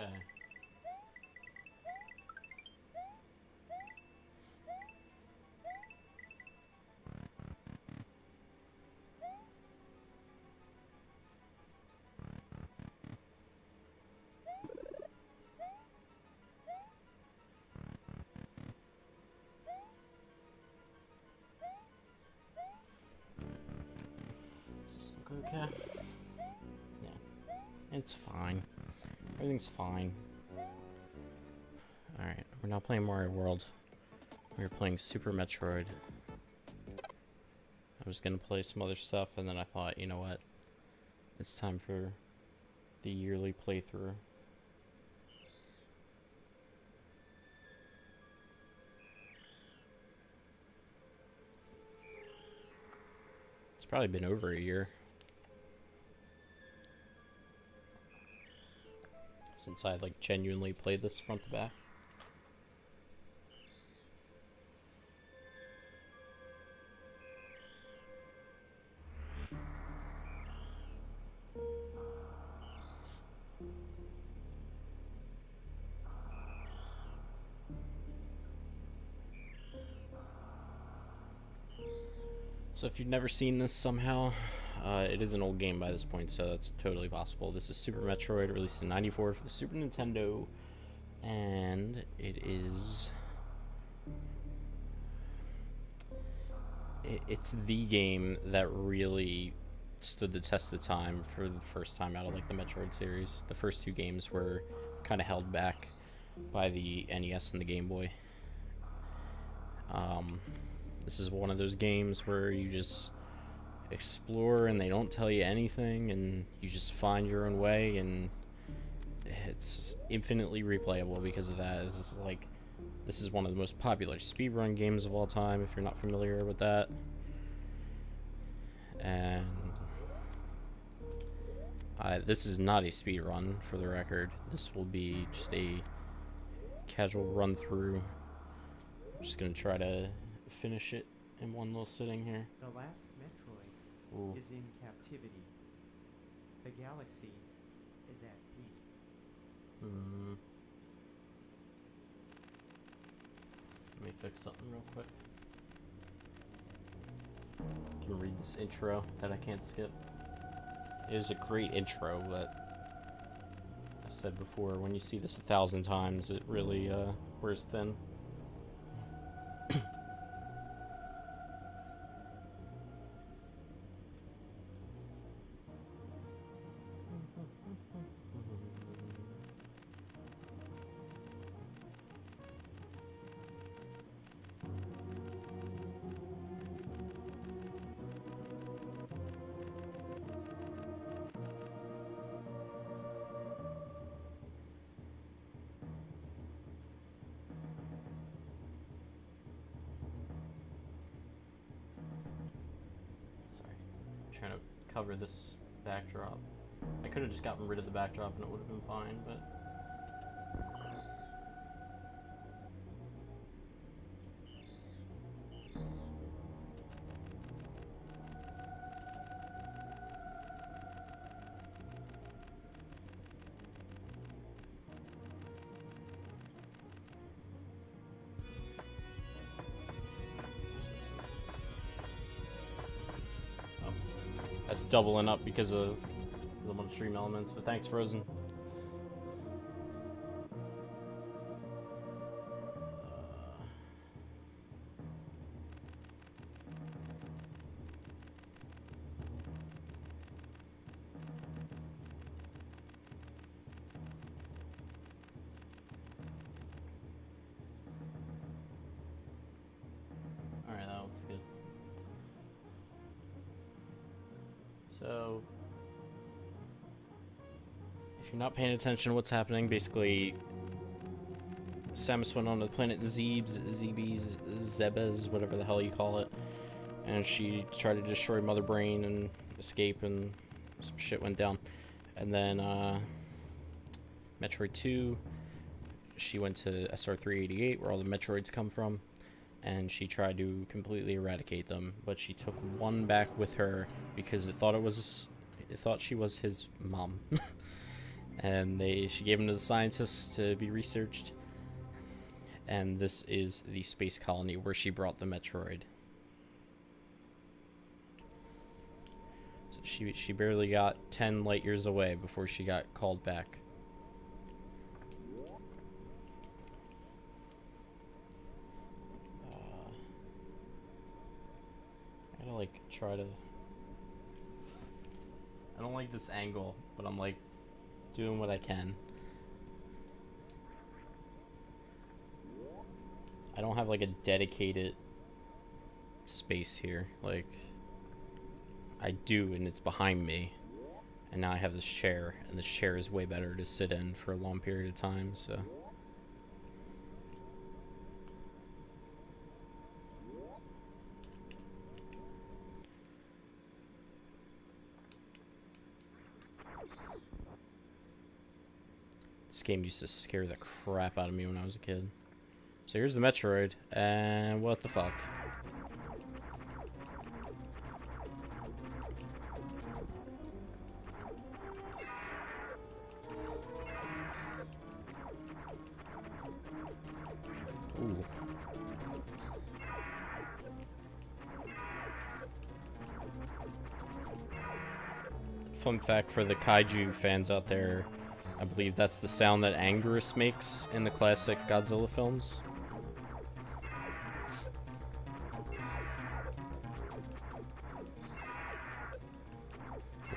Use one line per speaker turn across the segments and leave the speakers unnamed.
Okay. Does this look okay? Yeah. It's fine. Everything's fine. Alright, we're not playing Mario World. We're playing Super Metroid. I was gonna play some other stuff, and then I thought, you know what? It's time for the yearly playthrough. It's probably been over a year since I like genuinely played this front to back. So if you've never seen this somehow, it is an old game by this point, so that's totally possible. This is Super Metroid, released in '94 for the Super Nintendo, and it's the game that really stood the test of time for the first time out of like the Metroid series. The first two games were kind of held back by the NES and the Game Boy. This is one of those games where you just explore and they don't tell you anything and you just find your own way, and it's infinitely replayable because of that. This is one of the most popular speedrun games of all time, if you're not familiar with that. And this is not a speedrun, for the record. This will be just a casual run through. I'm just gonna try to finish it in one little sitting here.
The last Metroid is in captivity. The galaxy is at peace.
Let me fix something real quick. I can read this intro that I can't skip. It is a great intro, but I've said before, when you see this 1,000 times, it really wears thin. Trying to cover this backdrop. I could have just gotten rid of the backdrop and it would have been fine, but that's doubling up because of a bunch of stream elements. But thanks, Frozen. Alright, that looks good. So, if you're not paying attention to what's happening, basically, Samus went on to the planet Zebes, whatever the hell you call it, and she tried to destroy Mother Brain and escape, and some shit went down. And then, Metroid 2, she went to SR388, where all the Metroids come from, and she tried to completely eradicate them, but she took one back with her because it thought she was his mom. And she gave him to the scientists to be researched. And this is the space colony where she brought the Metroid. So she barely got 10 light years away before she got called back. I gotta like try to. I don't like this angle, but I'm like doing what I can. I don't have like a dedicated space here. Like, I do, and it's behind me. And now I have this chair, and this chair is way better to sit in for a long period of time, so. This game used to scare the crap out of me when I was a kid. So here's the Metroid, and what the fuck? Ooh. Fun fact for the kaiju fans out there, I believe that's the sound that Anguirus makes in the classic Godzilla films.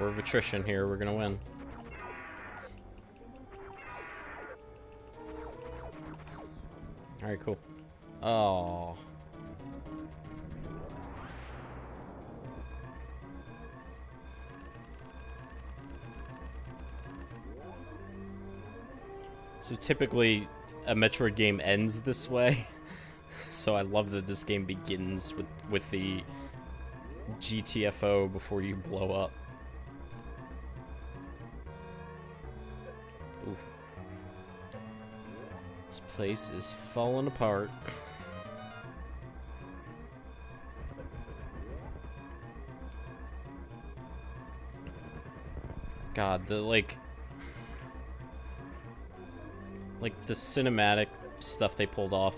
War of attrition here, we're gonna win. Alright, cool. Oh. So typically, a Metroid game ends this way. So I love that this game begins with the GTFO before you blow up. Ooh. This place is falling apart. God, the like the cinematic stuff they pulled off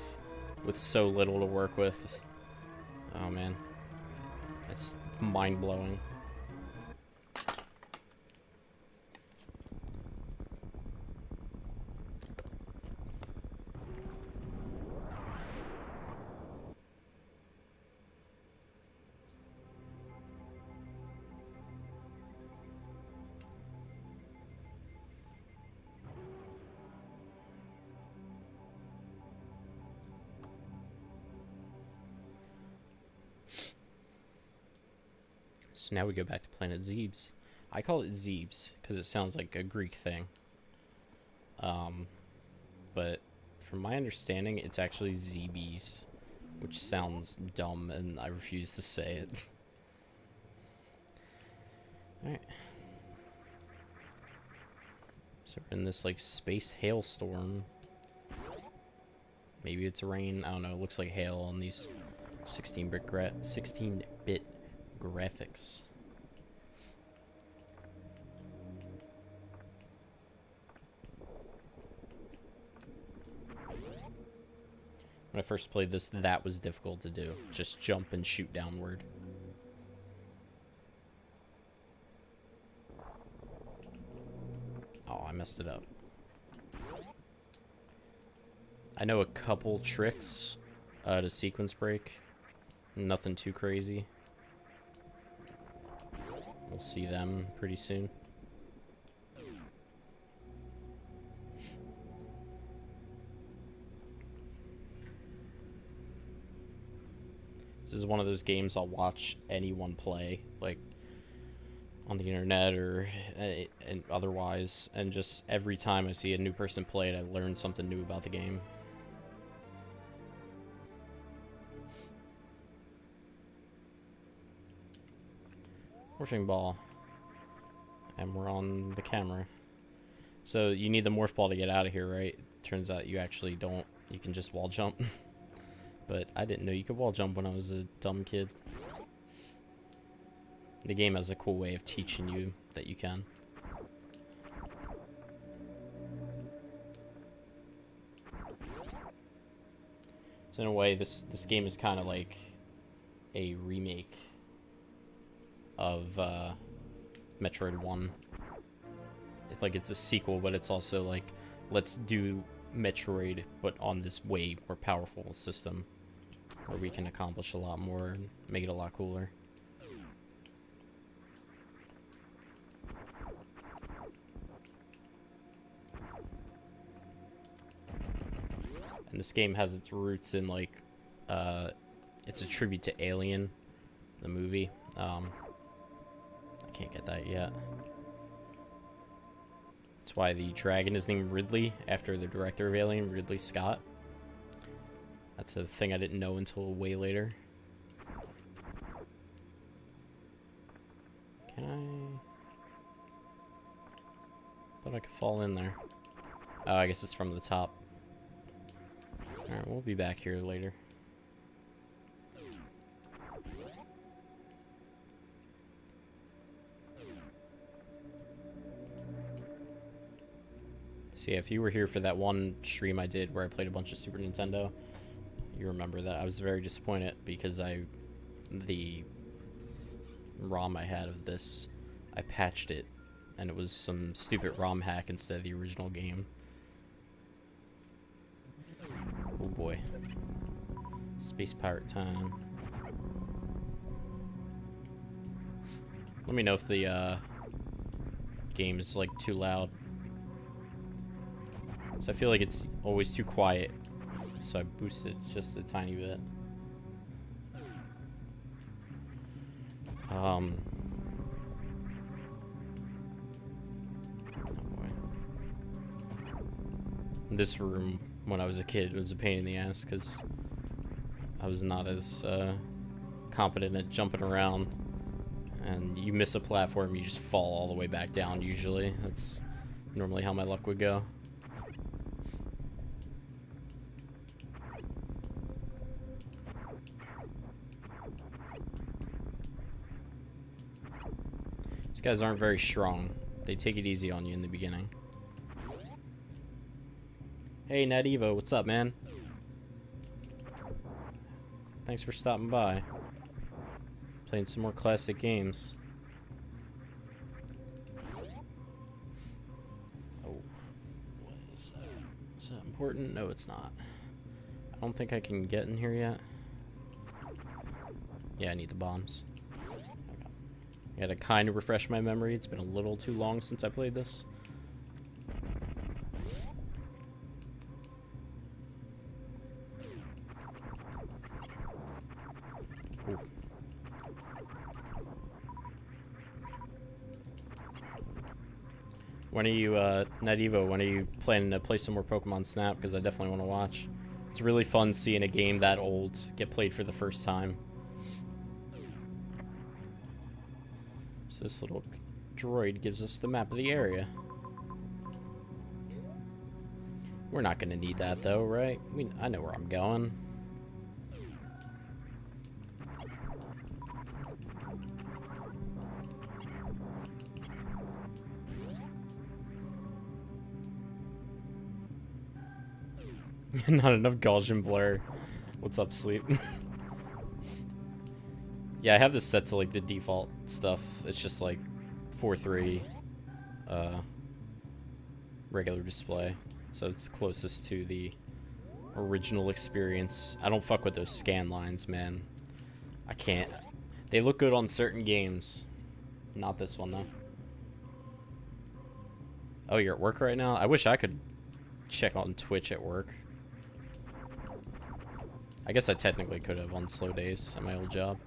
with so little to work with. Oh man. It's mind-blowing. So now we go back to Planet Zebes. I call it Zebes because it sounds like a Greek thing. But from my understanding, it's actually Zebes, which sounds dumb, and I refuse to say it. Alright. So we're in this, like, space hailstorm. Maybe it's rain. I don't know. It looks like hail on these 16-bit graphics. When I first played this, that was difficult to do. Just jump and shoot downward. Oh, I messed it up. I know a couple tricks to sequence break. Nothing too crazy. We'll see them pretty soon. This is one of those games I'll watch anyone play, like on the internet or and otherwise, and just every time I see a new person play it, I learn something new about the game. Morphing ball. And we're on the camera. So you need the morph ball to get out of here, right? Turns out you actually don't. You can just wall jump. But I didn't know you could wall jump when I was a dumb kid. The game has a cool way of teaching you that you can. So in a way, this game is kind of like a remake of Metroid 1. It's like it's a sequel, but it's also like, let's do Metroid, but on this way more powerful system where we can accomplish a lot more and make it a lot cooler. And this game has its roots in like, it's a tribute to Alien, the movie. I can't get that yet. That's why the dragon is named Ridley, after the director of Alien, Ridley Scott. That's a thing I didn't know until way later. Can I... thought I could fall in there. Oh, I guess it's from the top. Alright, we'll be back here later. So yeah, if you were here for that one stream I did where I played a bunch of Super Nintendo, you remember that I was very disappointed because the ROM I had of this, I patched it, and it was some stupid ROM hack instead of the original game. Oh boy. Space pirate time. Let me know if the game is like too loud. So I feel like it's always too quiet, so I boost it just a tiny bit. Oh boy. This room, when I was a kid, was a pain in the ass because I was not as competent at jumping around. And you miss a platform, you just fall all the way back down usually. That's normally how my luck would go. These guys aren't very strong. They take it easy on you in the beginning. Hey, Nat Evo, what's up, man? Thanks for stopping by. Playing some more classic games. Oh, what is that? Is that important? No, it's not. I don't think I can get in here yet. Yeah, I need the bombs. I gotta kind of refresh my memory. It's been a little too long since I played this. Ooh. When are you, Nadivo, when are you planning to play some more Pokemon Snap? Because I definitely want to watch. It's really fun seeing a game that old get played for the first time. So this little droid gives us the map of the area. We're not going to need that though, right? I mean, I know where I'm going. Not enough Gaussian blur. What's up, Sleep? Yeah, I have this set to like the default stuff. It's just like 4:3 regular display. So it's closest to the original experience. I don't fuck with those scan lines, man. I can't. They look good on certain games. Not this one though. Oh, you're at work right now? I wish I could check on Twitch at work. I guess I technically could have on slow days at my old job.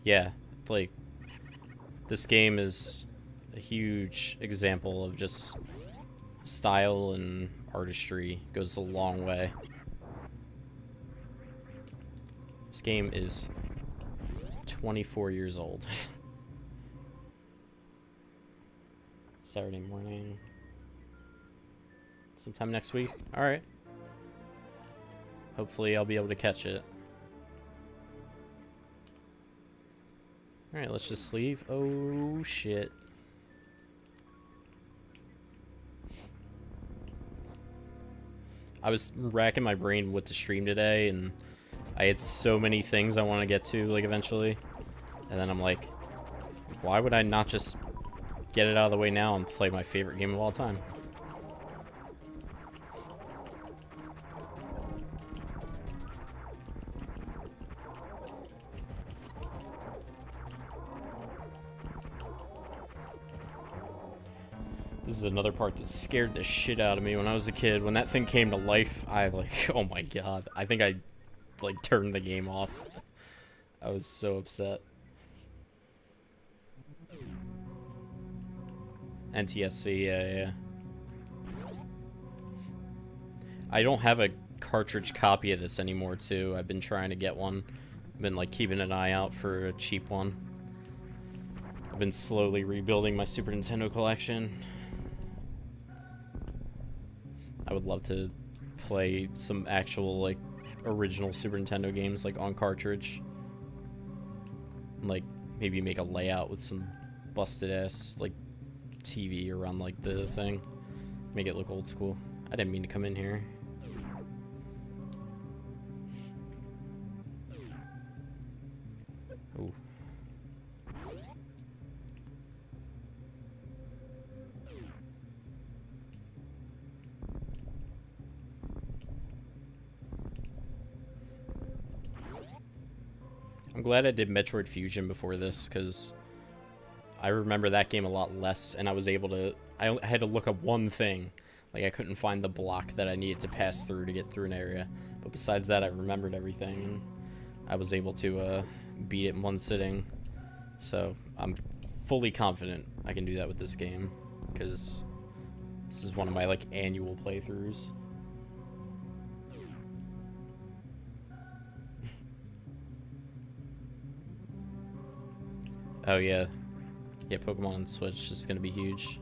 Yeah, like, this game is a huge example of just style and artistry. Goes a long way. This game is 24 years old. Saturday morning. Sometime next week? Alright. Hopefully I'll be able to catch it. Alright, let's just leave. Oh, shit. I was racking my brain what to stream today, and I had so many things I want to get to, like, eventually. And then I'm like, why would I not just get it out of the way now and play my favorite game of all time? This is another part that scared the shit out of me when I was a kid. When that thing came to life, I like, oh my god. I think I, like, turned the game off. I was so upset. NTSC, yeah. I don't have a cartridge copy of this anymore, too. I've been trying to get one. I've been, like, keeping an eye out for a cheap one. I've been slowly rebuilding my Super Nintendo collection. I would love to play some actual, like, original Super Nintendo games, like, on cartridge. Like, maybe make a layout with some busted-ass, like, TV around, like, the thing. Make it look old school. I didn't mean to come in here. Ooh. I'm glad I did Metroid Fusion before this, because I remember that game a lot less, and I was able to... I had to look up one thing. Like, I couldn't find the block that I needed to pass through to get through an area. But besides that, I remembered everything, and I was able to beat it in one sitting. So, I'm fully confident I can do that with this game, because this is one of my, like, annual playthroughs. Oh, yeah. Yeah, Pokemon on Switch is going to be huge.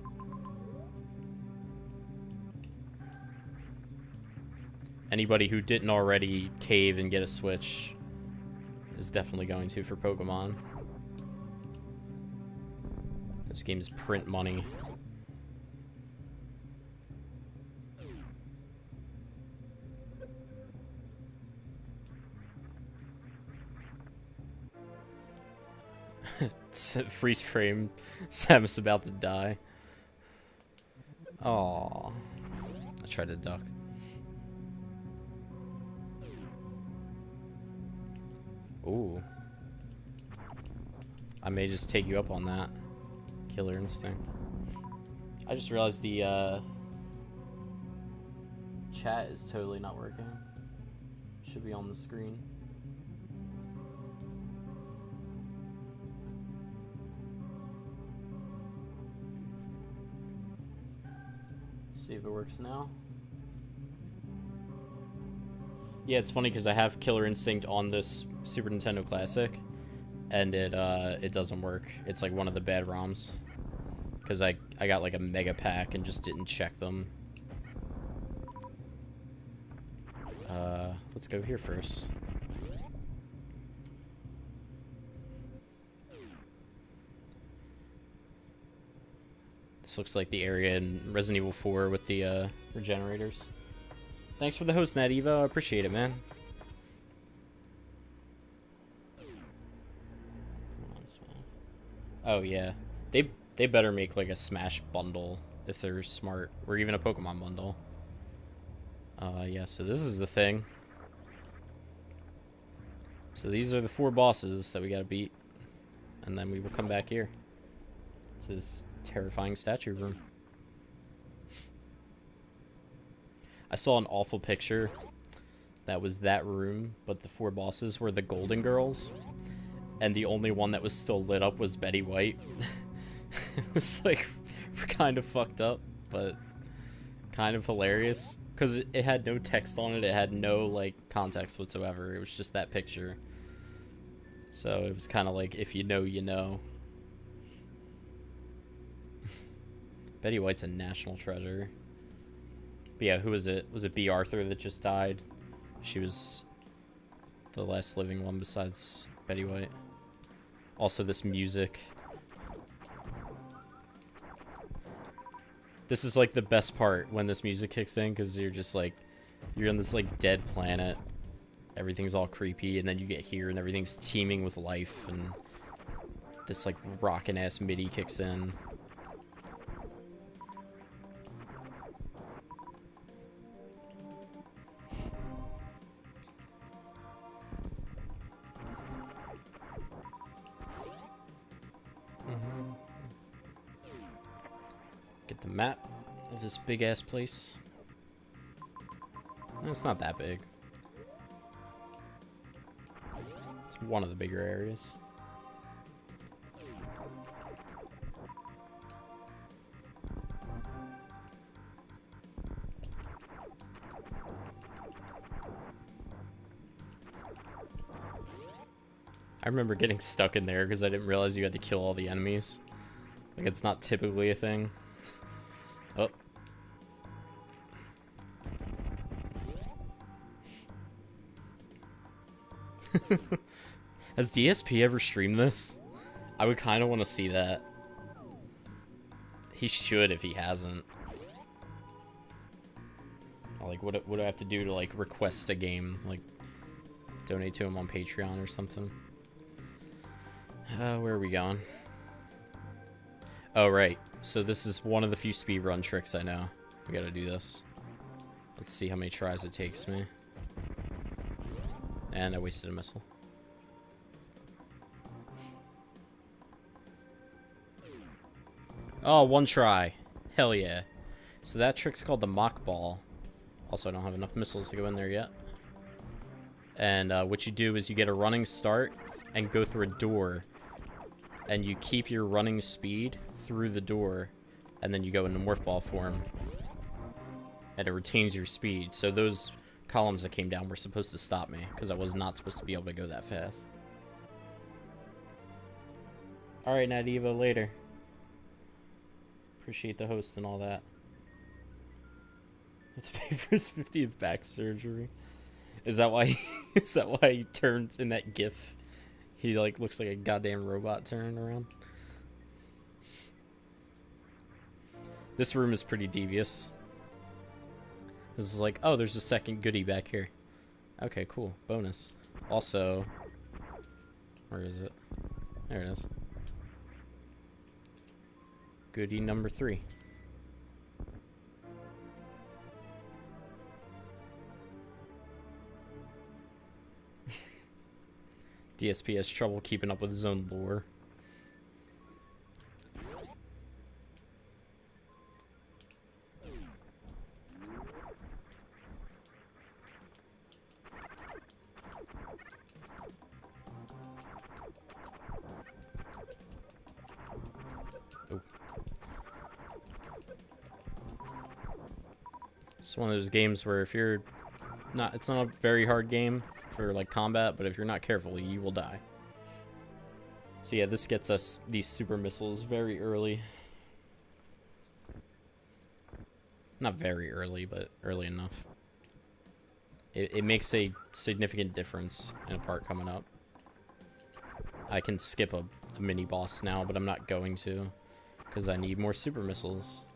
Anybody who didn't already cave and get a Switch is definitely going to for Pokemon. This game's print money. Freeze frame. Sam's about to die. Aww. I tried to duck. Ooh. I may just take you up on that. Killer Instinct. I just realized the chat is totally not working. Should be on the screen. See if it works now. Yeah, it's funny because I have Killer Instinct on this Super Nintendo Classic, and it doesn't work. It's like one of the bad ROMs, because I got like a mega pack and just didn't check them. Let's go here first. This looks like the area in Resident Evil 4 with the regenerators. Thanks for the host, Nat Evo. I appreciate it, man. Come on, Smash. Oh yeah, they better make like a Smash bundle if they're smart, or even a Pokemon bundle. Yeah. So this is the thing. So these are the 4 bosses that we gotta beat, and then we will come back here. This is terrifying statue room. I saw an awful picture that was that room, but the 4 bosses were the Golden Girls, and the only one that was still lit up was Betty White. It was like kind of fucked up, but kind of hilarious, because it had no text on it. It had no like context whatsoever. It was just that picture. So it was kind of like, if you know, you know. Betty White's a national treasure. But yeah, who was it? Was it B. Arthur that just died? She was the last living one besides Betty White. Also, this music. This is like the best part when this music kicks in, because you're You're on this like dead planet. Everything's all creepy, and then you get here and everything's teeming with life, and this like rockin' ass MIDI kicks in. Get the map of this big ass place. It's not that big. It's one of the bigger areas. I remember getting stuck in there because I didn't realize you had to kill all the enemies. Like, it's not typically a thing. Oh. Has DSP ever streamed this? I would kind of want to see that. He should if he hasn't. Like, what do I have to do to, like, request a game? Like, donate to him on Patreon or something? Where are we going? Oh, right. So this is one of the few speedrun tricks I know. We gotta do this. Let's see how many tries it takes me. And I wasted a missile. Oh, one try. Hell yeah. So that trick's called the mock ball. Also, I don't have enough missiles to go in there yet. And what you do is you get a running start and go through a door. And you keep your running speed through the door. And then you go into morph ball form. And it retains your speed. So those columns that came down were supposed to stop me. Because I was not supposed to be able to go that fast. Alright, Nadiva, later. Appreciate the host and all that. Have to pay for his 50th back surgery. Is that why he turns in that gif? He like looks like a goddamn robot turning around. This room is pretty devious. This is like, oh, there's a second goodie back here. Okay, cool. Bonus. Also, where is it? There it is. Goodie number 3. DSP has trouble keeping up with his own lore. Oh. It's one of those games where if you're not, it's not a very hard game for like combat, but if you're not careful, you will die. So yeah, this gets us these super missiles very early. Not very early, but early enough. It makes a significant difference in a part coming up. I can skip a mini boss now, but I'm not going to, because I need more super missiles.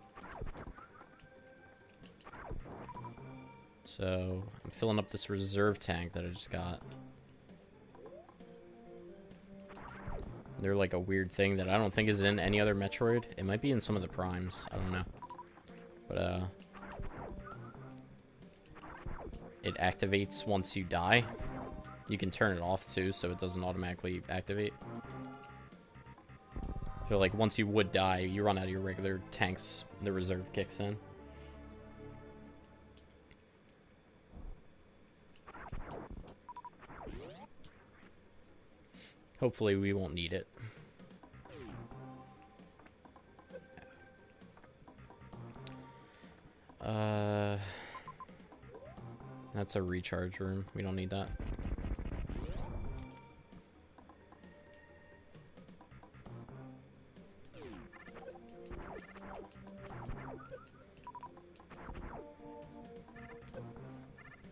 So, I'm filling up this reserve tank that I just got. They're like a weird thing that I don't think is in any other Metroid. It might be in some of the primes. I don't know. But, it activates once you die. You can turn it off too, so it doesn't automatically activate. So, like, once you would die, you run out of your regular tanks, the reserve kicks in. Hopefully we won't need it. That's a recharge room. We don't need that.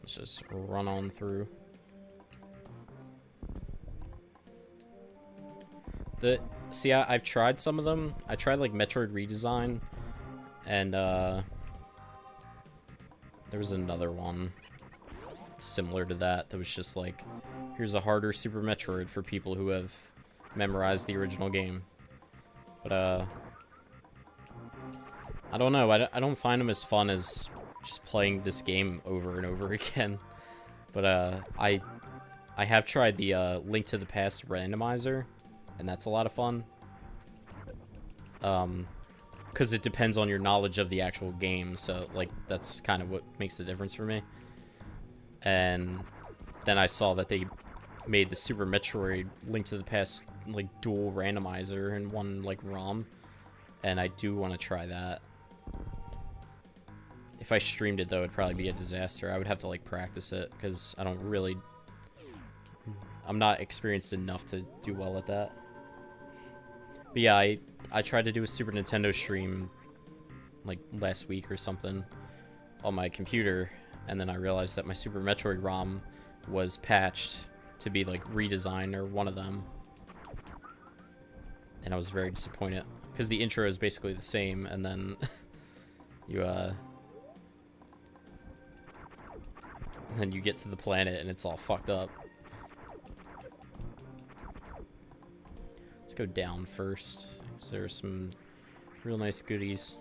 Let's just run on through. See, I've tried some of them. I tried like Metroid Redesign, and there was another one. similar to that. That was just like, here's a harder Super Metroid for people who have memorized the original game. But, I don't know. I don't find them as fun as just playing this game over and over again. But, I have tried the, Link to the Past randomizer, and that's a lot of fun. Because it depends on your knowledge of the actual game, so, like, that's kind of what makes the difference for me. And then I saw that they made the Super Metroid Link to the Past, like, dual randomizer in one, like, ROM, and I do want to try that. If I streamed it, though, it'd probably be a disaster. I would have to, like, practice it, because I'm not experienced enough to do well at that. But yeah, I tried to do a Super Nintendo stream, like, last week or something on my computer, and then I realized that my Super Metroid ROM was patched to be, like, redesigned or one of them. And I was very disappointed, because the intro is basically the same, and then then you get to the planet and it's all fucked up. Let's go down first. So there's some real nice goodies.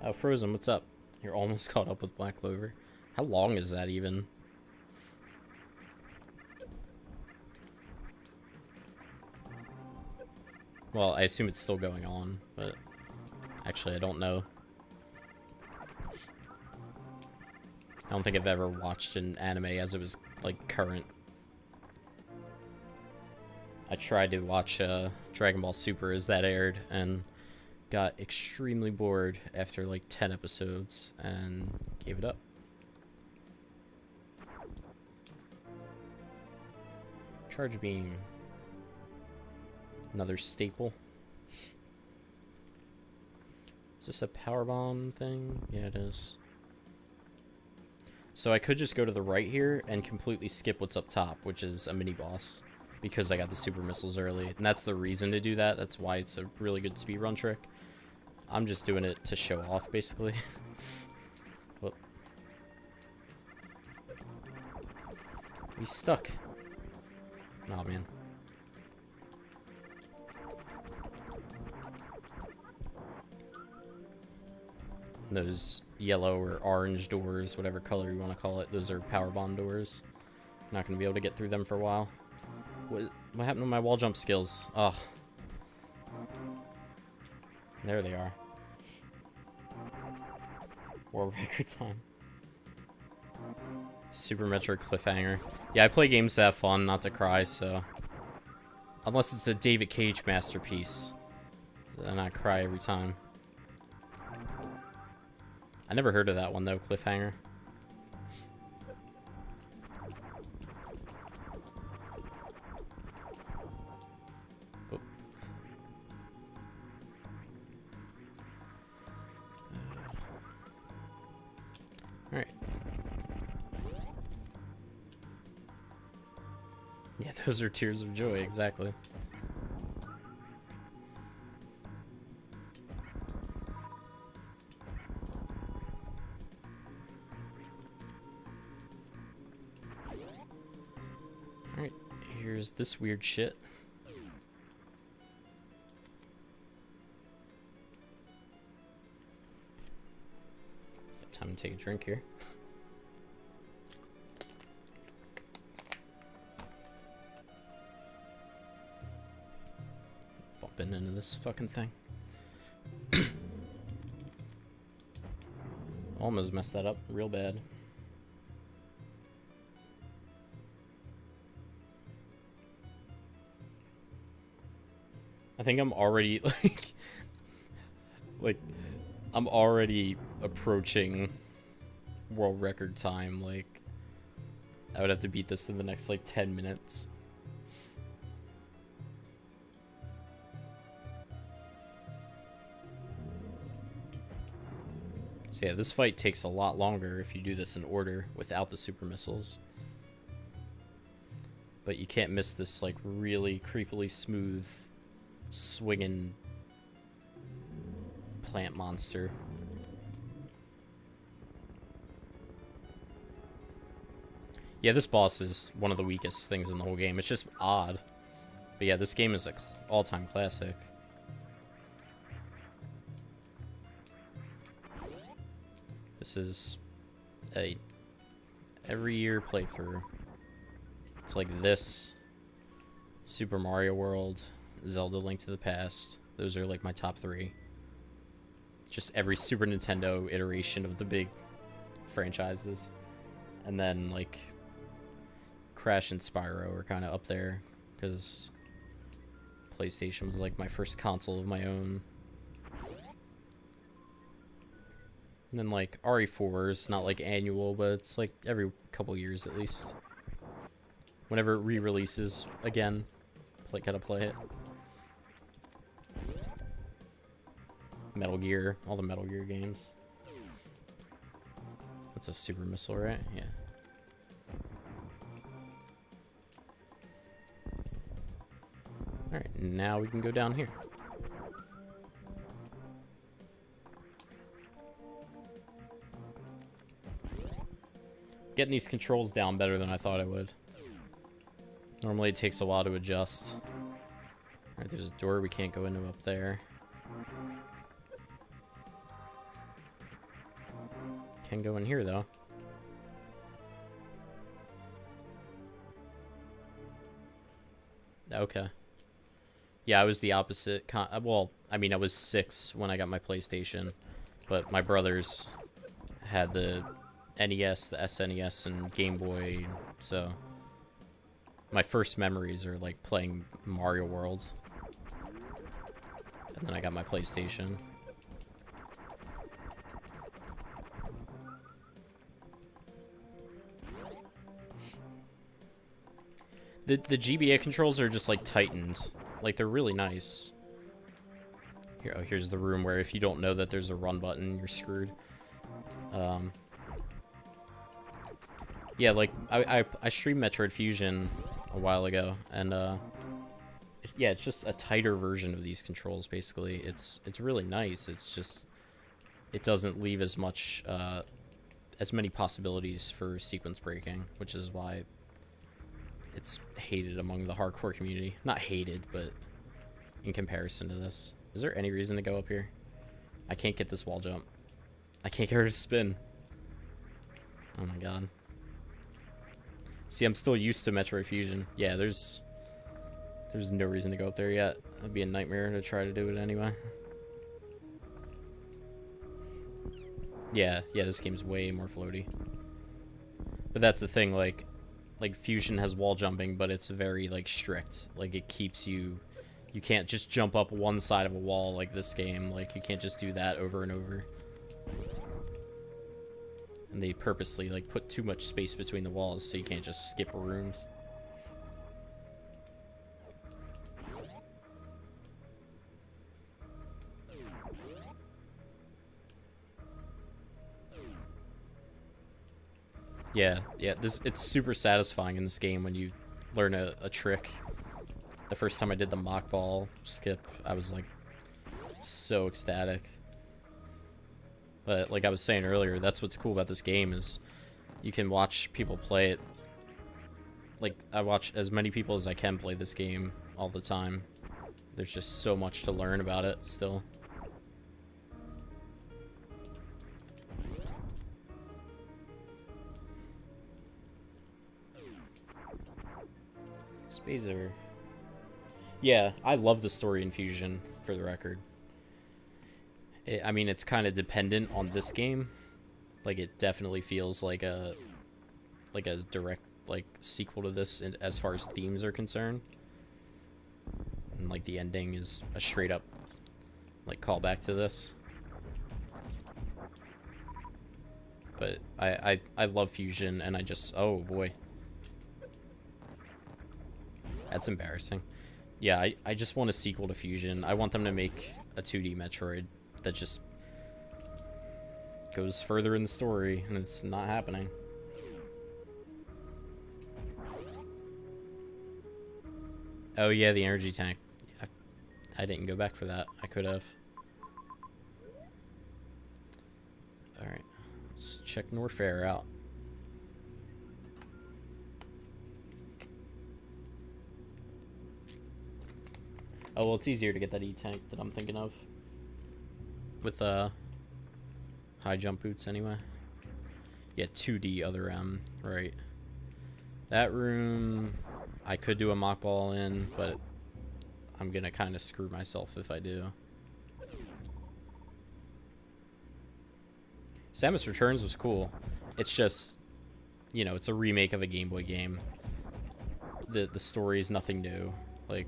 Oh, Frozen, what's up? You're almost caught up with Black Clover. How long is that even? Well, I assume it's still going on, but actually I don't know. I don't think I've ever watched an anime as it was, like, current. I tried to watch Dragon Ball Super as that aired, and got extremely bored after, like, 10 episodes, and gave it up. Charge Beam. Another staple. Is this a power bomb thing? Yeah, it is. So I could just go to the right here and completely skip what's up top, which is a mini boss, because I got the super missiles early, and that's the reason to do that. That's why it's a really good speedrun trick. I'm just doing it to show off, basically. Whoop. He's stuck. Oh man. Those yellow or orange doors, whatever color you want to call it, those are power bomb doors. Not going to be able to get through them for a while. What happened to my wall jump skills? Oh. There they are. World record time. Super Metroid cliffhanger. Yeah, I play games to have fun, not to cry, so... Unless it's a David Cage masterpiece. Then I cry every time. I never heard of that one, though, Cliffhanger. Oh. Alright. Yeah, those are tears of joy, exactly. Alright, here's this weird shit. Got time to take a drink here. Bumping into this fucking thing. Almost messed that up real bad. I think I'm already like I'm already approaching world record time. Like, I would have to beat this in the next like 10 minutes. So yeah, this fight takes a lot longer if you do this in order without the super missiles. But you can't miss this like really creepily smooth swinging plant monster. Yeah, this boss is one of the weakest things in the whole game. It's just odd. But yeah, this game is an all-time classic. This is a every year playthrough. It's like this, Super Mario World, Zelda Link to the Past. Those are like my top 3. Just every Super Nintendo iteration of the big franchises. And then like Crash and Spyro are kind of up there because PlayStation was like my first console of my own. And then like RE4 is not like annual, but it's like every couple years at least. Whenever it re-releases again, gotta play it. Metal Gear, all the Metal Gear games. That's a super missile, right? Yeah. Alright, now we can go down here. Getting these controls down better than I thought I would. Normally it takes a while to adjust. Alright, there's a door we can't go into up there. Can go in here though. Okay. Yeah, I was the opposite. Well, I mean, I was 6 when I got my PlayStation, but my brothers had the NES, the SNES, and Game Boy, so my first memories are like playing Mario World. And then I got my PlayStation. The GBA controls are just like tightened. Like they're really nice. Here, oh, here's the room where if you don't know that there's a run button, you're screwed. Yeah, like I streamed Metroid Fusion a while ago, and yeah, it's just a tighter version of these controls. Basically, it's really nice. It's just it doesn't leave as much as many possibilities for sequence breaking, which is why it's hated among the hardcore community. Not hated, but in comparison to this. Is there any reason to go up here? I can't get this wall jump. I can't get her to spin. Oh my god. See, I'm still used to Metroid Fusion. Yeah, there's no reason to go up there yet. It'd be a nightmare to try to do it anyway. Yeah, this game's way more floaty. But that's the thing, like Fusion has wall jumping, but it's very like strict. Like it keeps you can't just jump up one side of a wall like this game. Like you can't just do that over and over. And they purposely like put too much space between the walls so you can't just skip rooms. Yeah, it's super satisfying in this game when you learn a trick. The first time I did the mock ball skip, I was like so ecstatic. But like I was saying earlier, that's what's cool about this game is you can watch people play it. Like I watch as many people as I can play this game all the time. There's just so much to learn about it still. Spazer. Yeah, I love the story in Fusion, for the record. I mean, it's kind of dependent on this game. Like, it definitely feels like a direct, like, sequel to this as far as themes are concerned. And, like, the ending is a straight-up, like, callback to this. But I love Fusion, and I just... Oh, boy. That's embarrassing. Yeah, I just want a sequel to Fusion. I want them to make a 2D Metroid that just goes further in the story, and it's not happening. Oh yeah, the energy tank. I didn't go back for that. I could have. Alright. Let's check Norfair out. Oh, well, it's easier to get that E-tank that I'm thinking of. With, high jump boots anyway. Yeah, 2D other M, right. That room, I could do a mock ball in, but I'm gonna kind of screw myself if I do. Samus Returns was cool. It's just, you know, it's a remake of a Game Boy game. The story is nothing new. Like,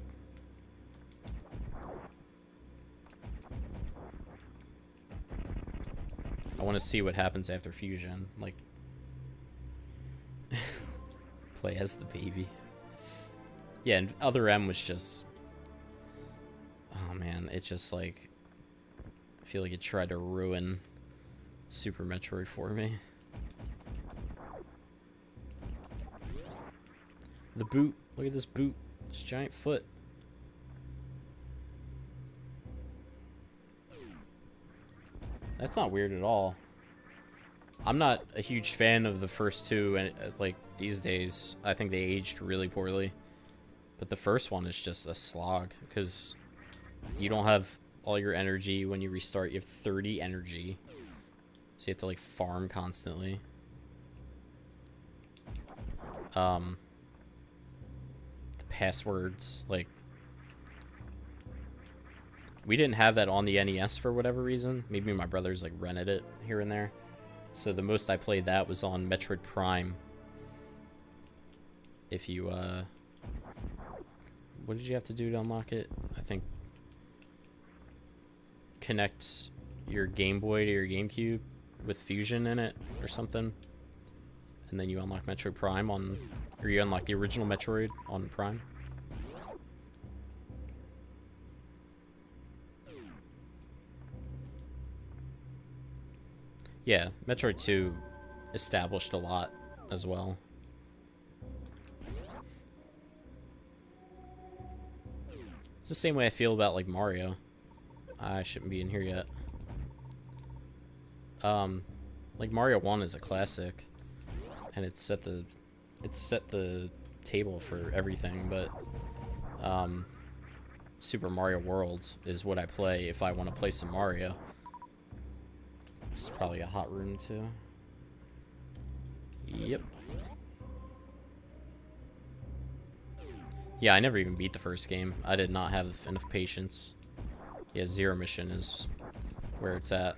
I want to see what happens after fusion. Like, play as the baby. Yeah, and Other M was just... Oh man, it's just like... I feel like it tried to ruin Super Metroid for me. The boot. Look at this boot. This giant foot. That's not weird at all. I'm not a huge fan of the first two, and like these days, I think they aged really poorly. But the first one is just a slog because you don't have all your energy when you restart. You have 30 energy, so you have to like farm constantly. The passwords, like, we didn't have that on the NES for whatever reason. Maybe my brothers like rented it here and there. So the most I played that was on Metroid Prime. If you, what did you have to do to unlock it? I think connect your Game Boy to your GameCube with Fusion in it or something. And then you unlock Metroid Prime on, or you unlock the original Metroid on Prime. Yeah, Metroid 2 established a lot as well. It's the same way I feel about like Mario. I shouldn't be in here yet. Like Mario 1 is a classic, and it's set the table for everything, but Super Mario World is what I play if I want to play some Mario. This is probably a hot room too. Yep. Yeah, I never even beat the first game. I did not have enough patience. Yeah, Zero Mission is where it's at.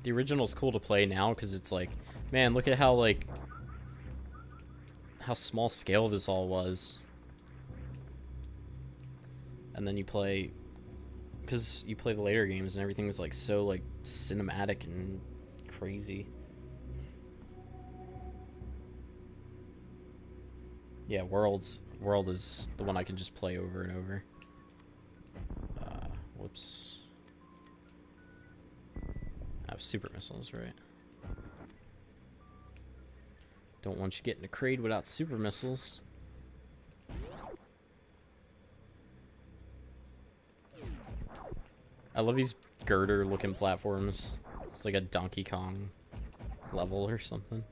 The original's cool to play now because it's like, man, look at how like how small scale this all was. And then you play, because you play the later games and everything is like so like cinematic and crazy. Yeah, World is the one I can just play over and over. Whoops. I have super missiles, right? Don't want you getting a Kraid without super missiles. I love these girder looking platforms. It's like a Donkey Kong level or something.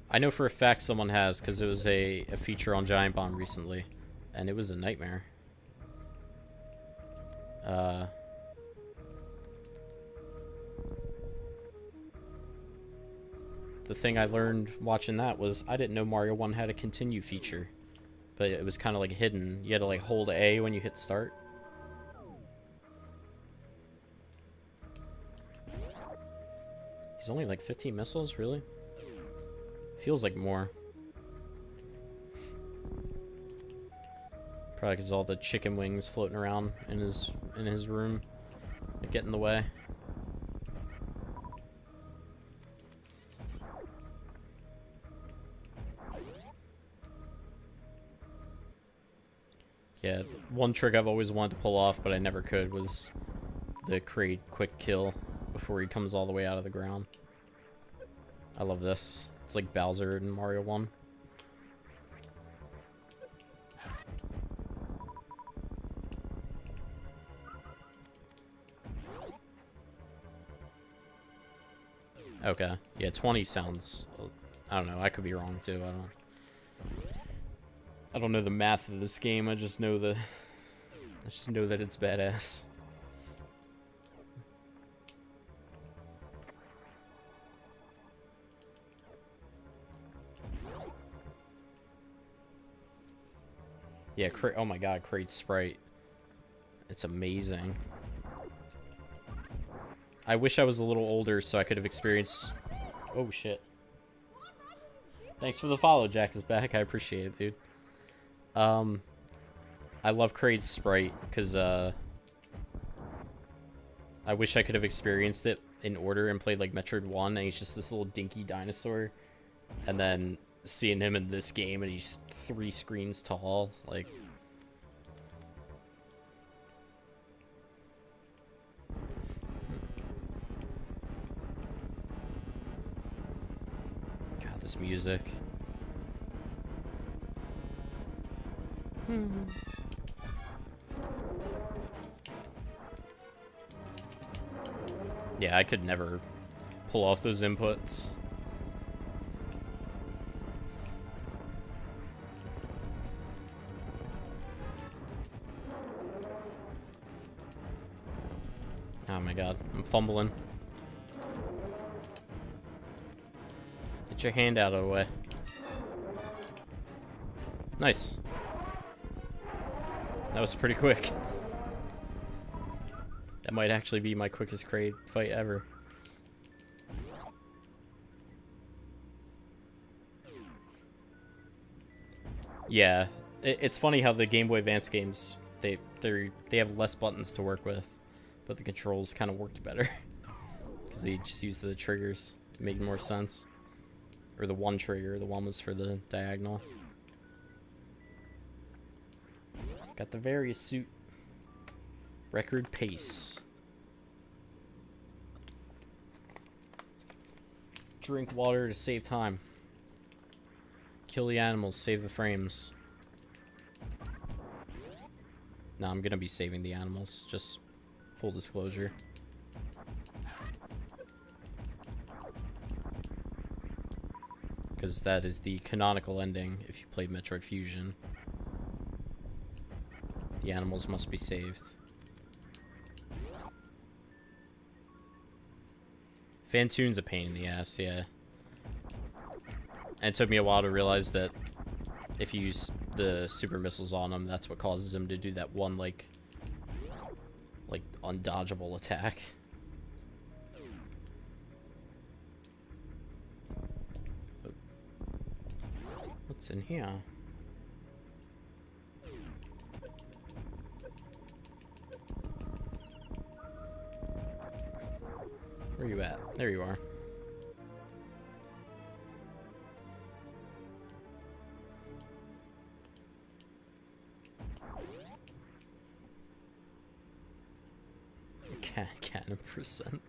I know for a fact someone has, because it was a feature on Giant Bomb recently, and it was a nightmare. The thing I learned watching that was I didn't know Mario 1 had a continue feature, but it was kind of like hidden. You had to like hold A when you hit start. He's only like 15 missiles, really? Feels like more. Probably because all the chicken wings floating around in his room get in the way. Yeah, one trick I've always wanted to pull off, but I never could, was the Kraid quick kill before he comes all the way out of the ground. I love this. It's like Bowser in Mario 1. Okay. Yeah, 20 sounds... I don't know. I could be wrong, too. I don't know the math of this game. I just know that it's badass. Yeah, oh my god, Kraid's sprite. It's amazing. I wish I was a little older so I could have experienced... Oh, shit. Thanks for the follow, Jack is back. I appreciate it, dude. I love Kraid's sprite, because, I wish I could have experienced it in order and played, like, Metroid 1, and he's just this little dinky dinosaur. And then seeing him in this game, and he's 3 screens tall, like... God, this music. Yeah, I could never pull off those inputs. Oh my god, I'm fumbling. Get your hand out of the way. Nice. That was pretty quick. That might actually be my quickest Kraid fight ever. Yeah, it's funny how the Game Boy Advance games, they have less buttons to work with, but the controls kind of worked better because they just used the triggers to make more sense. Or the one trigger, the one was for the diagonal. Got the various suit. Record pace. Drink water to save time. Kill the animals, save the frames. No, I'm gonna be saving the animals, just full disclosure. Because that is the canonical ending if you played Metroid Fusion. The animals must be saved. Fantoon's a pain in the ass, yeah. And it took me a while to realize that if you use the super missiles on him, that's what causes him to do that one, like undodgeable attack. What's in here? Where you at? There you are. Cannon percent.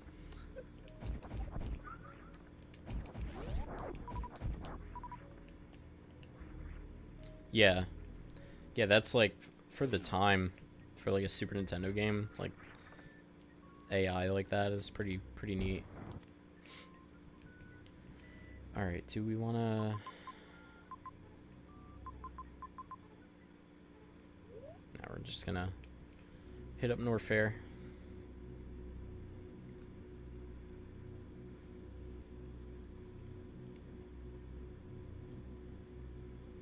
Yeah. Yeah, that's like, for the time, for like a Super Nintendo game, like, AI like that is pretty neat. Alright, do we wanna... Now we're just gonna hit up Norfair.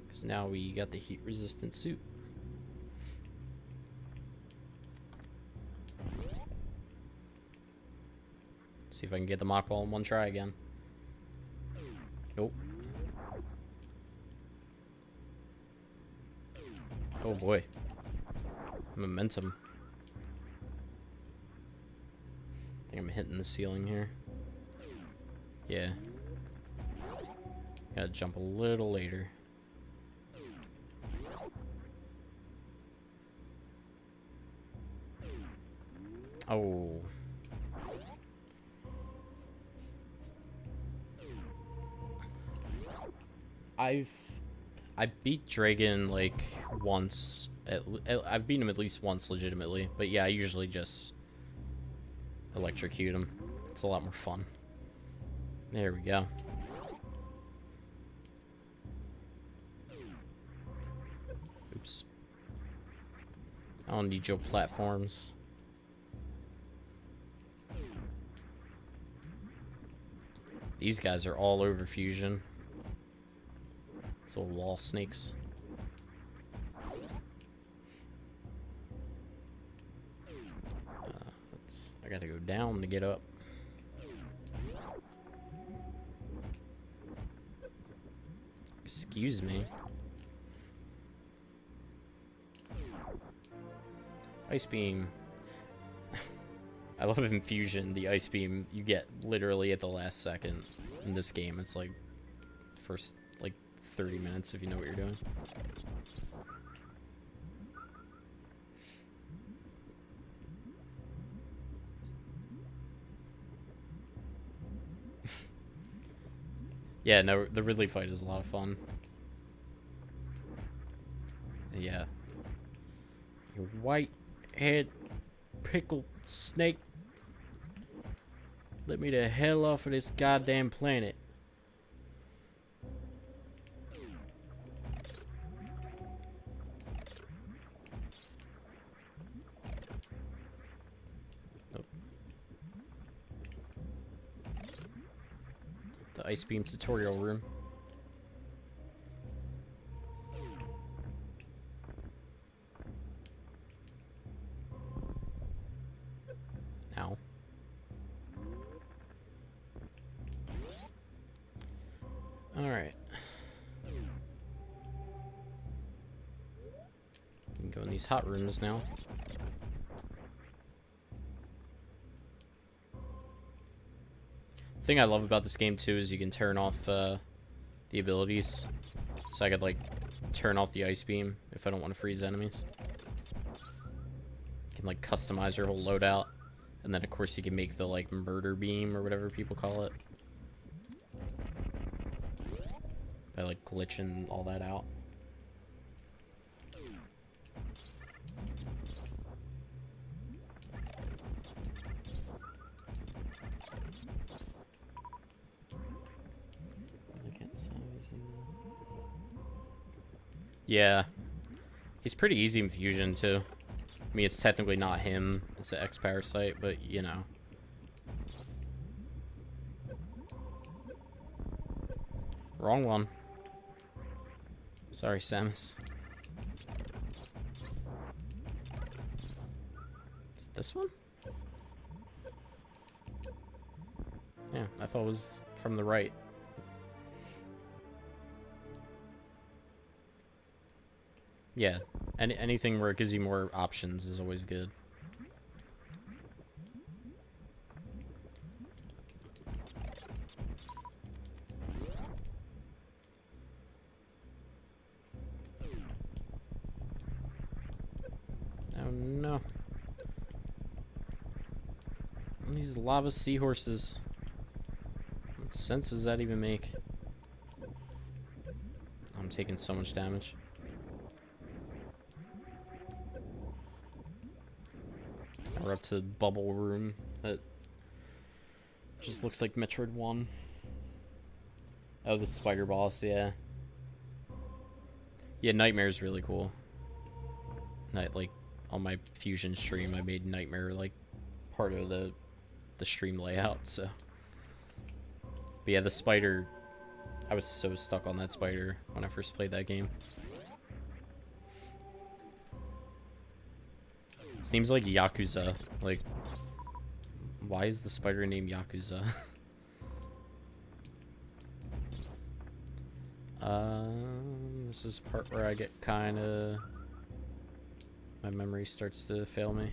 Because now we got the heat-resistant suit. See if I can get the mock ball in one try again. Nope. Oh boy. Momentum. I think I'm hitting the ceiling here. Yeah. Gotta jump a little later. Oh. I've I beat Dragon like once. I've beaten him at least once legitimately, but yeah, I usually just electrocute him. It's a lot more fun. There we go. Oops. I don't need your platforms. These guys are all over fusion. These little wall snakes. I gotta go down to get up. Excuse me. Ice beam. I love infusion. The ice beam you get literally at the last second in this game. It's like first like 30 minutes if you know what you're doing. Yeah, no, the Ridley fight is a lot of fun. Yeah. You white-head pickled snake. Let me the hell off of this goddamn planet. Nope. The ice beam tutorial room. Ow. Alright. You can go in these hot rooms now. The thing I love about this game too is you can turn off the abilities. So I could like turn off the ice beam if I don't want to freeze enemies. You can like customize your whole loadout. And then of course you can make the like murder beam or whatever people call it. By like glitching all that out. Yeah. He's pretty easy in fusion too. I mean, it's technically not him, it's the X-Parasite, but you know. Wrong one. Sorry, Samus. Is it this one? Yeah, I thought it was from the right. Yeah, anything where it gives you more options is always good. Oh no. These lava seahorses. What sense does that even make? I'm taking so much damage. We're up to the bubble room that just looks like Metroid 1. Oh, the spider boss, yeah. Yeah, Nightmare's really cool. Like on my fusion stream I made Nightmare like part of the stream layout, so. But yeah, the spider, I was so stuck on that spider when I first played that game. His name's like Yakuza. Like, why is the spider named Yakuza? This is the part where I get kinda... my memory starts to fail me.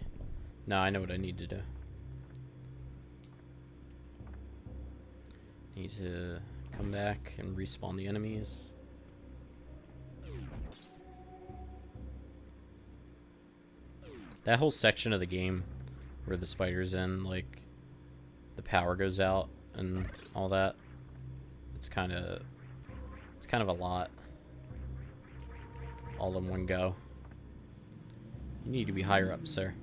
No, I know what I need to do. Need to come back and respawn the enemies. That whole section of the game where the spider's in, like, the power goes out and all that. It's kind of a lot. All in one go. You need to be higher up, sir.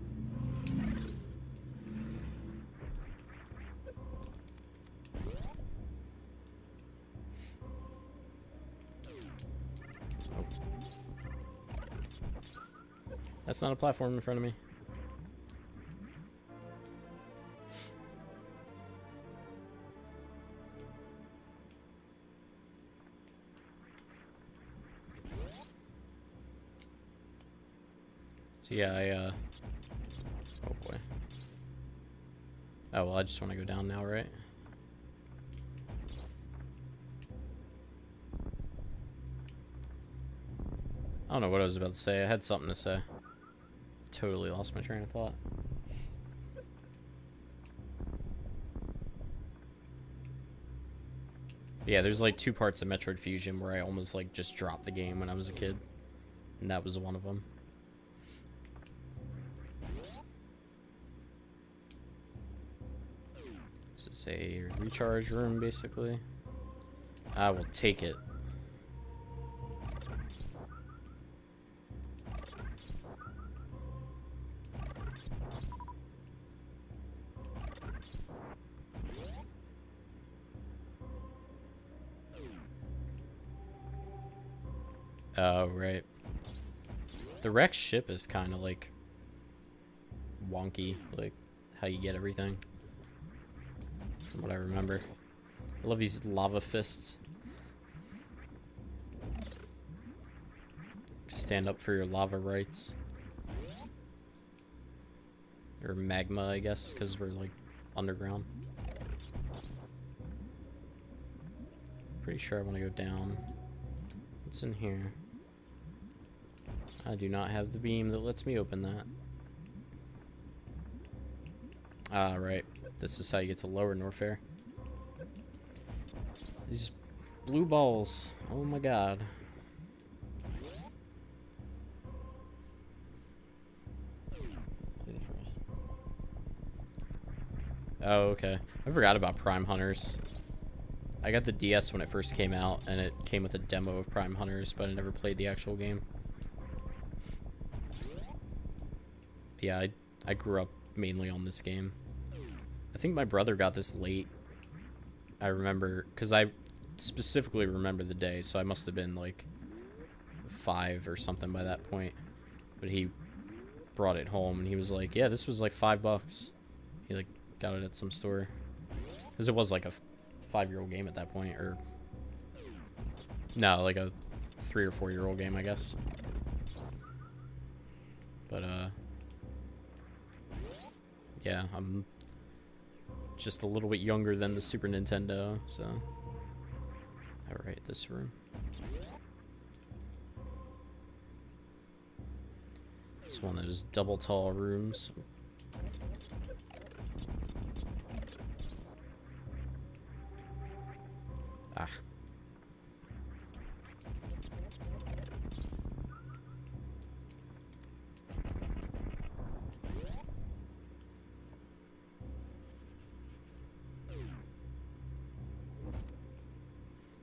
Oh. That's not a platform in front of me. So yeah, oh boy. Oh, well, I just want to go down now, right? I don't know what I was about to say. I had something to say. Totally lost my train of thought. Yeah, there's like 2 parts of Metroid Fusion where I almost like just dropped the game when I was a kid. And that was one of them. This is a recharge room, basically. I will take it. Oh, right. The wrecked ship is kind of like wonky, like how you get everything. From what I remember. I love these lava fists. Stand up for your lava rights. Or magma, I guess, because we're like underground. Pretty sure I want to go down. What's in here? I do not have the beam that lets me open that. Ah, right. This is how you get to Lower Norfair. These blue balls. Oh my god. Oh, okay. I forgot about Prime Hunters. I got the DS when it first came out, and it came with a demo of Prime Hunters, but I never played the actual game. Yeah, I grew up mainly on this game. I think my brother got this late. I remember, because I specifically remember the day, so I must have been like 5 or something by that point. But he brought it home, and he was like, yeah, this was like $5. He like got it at some store. Because it was like a 5-year-old game at that point, or... No, like a 3 or 4-year-old game, I guess. But, yeah, I'm just a little bit younger than the Super Nintendo, so... Alright, this room. It's one of those double tall rooms. Ah.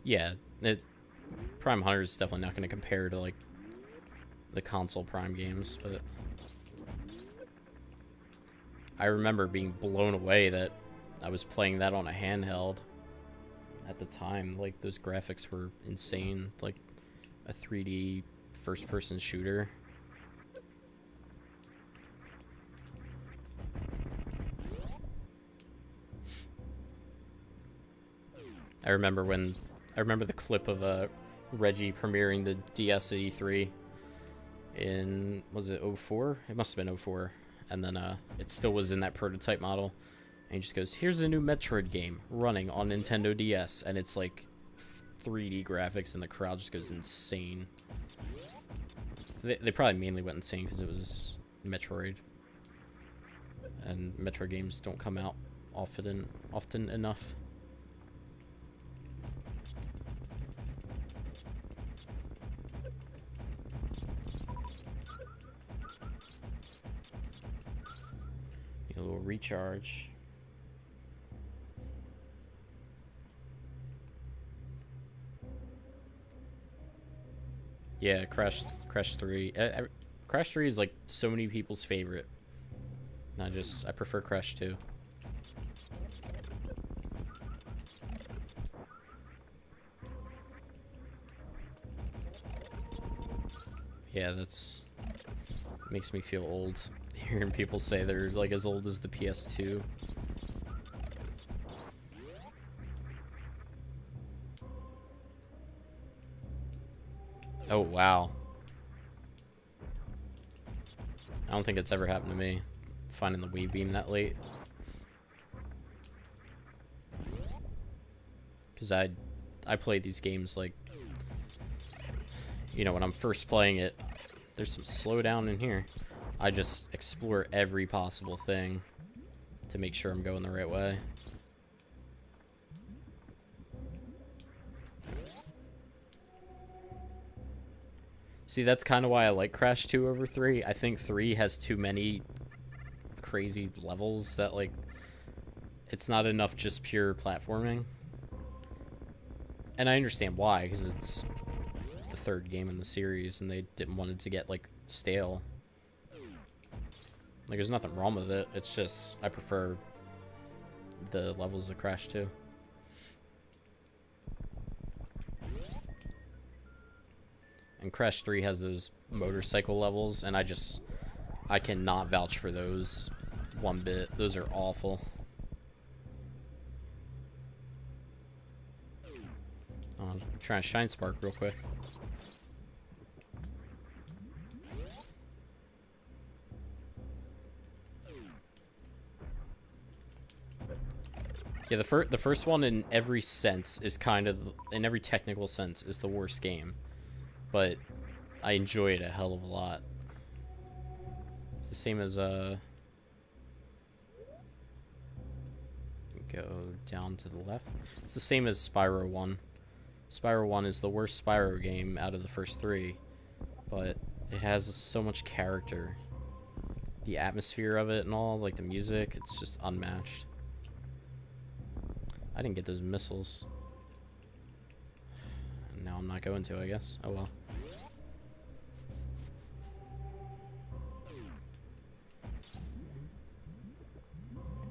Yeah, Prime Hunter is definitely not going to compare to like the console Prime games, but I remember being blown away that I was playing that on a handheld at the time. Like, those graphics were insane, like a 3D first-person shooter. I remember the clip of Reggie premiering the DS at E3 in, was it 04? It must have been 04. And then it still was in that prototype model. And he just goes, here's a new Metroid game running on Nintendo DS. And it's like 3D graphics, and the crowd just goes insane. They probably mainly went insane because it was Metroid. And Metroid games don't come out often enough. A little recharge. Yeah, Crash 3. Crash 3 is like so many people's favorite. I prefer Crash 2. Yeah, makes me feel old hearing people say they're like as old as the PS2. Oh, wow. I don't think it's ever happened to me, finding the Wii Beam that late. Because I play these games like, when I'm first playing it, there's some slowdown in here. I just explore every possible thing to make sure I'm going the right way. See, that's kind of why I like Crash 2 over 3. I think 3 has too many crazy levels that, like, it's not enough just pure platforming. And I understand why, because it's the third game in the series, and they didn't want it to get, like, stale. Like, there's nothing wrong with it. It's just, I prefer the levels of Crash 2. And Crash 3 has those motorcycle levels, and I cannot vouch for those one bit. Those are awful. I'm trying to Shine Spark real quick. Yeah, the first one in every sense is in every technical sense, is the worst game. But I enjoy it a hell of a lot. It's the same as, go down to the left. It's the same as Spyro 1. Spyro 1 is the worst Spyro game out of the first 3. But it has so much character. The atmosphere of it and all, like the music, it's just unmatched. I didn't get those missiles. Now I'm not going to, I guess. Oh well.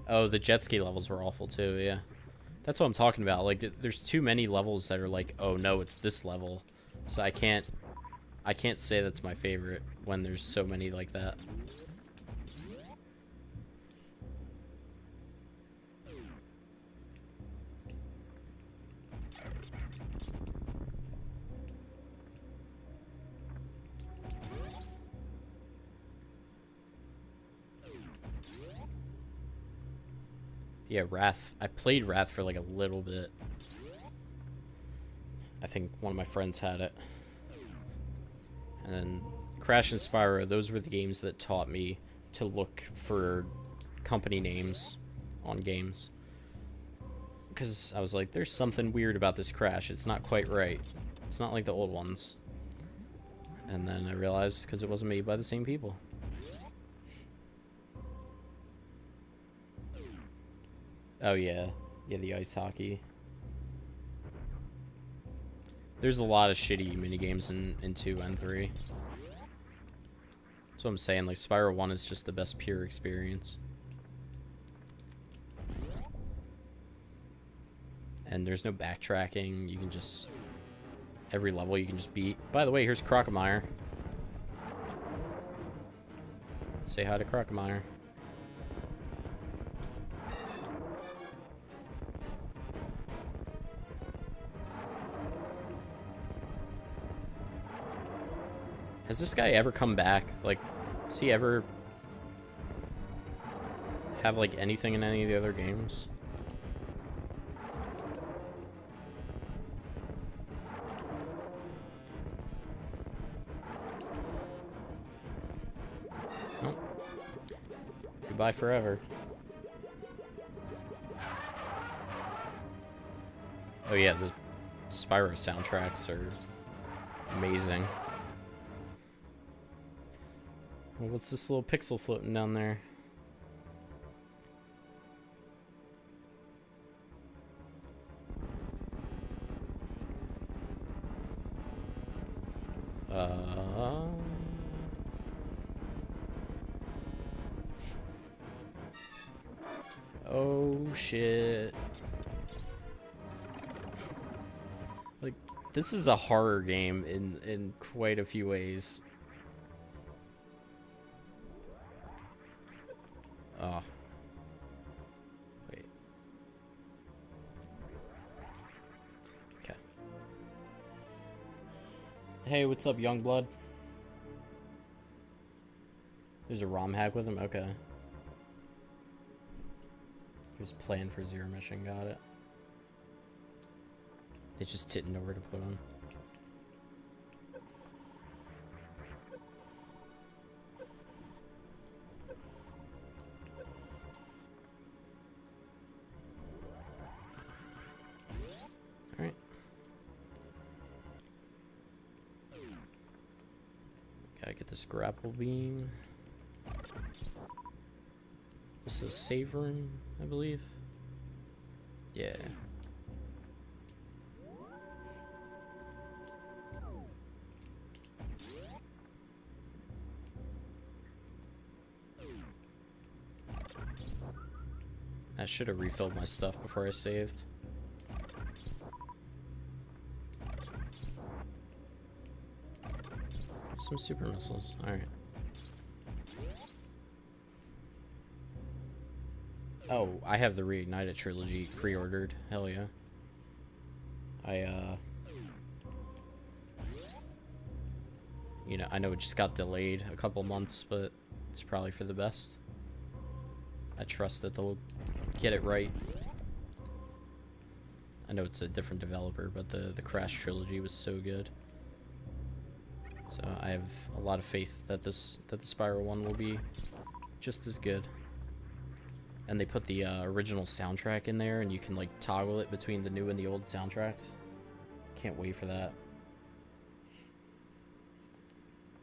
Oh, the jet ski levels were awful too, yeah. That's what I'm talking about. Like, there's too many levels that are like, oh no, it's this level. So I can't say that's my favorite when there's so many like that. Yeah, Wrath. I played Wrath for like a little bit. I think one of my friends had it. And then Crash and Spyro, those were the games that taught me to look for company names on games. Because I was like, there's something weird about this Crash. It's not quite right. It's not like the old ones. And then I realized because it wasn't made by the same people. Oh yeah, yeah, the ice hockey. There's a lot of shitty minigames in 2 and 3. That's what I'm saying, like Spyro 1 is just the best pure experience. And there's no backtracking, you can just... Every level you can just beat. By the way, here's Crocomire. Say hi to Crocomire. Has this guy ever come back? Like, does he ever have, like, anything in any of the other games? Nope. Goodbye forever. Oh yeah, the Spyro soundtracks are amazing. Well, what's this little pixel floating down there? Uh... Oh shit. Like, this is a horror game in quite a few ways. Oh. Wait. Okay. Hey, what's up, Youngblood? There's a ROM hack with him? Okay. He was playing for Zero Mission, got it. They just didn't know where to put him. Alright. Gotta get this grapple beam. This is a save room, I believe. Yeah. I should have refilled my stuff before I saved. Some super missiles. Alright. Oh, I have the Reignited trilogy pre-ordered. Hell yeah. You know, I know it just got delayed a couple months, but it's probably for the best. I trust that they'll get it right. I know it's a different developer, but the Crash trilogy was so good. So I have a lot of faith that the Spyro one will be just as good. And they put the original soundtrack in there, and you can like toggle it between the new and the old soundtracks. Can't wait for that.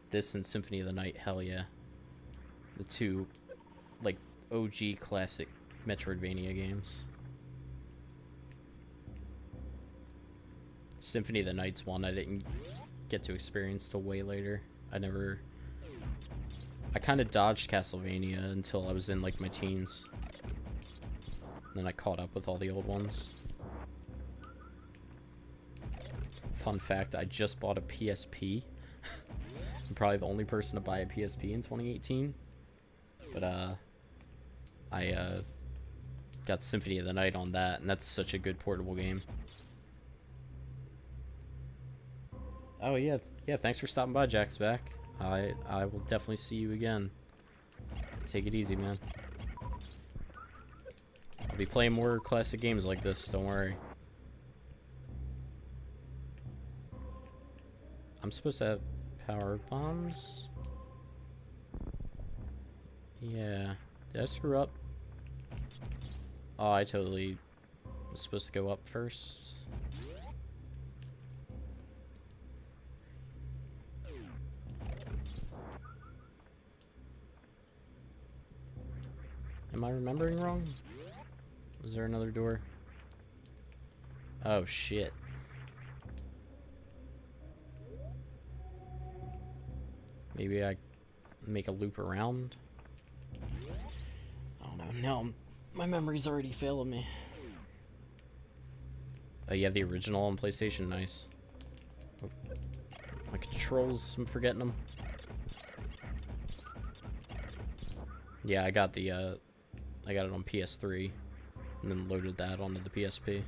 This and Symphony of the Night, hell yeah. The two, like, OG classic Metroidvania games. Symphony of the Night's one I didn't get to experience till way later. I kind of dodged Castlevania until I was in like my teens. And then I caught up with all the old ones. Fun fact, I just bought a PSP. I'm probably the only person to buy a PSP in 2018. But I got Symphony of the Night on that, and that's such a good portable game. Oh yeah, thanks for stopping by, Jack's back. I will definitely see you again. Take it easy, man. I'll be playing more classic games like this, don't worry. I'm supposed to have power bombs? Yeah. Did I screw up? Oh, I totally was supposed to go up first. Am I remembering wrong? Was there another door? Oh, shit. Maybe I make a loop around? Oh no, no. My memory's already failing me. Oh, you have the original on PlayStation? Nice. Oh, my controls, I'm forgetting them. Yeah, I got it on PS3 and then loaded that onto the PSP.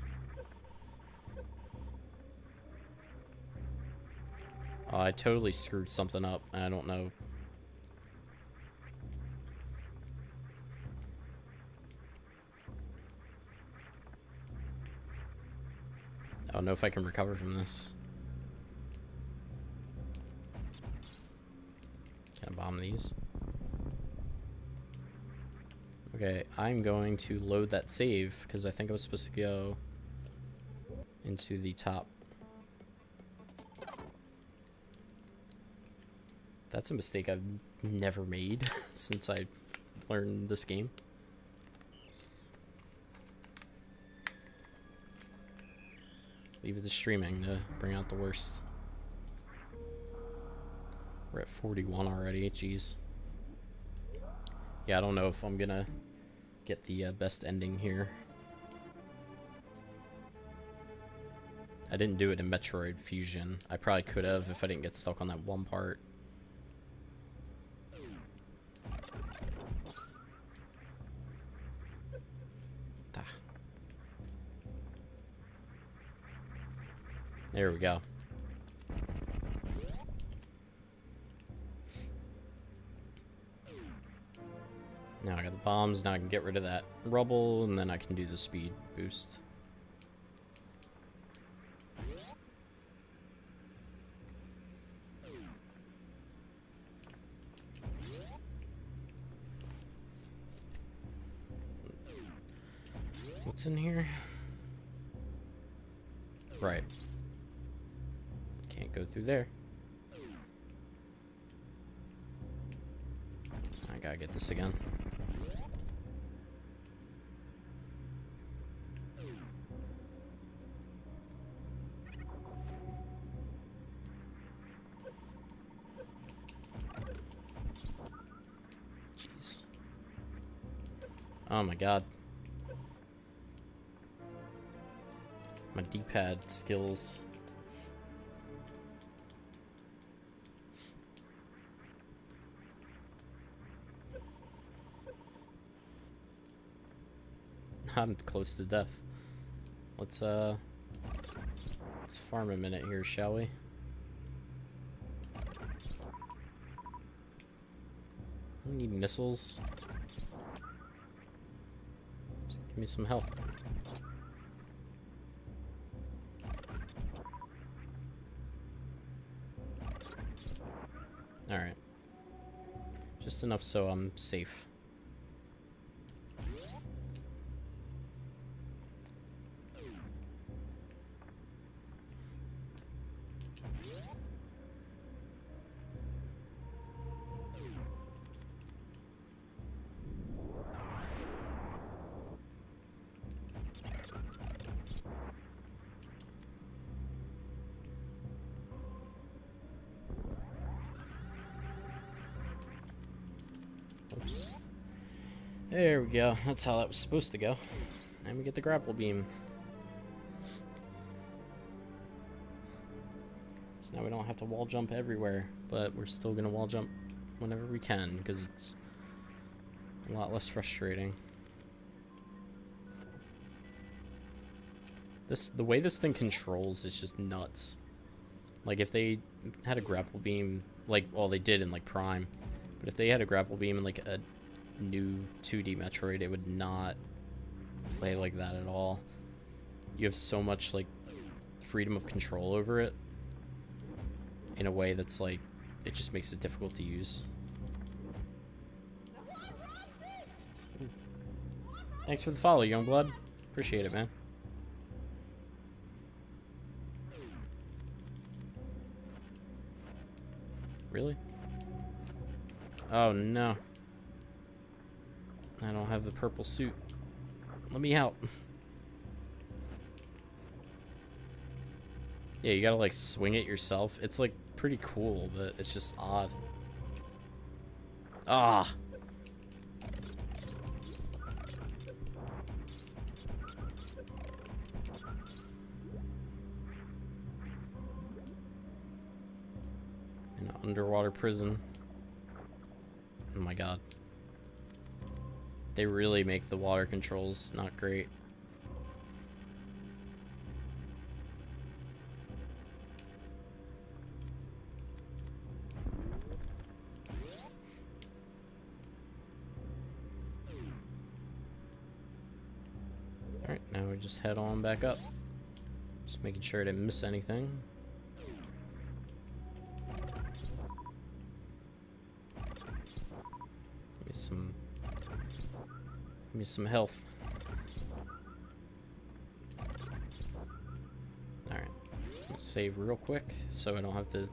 Oh, I totally screwed something up. I don't know. I don't know if I can recover from this. Can I bomb these? Okay, I'm going to load that save because I think I was supposed to go into the top. That's a mistake I've never made since I learned this game. Leave it to streaming to bring out the worst. We're at 41 already, jeez. Yeah, I don't know if I'm gonna get the best ending here. I didn't do it in Metroid Fusion. I probably could have if I didn't get stuck on that one part. There we go. Now I got the bombs, now I can get rid of that rubble, and then I can do the speed boost. What's in here? Right. Can't go through there. I gotta get this again. Jeez. Oh my god. My D-pad skills. I'm close to death. Let's farm a minute here, shall we? I need missiles. Just give me some health. Alright. Just enough so I'm safe. Oops. There we go. That's how that was supposed to go. And we get the grapple beam. So now we don't have to wall jump everywhere, but we're still gonna wall jump whenever we can because it's a lot less frustrating. The way this thing controls is just nuts. Like if they had a grapple beam, like, well, they did in like Prime, but if they had a grapple beam in like a new 2D Metroid, it would not play like that at all. You have so much like freedom of control over it in a way that's like, it just makes it difficult to use. Thanks for the follow, Youngblood. Appreciate it, man. Really? Oh no. I don't have the purple suit. Let me out. Yeah, you gotta like swing it yourself. It's like pretty cool, but it's just odd. Ah. An underwater prison. Oh my god. They really make the water controls not great. Alright, now we just head on back up. Just making sure I didn't miss anything. Give me some health. Alright. Let's save real quick so I don't have to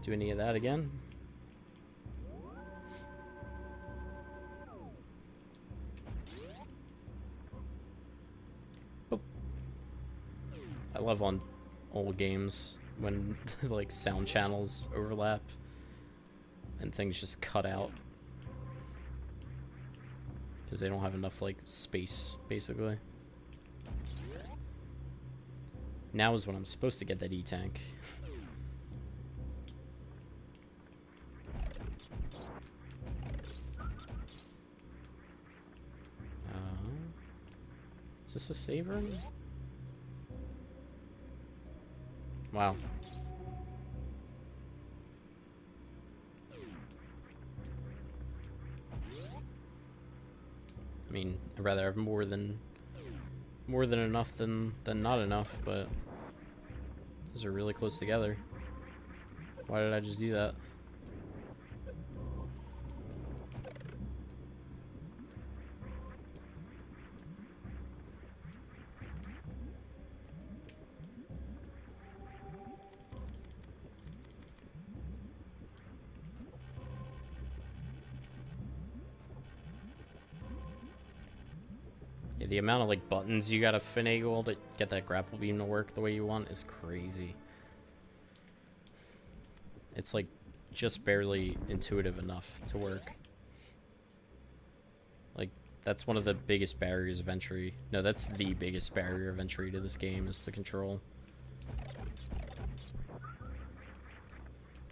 do any of that again. Oh. I love on old games when like sound channels overlap. and things just cut out. Because they don't have enough, like, space, basically. Now is when I'm supposed to get that E-tank. Is this a save room? Wow. I mean, I'd rather have more than enough than not enough, but those are really close together. Why did I just do that? Yeah, the amount of like buttons you gotta finagle to get that grapple beam to work the way you want is crazy. It's like just barely intuitive enough to work. Like, that's one of the biggest barriers of entry. No, that's the biggest barrier of entry to this game is the control.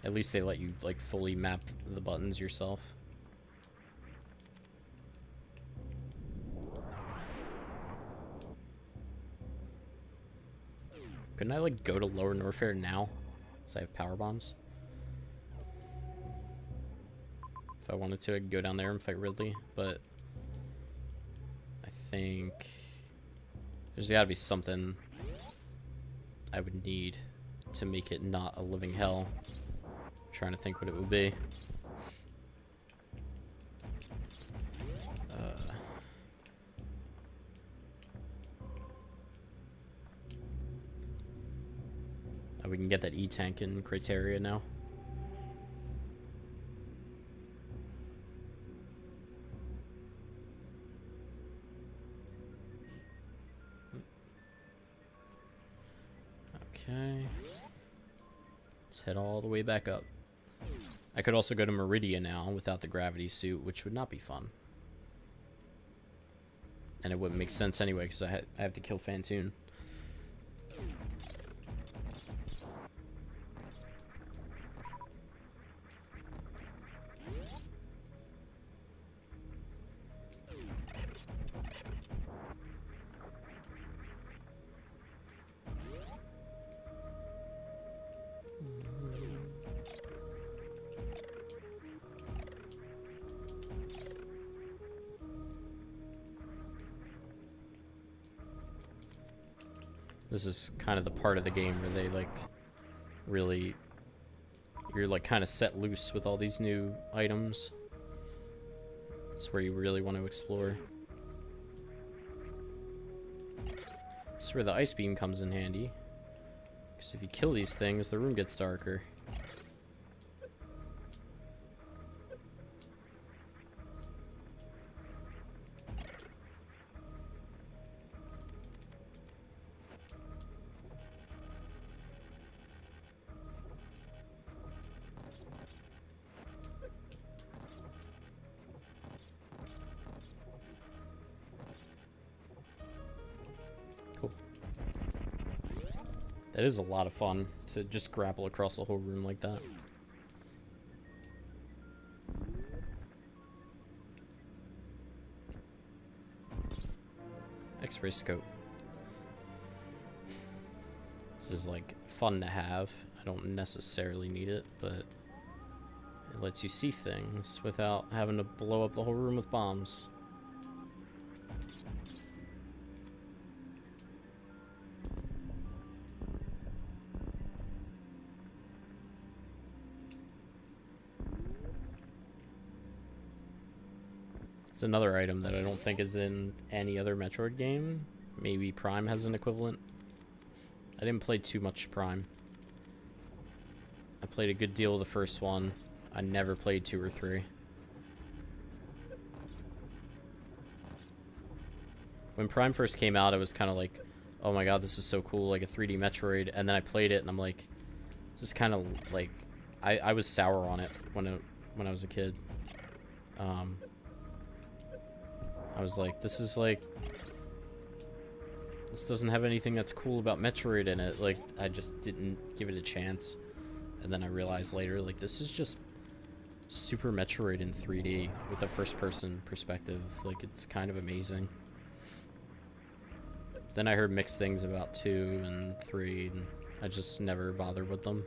At least they let you like fully map the buttons yourself. Couldn't I like go to Lower Norfair now? Because I have power bombs. If I wanted to, I could go down there and fight Ridley, but I think there's gotta be something I would need to make it not a living hell. I'm trying to think what it would be. We can get that E-tank in Criteria now. Okay. Let's head all the way back up. I could also go to Meridia now without the gravity suit, which would not be fun. And it wouldn't make sense anyway, because I have to kill Fantoon. This is kind of the part of the game where they like really, you're like kind of set loose with all these new items. It's where you really want to explore. This is where the ice beam comes in handy. Because if you kill these things, the room gets darker. That is a lot of fun to just grapple across the whole room like that. X-ray scope. This is like fun to have. I don't necessarily need it, but it lets you see things without having to blow up the whole room with bombs. It's another item that I don't think is in any other Metroid game. Maybe Prime has an equivalent. I didn't play too much Prime. I played a good deal of the first one. I never played 2 or 3. When Prime first came out, I was kind of like, oh my god, this is so cool, like a 3D Metroid. And then I played it and I'm like, just kind of like, I was sour on it when I was a kid. Um, I was like, this doesn't have anything that's cool about Metroid in it. Like, I just didn't give it a chance. And then I realized later, like, this is just Super Metroid in 3D with a first-person perspective. Like, it's kind of amazing. Then I heard mixed things about 2 and 3, and I just never bothered with them.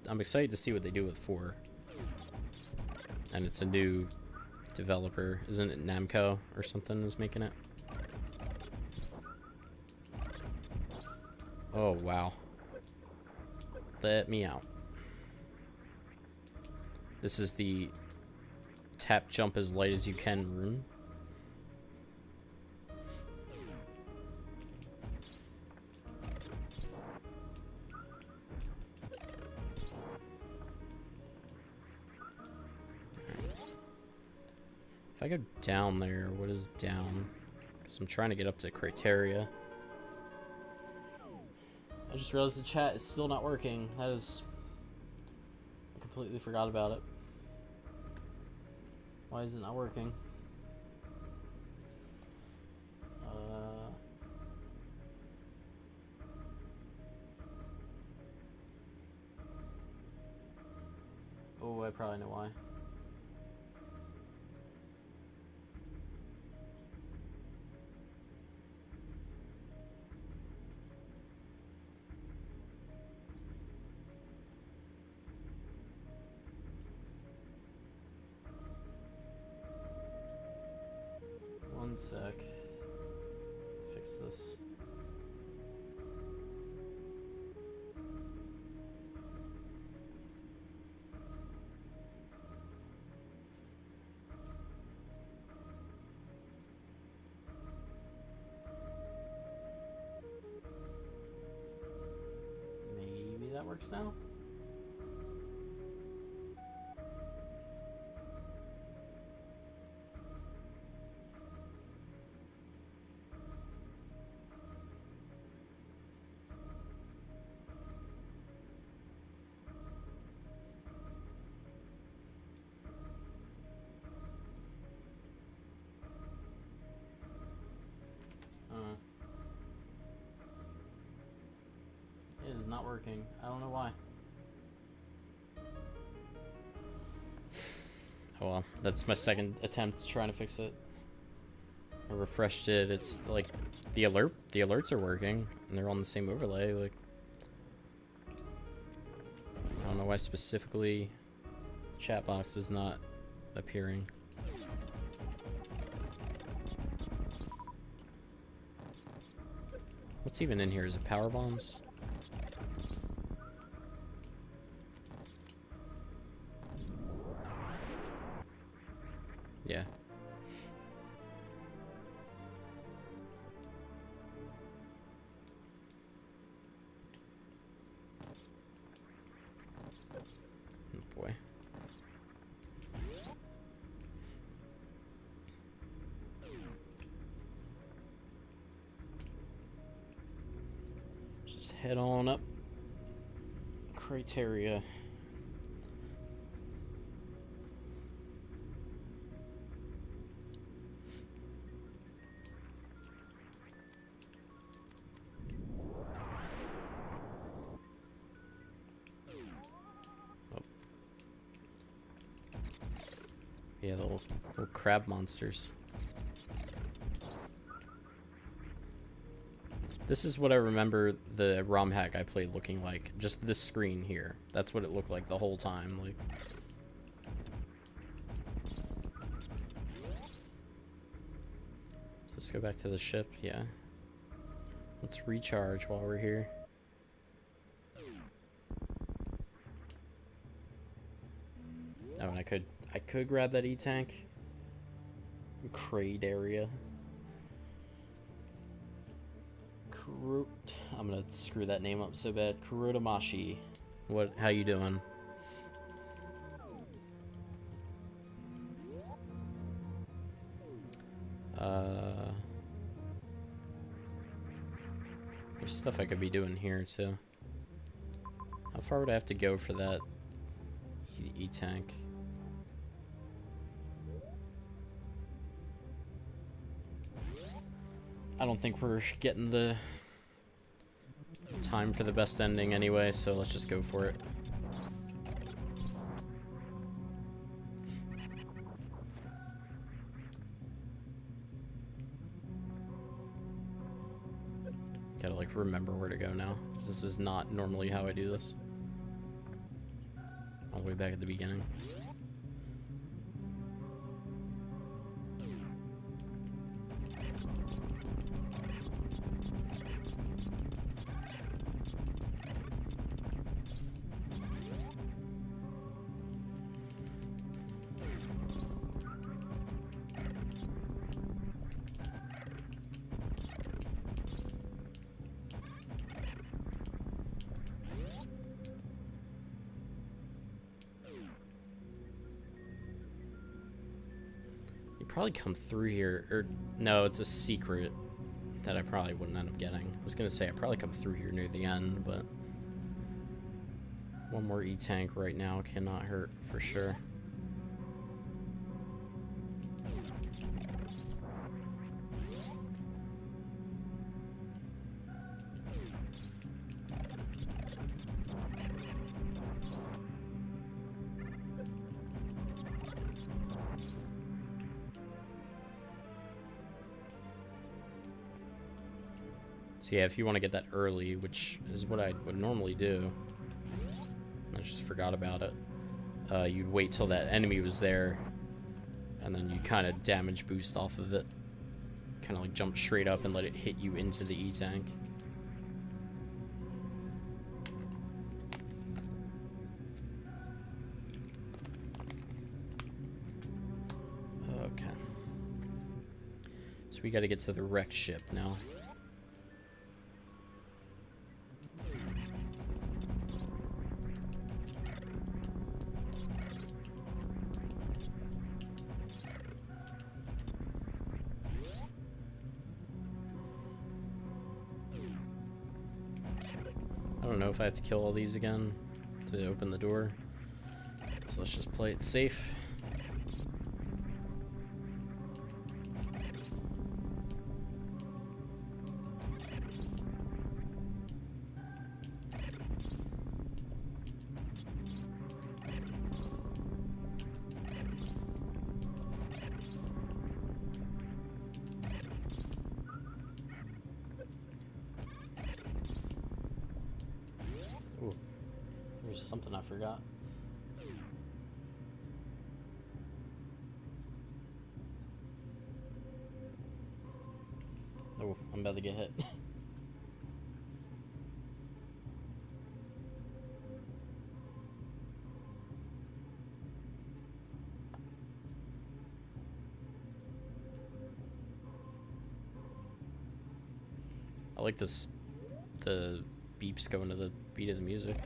I'm excited to see what they do with 4. And it's a new developer. Isn't it Namco or something is making it? Oh, wow. Let me out. This is the tap jump as light as you can room. If I go down there, what is down? Because I'm trying to get up to criteria. I just realized the chat is still not working. That is... I completely forgot about it. Why is it not working? Oh, I probably know why. One sec. Fix this. Maybe that works now? It is not working. I don't know why. Oh well, that's my second attempt trying to fix it. I refreshed it. It's like the alerts are working and they're on the same overlay. Like, I don't know why specifically chat box is not appearing. What's even in here? Is it power bombs? Yeah. Oh boy. Just head on up. Criteria. Yeah, the little crab monsters. This is what I remember the ROM hack I played looking like. Just this screen here. That's what it looked like the whole time. Like, so let's go back to the ship. Yeah. Let's recharge while we're here. Oh, and I could grab that E-tank. Crate area. I'm gonna screw that name up so bad. Kurotamashi. How you doing? There's stuff I could be doing here too. How far would I have to go for that E-tank? I don't think we're getting the time for the best ending anyway, so let's just go for it. Gotta like remember where to go now. This is not normally how I do this. All the way back at the beginning. Probably come through here, or no, it's a secret that I probably wouldn't end up getting. I was gonna say I probably come through here near the end, but one more E-tank right now cannot hurt for sure. So yeah, if you want to get that early, which is what I would normally do, I just forgot about it, you'd wait till that enemy was there, and then you kind of damage boost off of it. Kind of like jump straight up and let it hit you into the E-tank. Okay. So we got to get to the wreck ship now. I don't know if I have to kill all these again to open the door, so let's just play it safe. Ooh, there's something I forgot. Oh, I'm about to get hit. I like this, the beeps going to the beat of the music.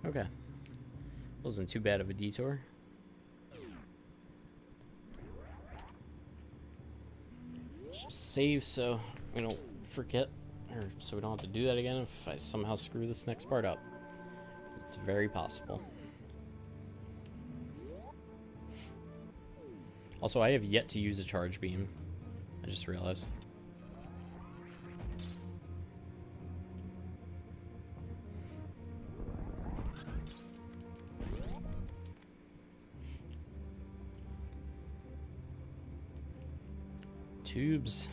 Okay. Wasn't too bad of a detour. Just save so we don't forget, or so we don't have to do that again if I somehow screw this next part up. It's very possible. Also, I have yet to use a charge beam. I just realized. Tubes.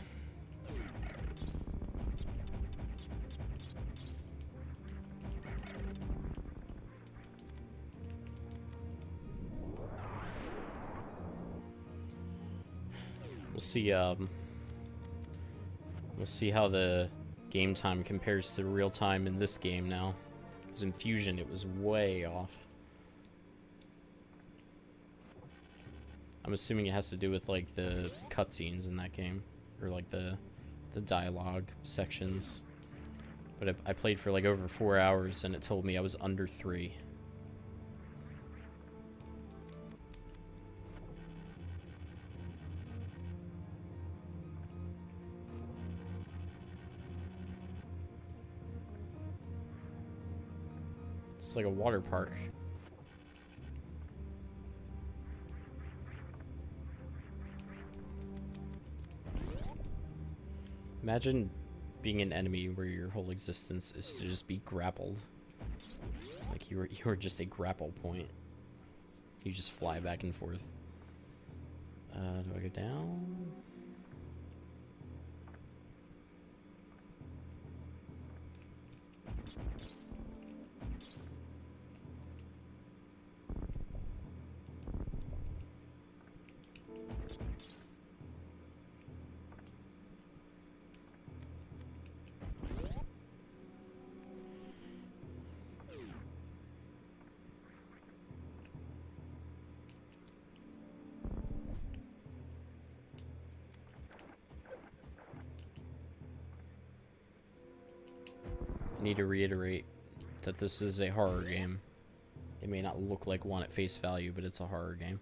We'll see how the game time compares to real time in this game now. Because in Fusion it was way off. I'm assuming it has to do with like the cutscenes in that game, or like the the dialogue sections. But I played for like over 4 hours and it told me I was under 3. It's like a water park. Imagine being an enemy where your whole existence is to just be grappled. Like you were just a grapple point. You just fly back and forth. Do I go down? I need to reiterate that this is a horror game. It may not look like one at face value, but it's a horror game.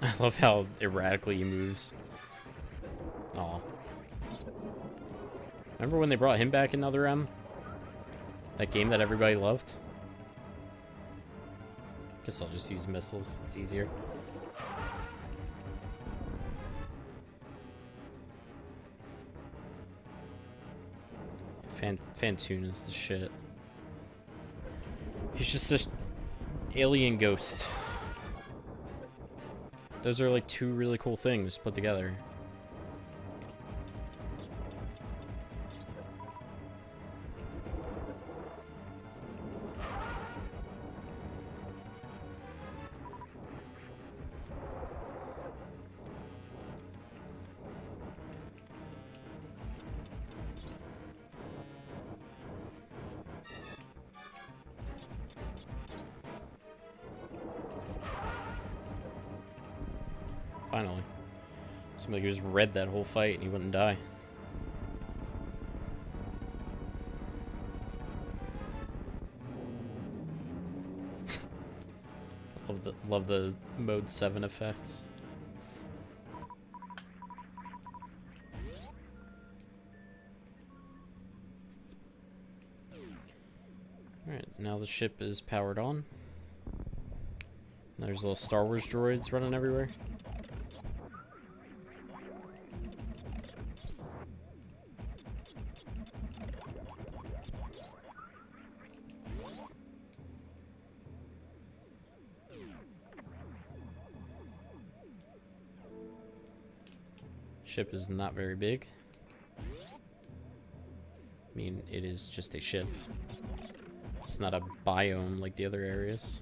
I love how erratically he moves. Aw. Remember when they brought him back in Other M? That game that everybody loved? Guess I'll just use missiles. It's easier. Fantoon is the shit. He's just this alien ghost. Those are like two really cool things put together. Finally. Somebody just read that whole fight and he wouldn't die. Love the mode 7 effects. Alright, so now the ship is powered on. There's little Star Wars droids running everywhere. Ship is not very big. I mean, it is just a ship. It's not a biome like the other areas.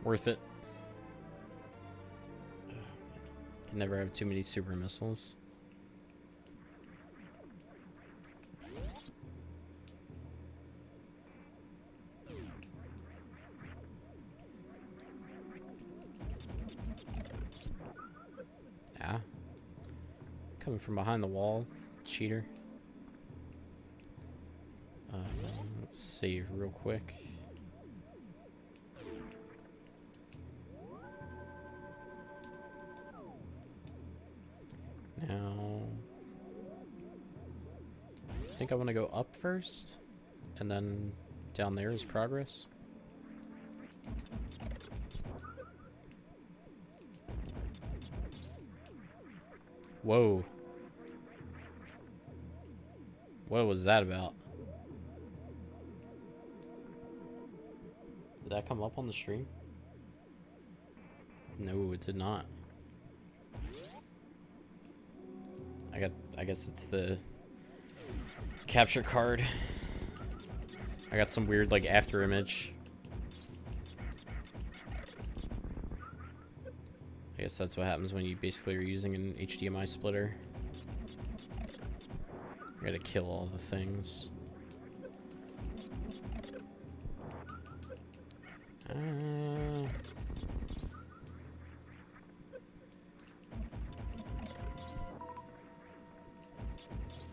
Worth it. Can never have too many super missiles. Ah. Coming from behind the wall, cheater. Let's save real quick. think I want to go up first, and then down there is progress. Whoa. What was that about? Did that come up on the stream? No, it did not. I guess it's the capture card. I got some weird like after image. I guess that's what happens when you basically are using an HDMI splitter. I gotta kill all the things.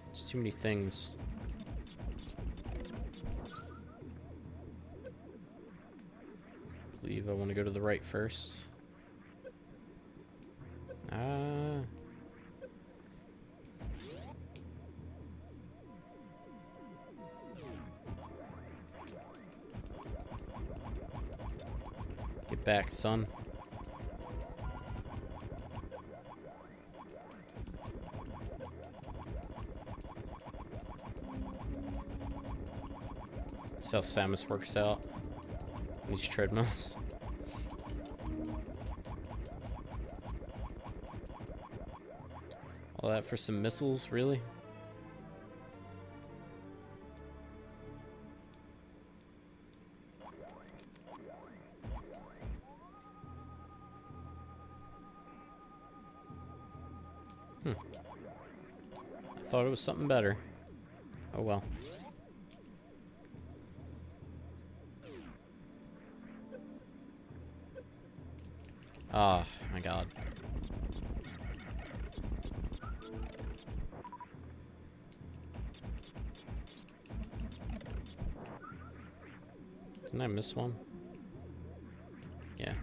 There's too many things. I believe I want to go to the right first. Get back, son. That's how Samus works out on these treadmills. All that for some missiles, really? I thought it was something better. Oh well. Ah, my god. Didn't I miss one? Yeah.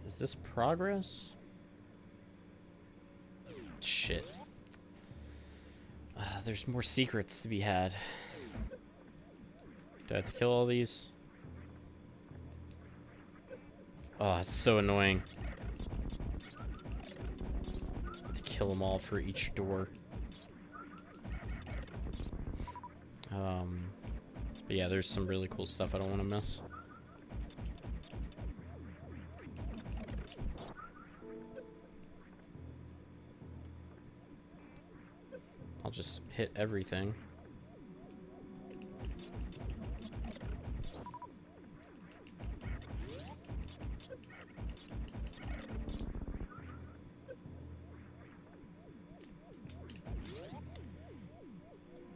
Is this progress? Shit. There's more secrets to be had. Do I have to kill all these? Oh, it's so annoying. To kill them all for each door. But yeah, there's some really cool stuff I don't want to miss. I'll just hit everything.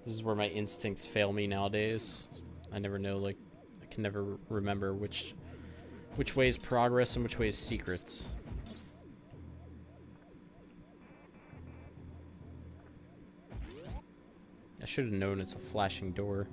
This is where my instincts fail me nowadays. I never know, like, I can never remember which way is progress and which way is secrets. I should have known it's a flashing door.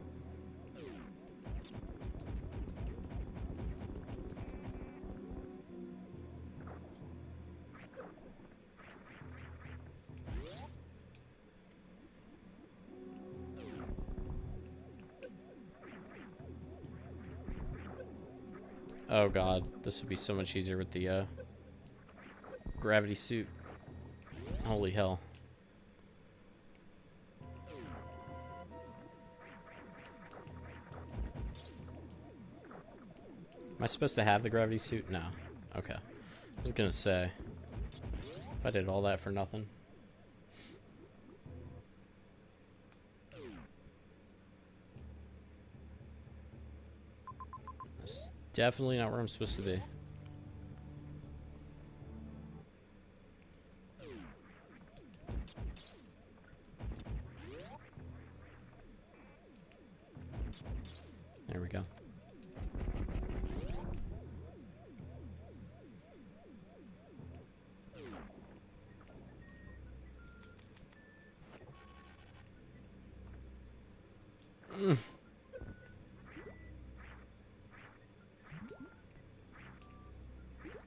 Oh god, this would be so much easier with the gravity suit. Holy hell. Am I supposed to have the gravity suit? No. Okay. I was gonna say, if I did all that for nothing. That's definitely not where I'm supposed to be. There we go.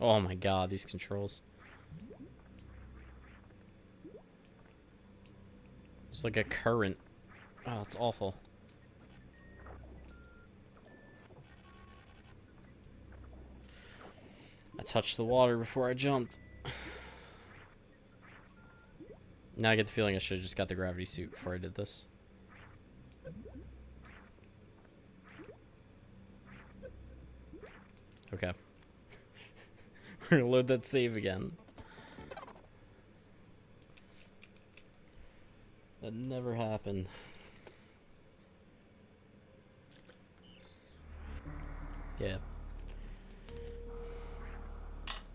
Oh my god, these controls. It's like a current. Oh, it's awful. I touched the water before I jumped. Now I get the feeling I should have just got the gravity suit before I did this. Okay. We're gonna load that save again. That never happened. Yeah.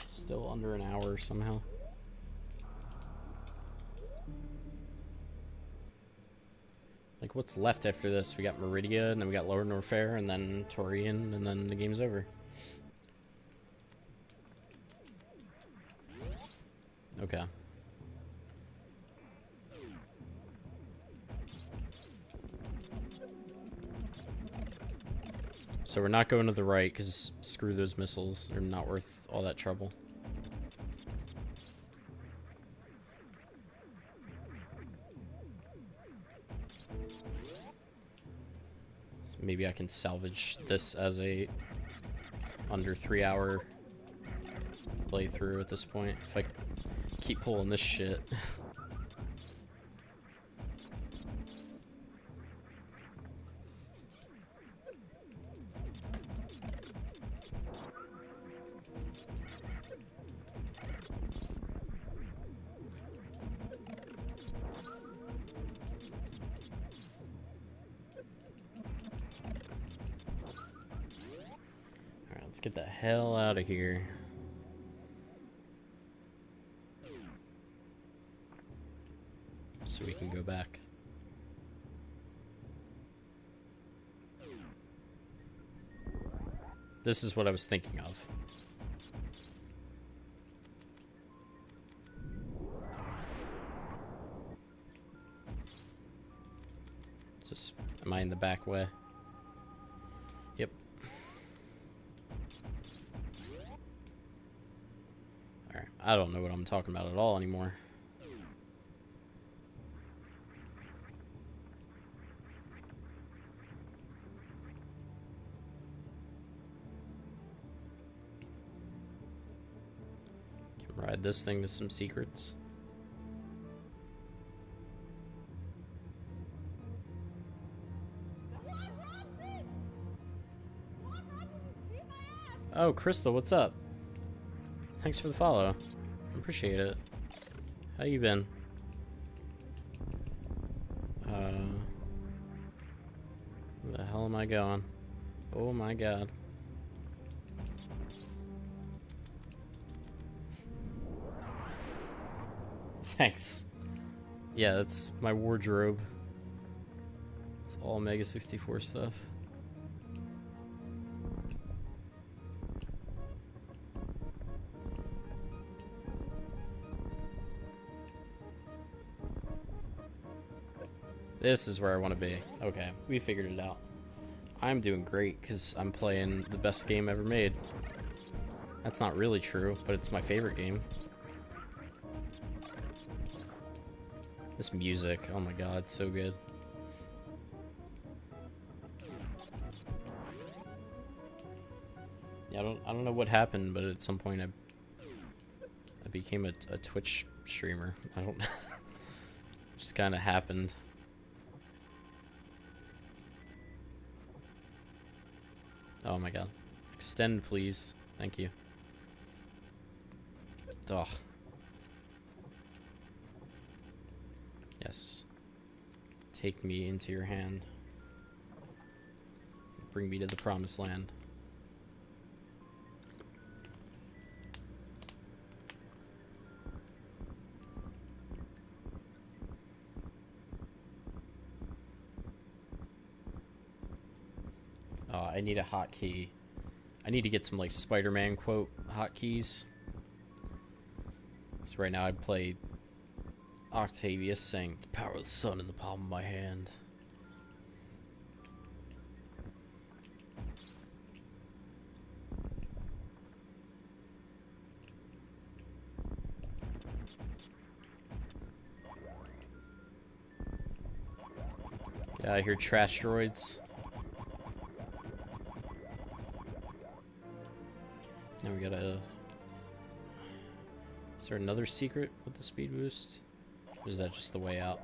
Still under an hour somehow. Like, what's left after this? We got Meridia, and then we got Lower Norfair, and then Torian, and then the game's over. Okay. So we're not going to the right, because screw those missiles. They're not worth all that trouble. So maybe I can salvage this as a under 3 hour playthrough at this point, if I keep pulling this shit. Alright, let's get the hell out of here. So we can go back. This is what I was thinking of. Is this, am I in the back way? Yep. Alright, I don't know what I'm talking about at all anymore. Ride this thing to some secrets. Oh, Crystal, what's up? Thanks for the follow. Appreciate it. How you been? Where the hell am I going? Oh my god. Thanks. Yeah, that's my wardrobe. It's all Mega 64 stuff. This is where I want to be. Okay, we figured it out. I'm doing great because I'm playing the best game ever made. That's not really true, but it's my favorite game. This music, oh my god, it's so good. Yeah, I don't know what happened, but at some point I became a Twitch streamer. I don't just kind of happened. Oh my god. Extend, please. Thank you. Ugh. Yes. Take me into your hand. Bring me to the promised land. I need a hotkey. I need to get some like Spider-Man quote hotkeys. So right now I'd play Octavius saying, "The power of the sun in the palm of my hand." Get out of here, trash droids. Now we gotta... Is there another secret with the speed boost? Or is that just the way out?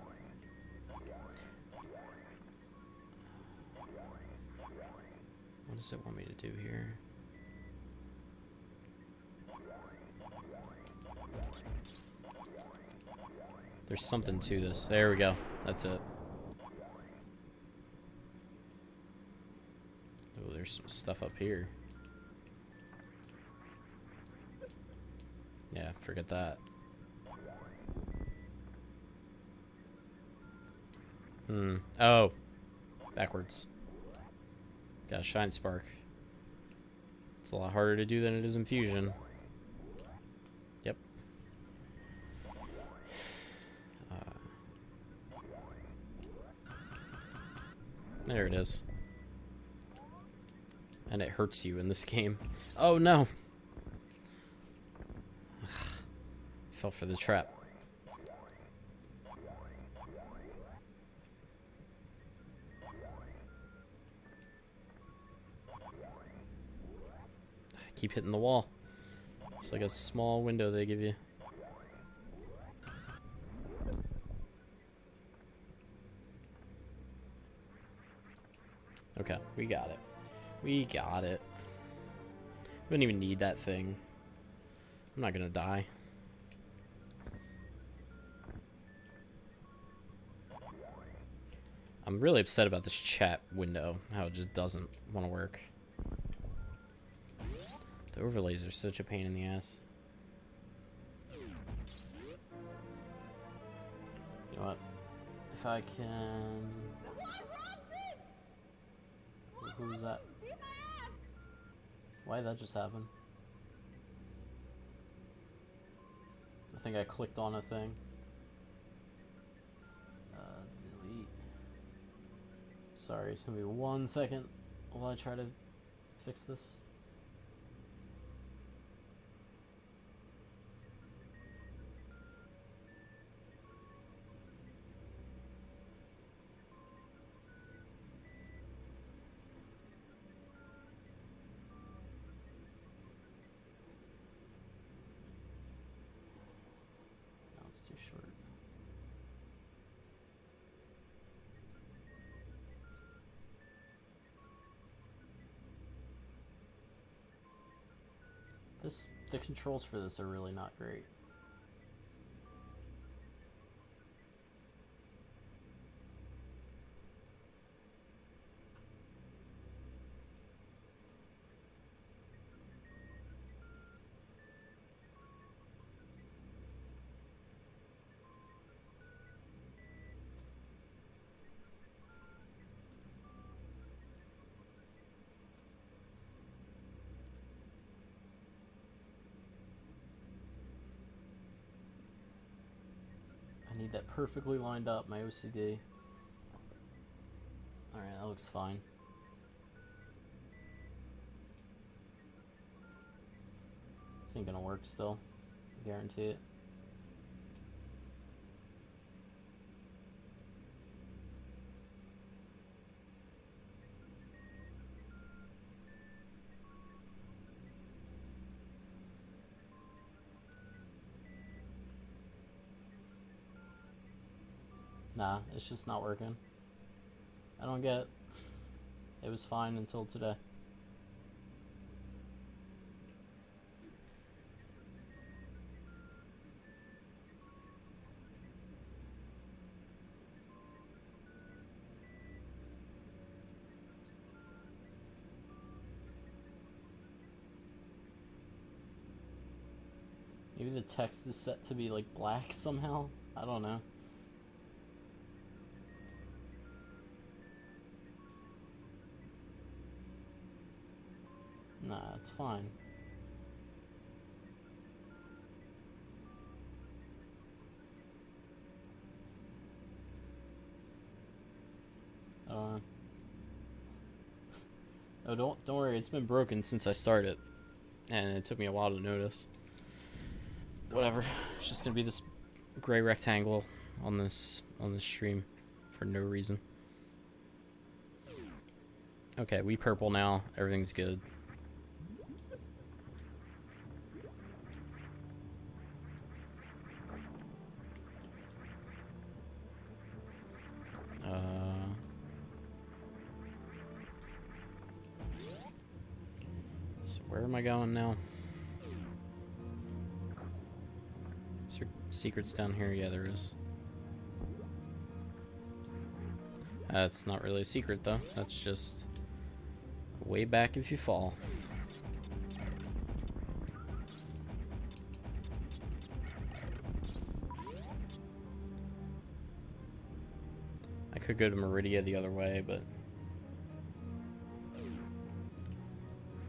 What does it want me to do here? There's something to this. There we go. That's it. Oh, there's some stuff up here. Yeah, forget that. Oh. Backwards. Got a shine spark. It's a lot harder to do than it is in Fusion. Yep. There it is. And it hurts you in this game. Oh no! Fell for the trap. I keep hitting the wall. It's like a small window they give you. Okay, we got it. We got it. We don't even need that thing. I'm not gonna die. I'm really upset about this chat window, how it just doesn't want to work. The overlays are such a pain in the ass. You know what? If I can... Who's that? Why did that just happen? I think I clicked on a thing. Delete. Sorry, it's gonna be 1 second while I try to fix this. No, it's too short. The controls for this are really not great. I need that perfectly lined up, my OCD. Alright, that looks fine. This ain't gonna work still. I guarantee it. Nah, it's just not working. I don't get it. It was fine until today. Maybe the text is set to be like black somehow? I don't know. Nah, it's fine. Oh, don't worry. It's been broken since I started, and it took me a while to notice. whatever. It's just gonna be this gray rectangle on this stream for no reason. Okay, we purple now. Everything's good. So where am I going now? Is there secrets down here? Yeah, there is. That's not really a secret, though. That's just way back if you fall. I could go to Meridia the other way, but...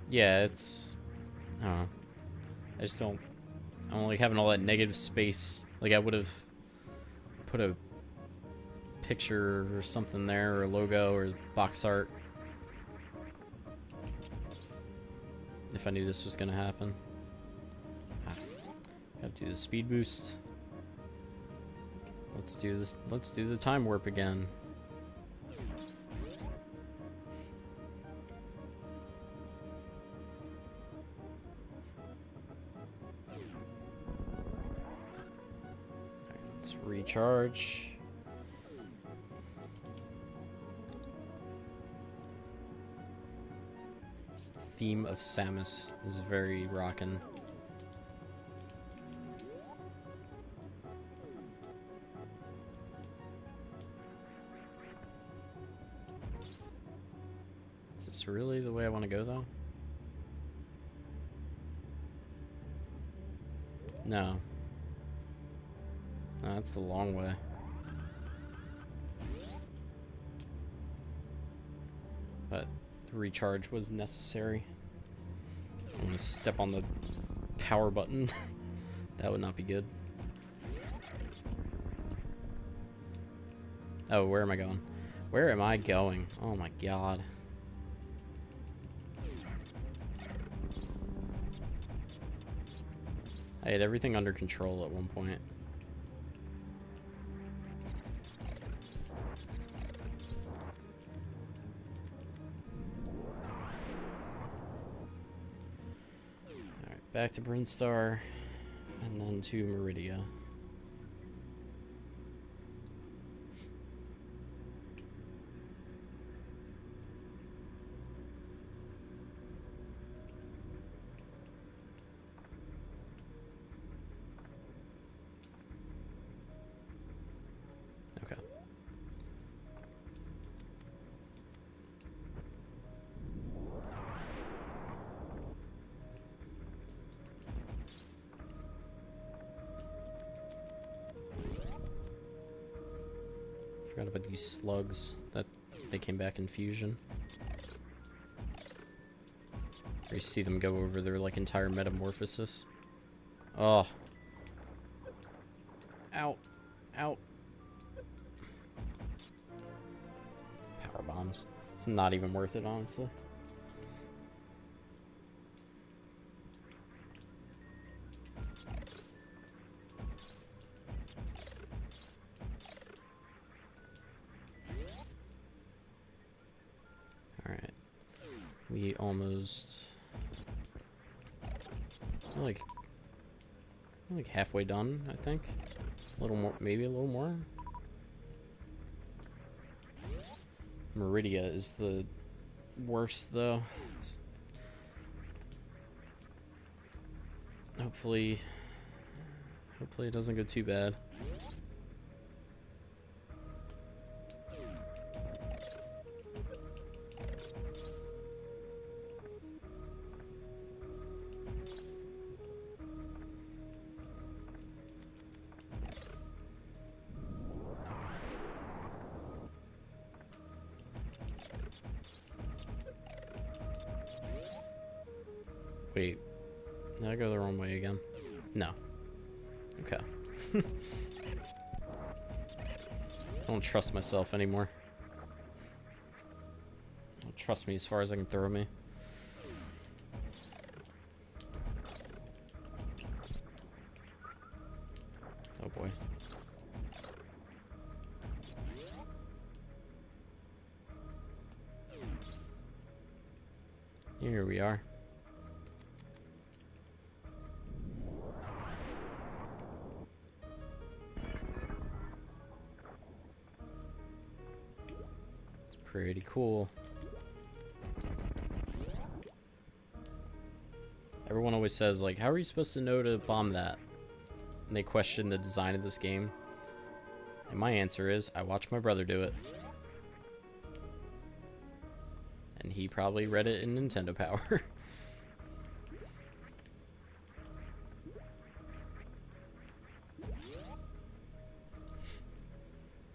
yeah, it's... I don't know. I just don't... I don't like having all that negative space. Like, I would have put a picture or something there, or a logo, or box art. If I knew this was gonna happen. Gotta do the speed boost. Let's do this. Let's do the time warp again. Let's recharge. This theme of Samus is very rockin'. Is this really the way I want to go, though? No. No, that's the long way. But the recharge was necessary. I'm gonna step on the power button. That would not be good. Oh, where am I going? Where am I going? Oh my god. I had everything under control at one point. Alright, back to Brinstar, and then to Meridia. Okay. Forgot about these slugs that they came back in Fusion. You see them go over their like entire metamorphosis. Oh. Out. Out. Power bombs. It's not even worth it, honestly. Alright. We almost... We're like halfway done, I think. A little more, maybe a little more. Meridia is the worst, though. It's hopefully it doesn't go too bad. Wait, did I go the wrong way again? No. Okay. I don't trust myself anymore. Don't trust me as far as I can throw me. Oh boy. Here we are. It's pretty cool. Everyone always says, like, how are you supposed to know to bomb that? And they question the design of this game. And my answer is, I watched my brother do it. And he probably read it in Nintendo Power.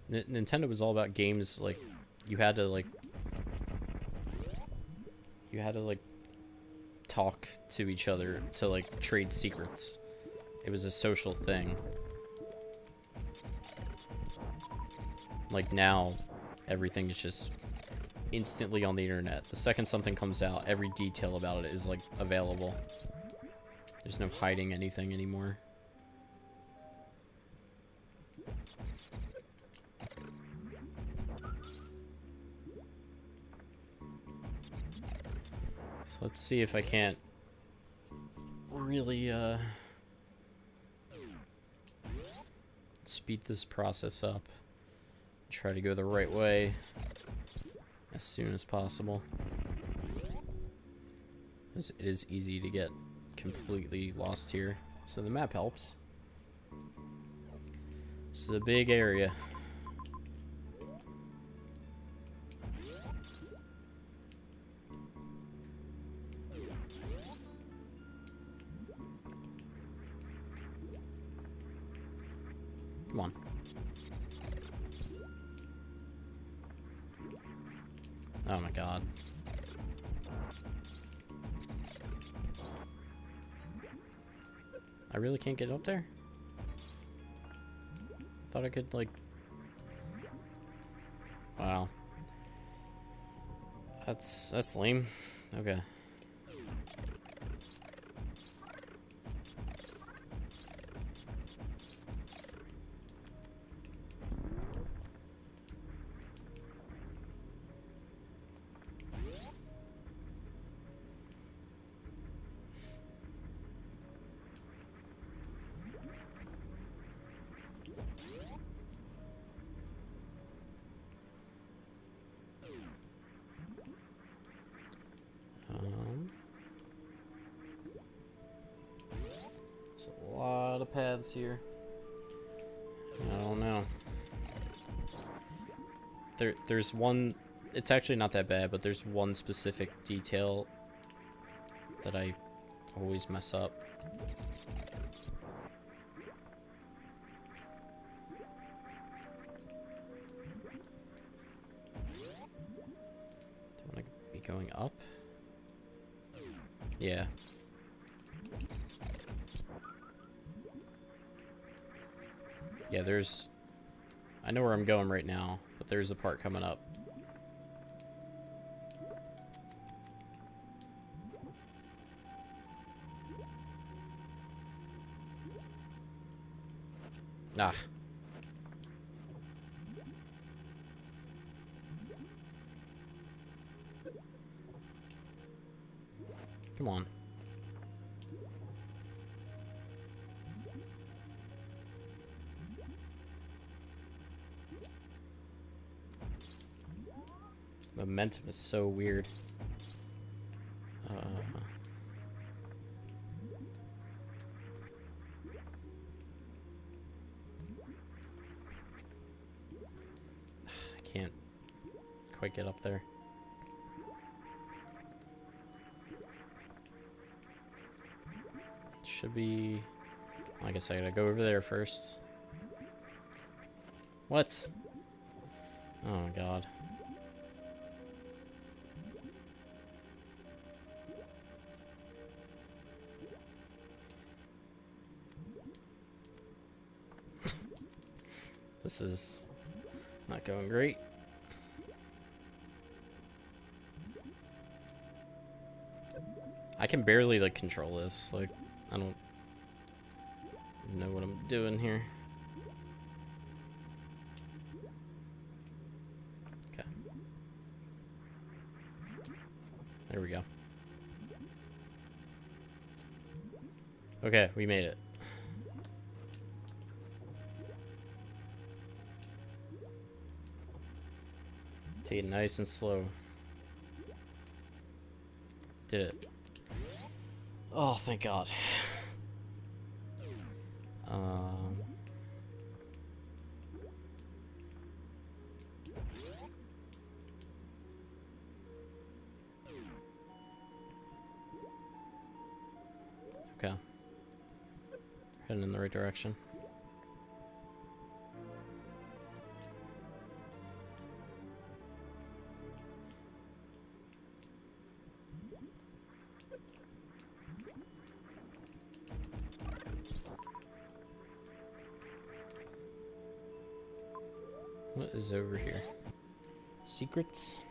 Nintendo was all about games, like, you had to talk to each other to, like, trade secrets. It was a social thing. Like, now, everything is just instantly on the internet. The second something comes out, every detail about it is, like, available. There's no hiding anything anymore. So let's see if I can't really, speed this process up. Try to go the right way as soon as possible. It is easy to get completely lost here, so the map helps. This is a big area. Come on. Oh my god. I really can't get up there? Thought I could, like... Wow. That's lame. Okay. There's a lot of paths here. I don't know. There's one, it's actually not that bad, but there's one specific detail that I always mess up. Do I want to be going up? Yeah. Yeah, there's... I know where I'm going right now, but there's a part coming up. Ah. Come on. Momentum is so weird. I can't quite get up there. Should be... I guess I gotta go over there first. What? Oh my god. This is not going great. I can barely, like, control this. Like, I don't know what I'm doing here. There we go. Okay, we made it. Take it nice and slow. Did it. Oh, thank God. Okay. Heading in the right direction. What is over here? Secrets?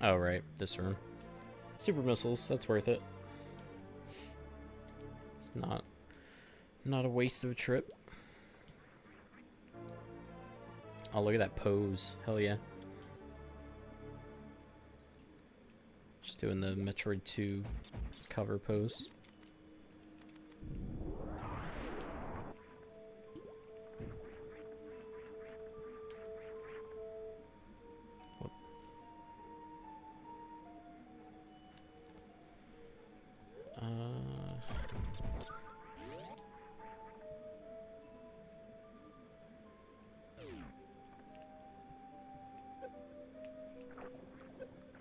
Oh, right. This room. Super missiles. That's worth it. It's not a waste of a trip. Oh, look at that pose. Hell yeah. Just doing the Metroid 2 cover pose.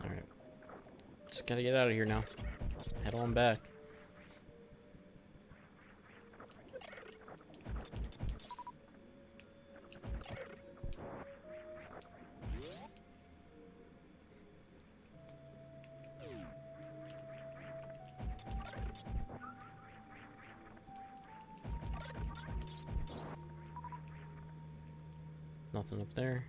Alright. Just gotta get out of here now. Head on back. Nothing up there.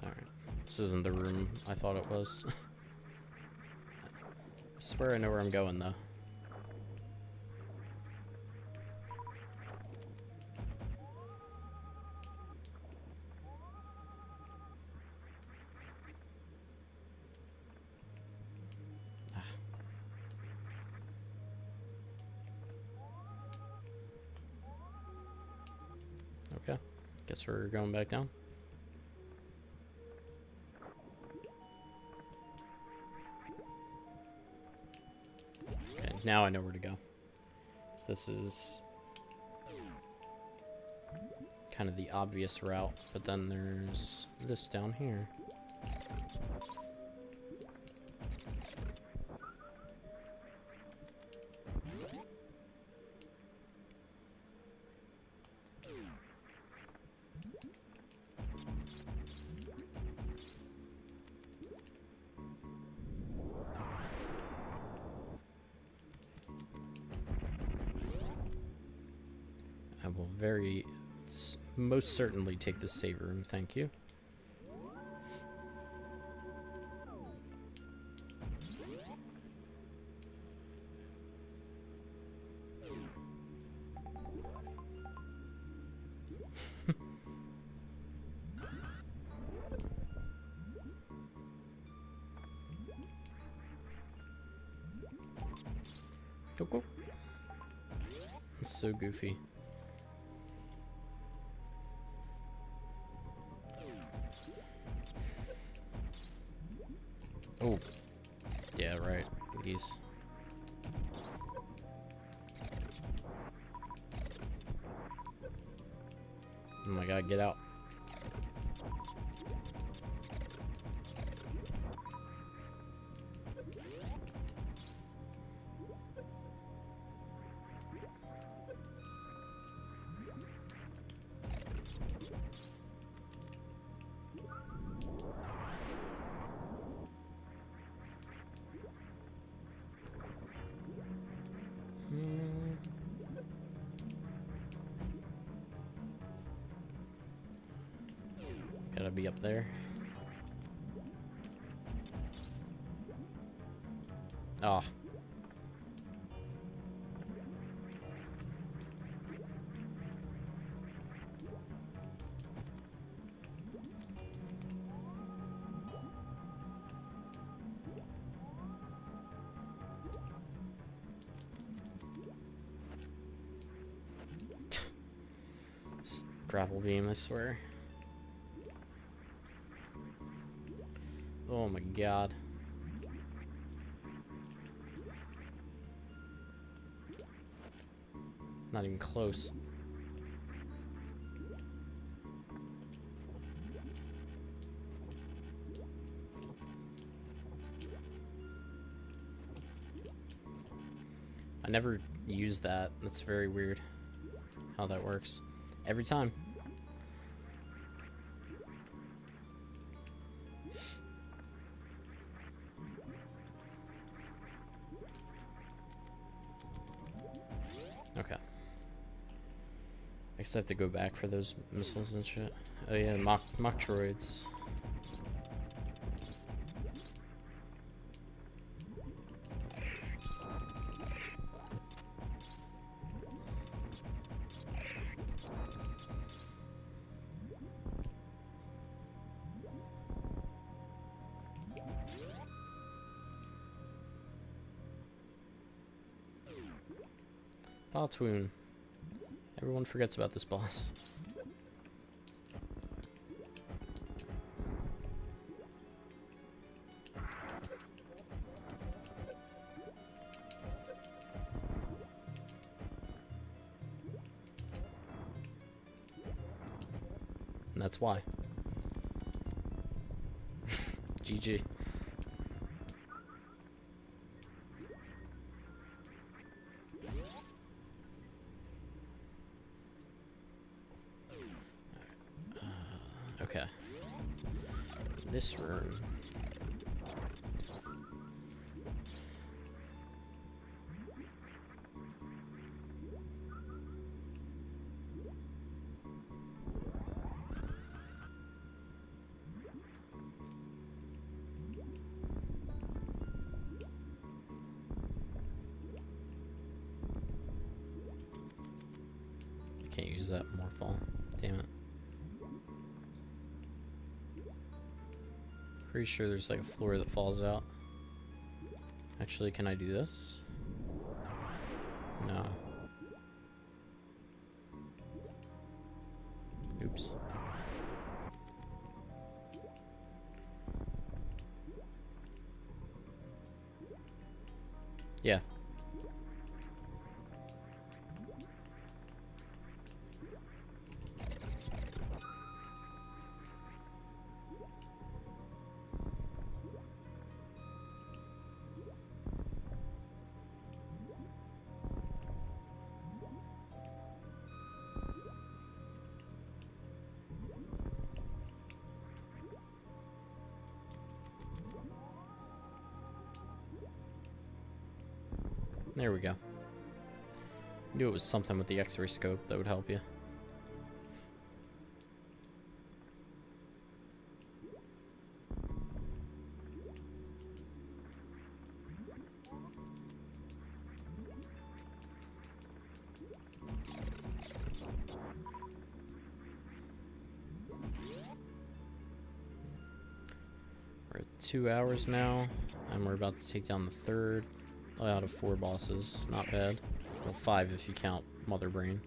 Alright. This isn't the room I thought it was. I swear I know where I'm going, though. Okay. Guess we're going back down. Okay, now I know where to go. So this is kind of the obvious route, but then there's this down here. I will most certainly take the save room, thank you. Go, go. It's so goofy. Oh, yeah, right. These. Oh my God, get out. Gotta be up there. Oh. It's grapple beam, I swear. Oh my god. Not even close. I never use that. That's very weird how that works. Every time. Okay. I guess I have to go back for those missiles and shit. Oh yeah, Metroids. Baltoon. Everyone forgets about this boss. And that's why. GG. Okay. This room. I can't use that morph ball. Damn it. Pretty sure there's like a floor that falls out. Actually, can I do this? No. Oops. Yeah. There we go. Knew it was something with the X-ray scope that would help you. We're at 2 hours now, and we're about to take down the third out of 4 bosses. Not bad. Well, 5 if you count Mother Brain.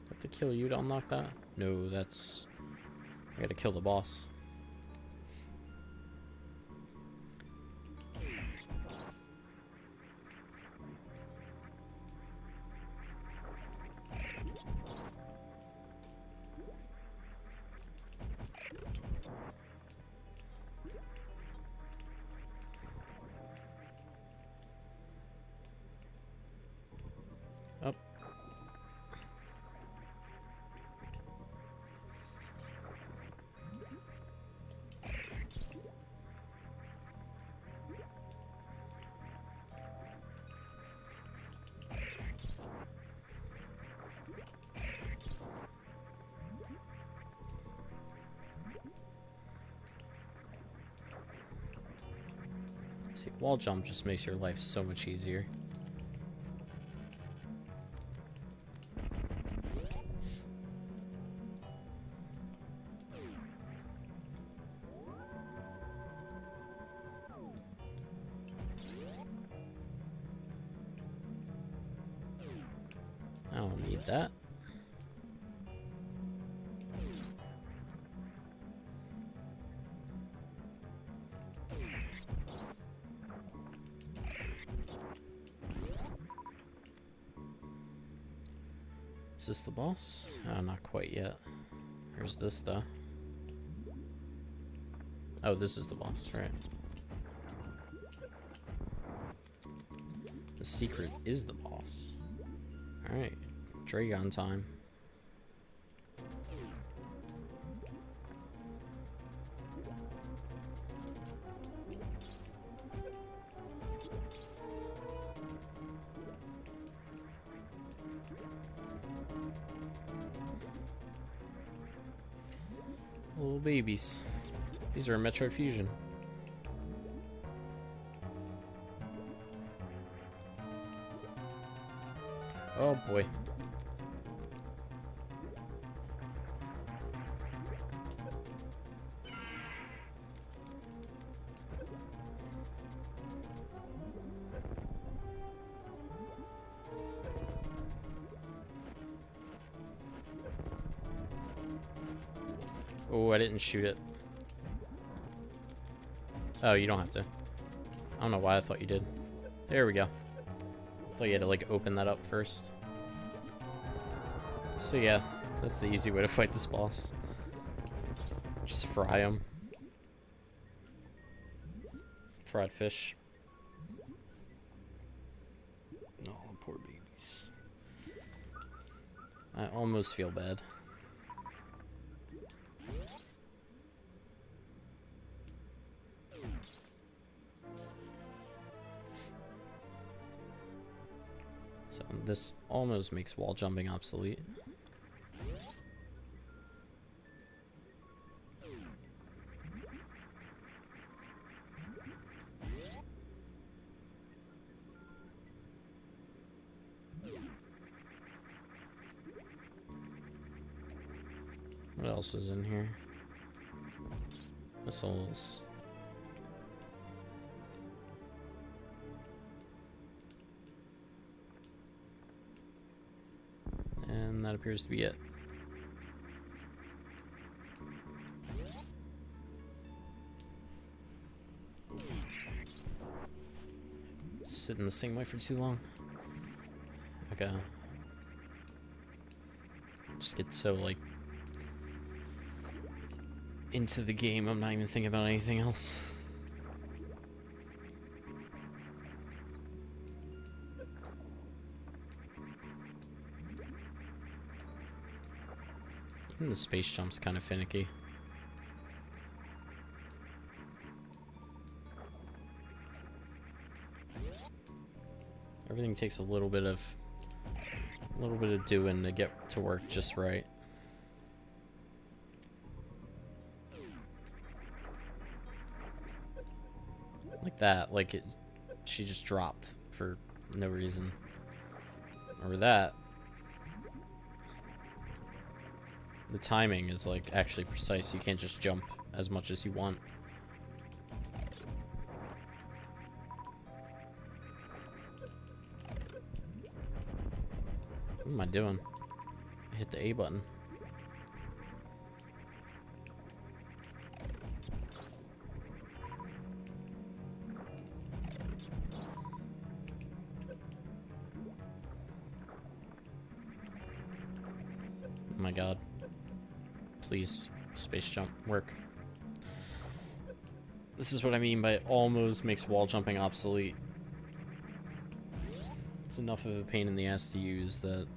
Have to kill you to unlock that? No, that's... I gotta kill the boss. Up. See, wall jump just makes your life so much easier. I don't need that. Is this the boss? Oh, not quite yet. Here's this, though. Oh, this is the boss, right. The secret is the boss. Alright, Dragon time. Little babies. These are in Metroid Fusion. Oh boy. Oh, I didn't shoot it. Oh, you don't have to. I don't know why I thought you did. There we go. Thought you had to like open that up first. So yeah, that's the easy way to fight this boss. Just fry him. Fried fish. Oh, poor babies. I almost feel bad. So this almost makes wall jumping obsolete. What else is in here? Missiles. And that appears to be it. Sitting the same way for too long. Okay. Just get so like into the game, I'm not even thinking about anything else. Even the space jump's kind of finicky. Everything takes a little bit of doing to get to work just right. Like that, like it, she just dropped for no reason. Or that. The timing is like actually precise. You can't just jump as much as you want. What am I doing? I hit the A button. Oh my god. Please, space jump, work. This is what I mean by it almost makes wall jumping obsolete. It's enough of a pain in the ass to use that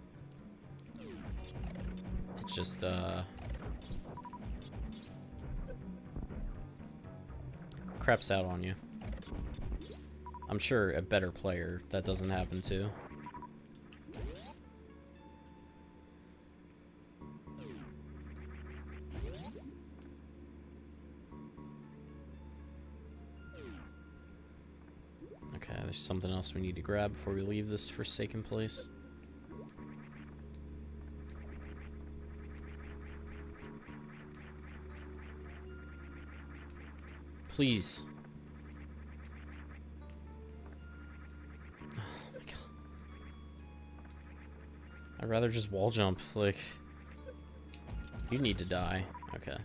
it just craps out on you. I'm sure a better player that doesn't happen to. there's something else we need to grab before we leave this forsaken place. Please. Oh my god. I'd rather just wall jump. Like, you need to die. Okay.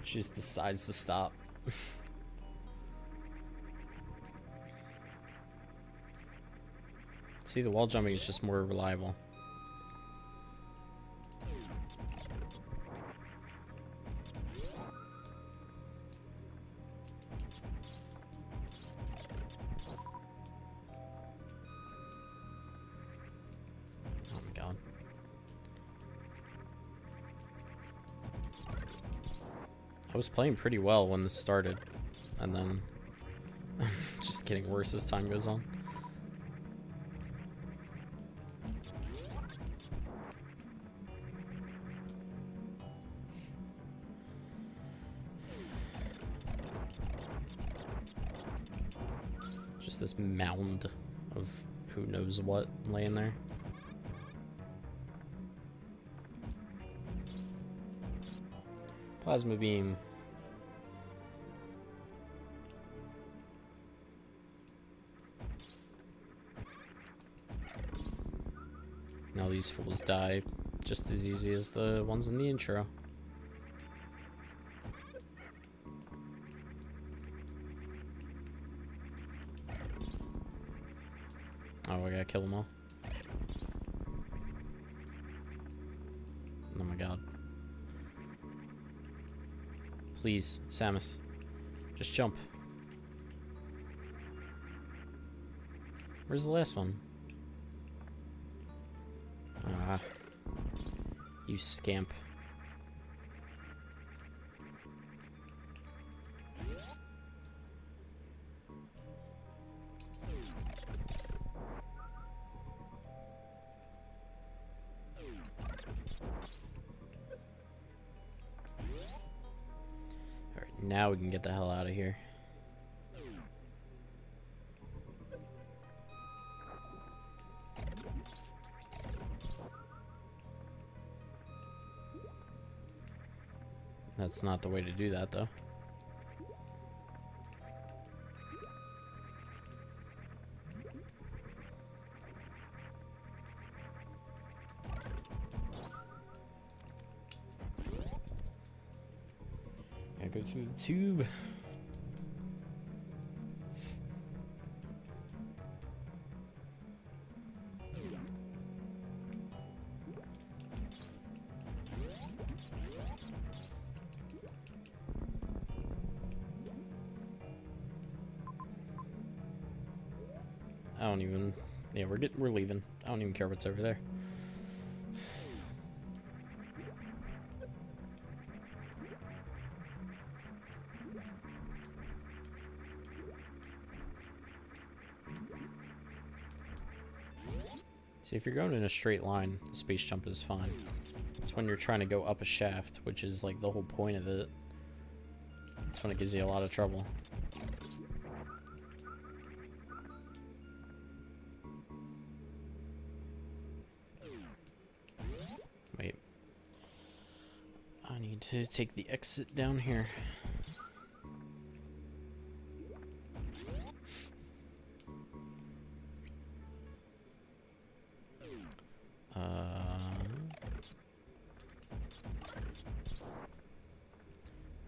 She just decides to stop. See, the wall jumping is just more reliable. Oh my god. I was playing pretty well when this started, and then just getting worse as time goes on. Just this mound of who knows what laying there. Plasma beam. Now these fools die just as easy as the ones in the intro. Oh, I gotta kill them all. Oh my god. Please, Samus. Just jump. Where's the last one? Ah. You scamp. Alright, now we can get the hell out of here. That's not the way to do that, though. Gotta go through the tube. I don't even. Yeah, we're leaving. I don't even care what's over there. See, if you're going in a straight line, the space jump is fine. It's when you're trying to go up a shaft, which is like the whole point of it. That's when it gives you a lot of trouble. Wait. I need to take the exit down here.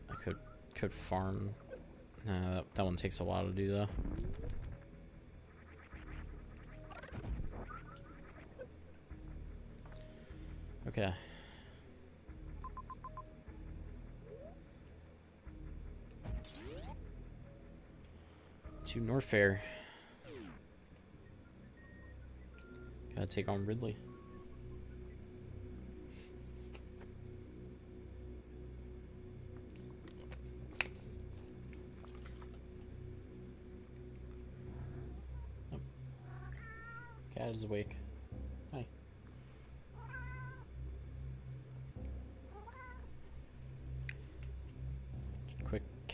I could farm. Nah, that one takes a while to do though. Okay. To Norfair. Gotta take on Ridley. Oh. Cat is awake. Hi.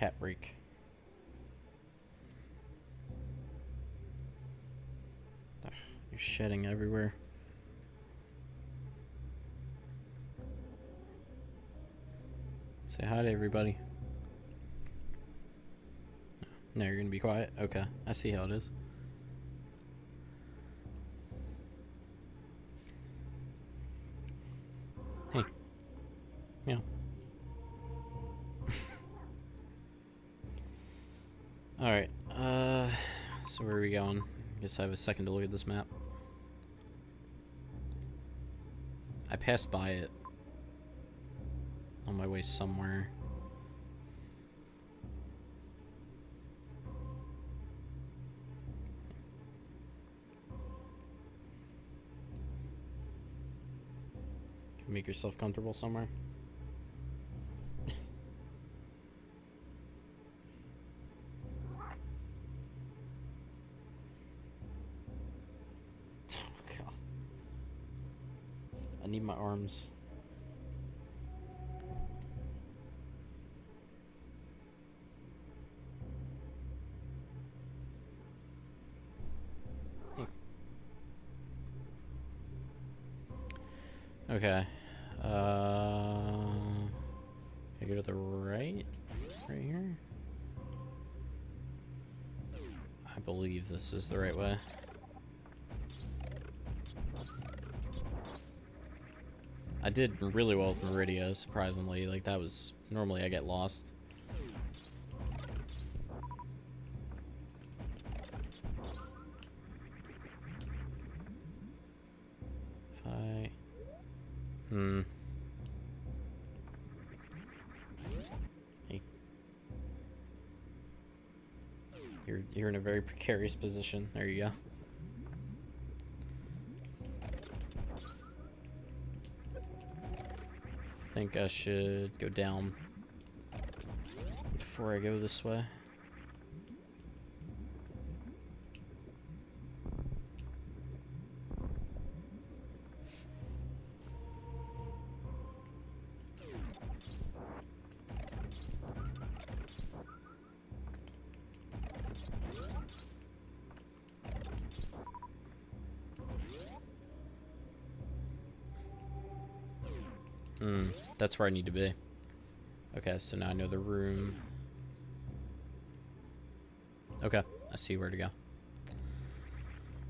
cat break. Ugh, you're shedding everywhere. Say hi to everybody. No, you're gonna be quiet? Okay, I see how it is. Hey. Meow. Alright, so where are we going? Guess I have a second to look at this map. I passed by it on my way somewhere. Make yourself comfortable somewhere. Oh god. I need my arms. Okay. I go to the right here. I believe this is the right way. I did really well with Meridia, surprisingly. Like, that was... Normally I get lost. If I... Hey. You're in a very precarious position. There you go. I think I should go down before I go this way. That's where I need to be. Okay, so now I know the room. Okay, I see where to go.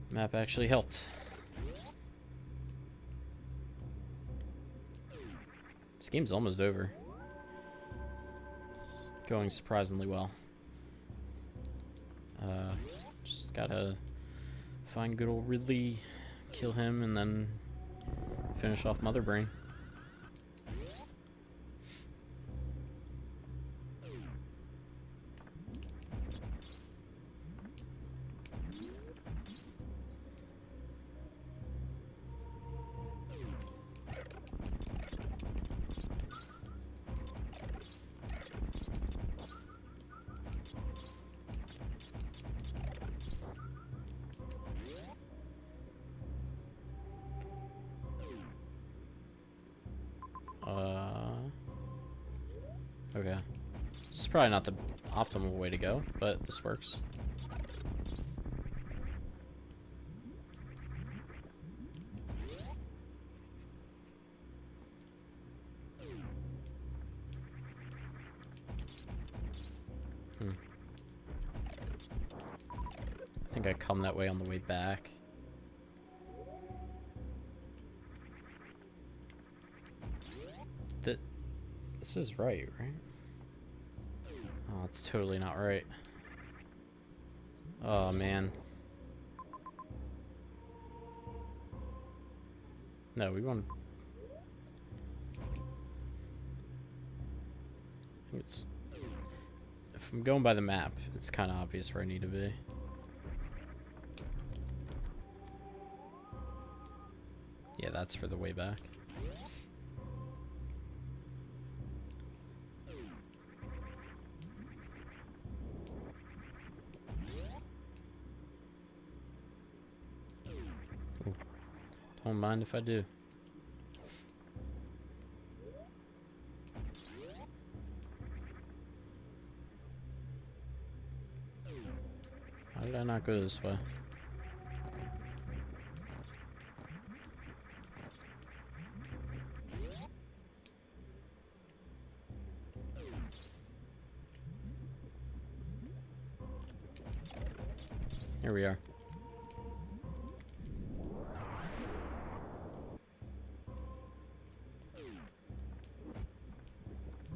Map actually helped. This game's almost over. It's going surprisingly well. Just gotta find good old Ridley, kill him, and then finish off Mother Brain. Okay. This is probably not the optimal way to go, but this works. I think I come that way on the way back. This is right? Oh, it's totally not right. Oh, man. No, we want... It's... If I'm going by the map, it's kind of obvious where I need to be. Yeah, that's for the way back. Ooh. Don't mind if I do. How did I not go this way? Here we are.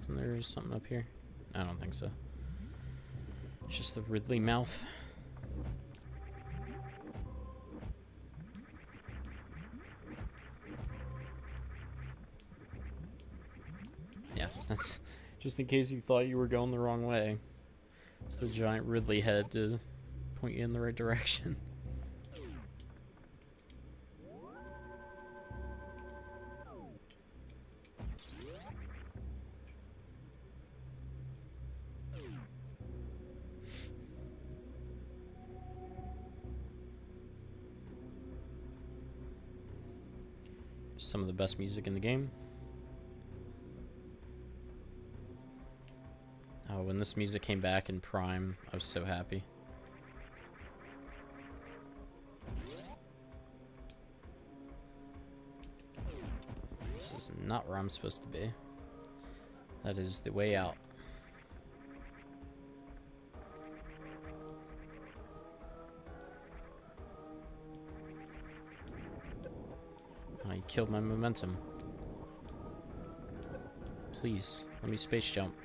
Isn't there something up here? I don't think so. It's just the Ridley mouth. Yeah, that's just in case you thought you were going the wrong way. It's the giant Ridley head to point you in the right direction. Some of the best music in the game. Oh, when this music came back in Prime, I was so happy. This is not where I'm supposed to be. That is the way out. Oh, you killed my momentum. Please, let me space jump.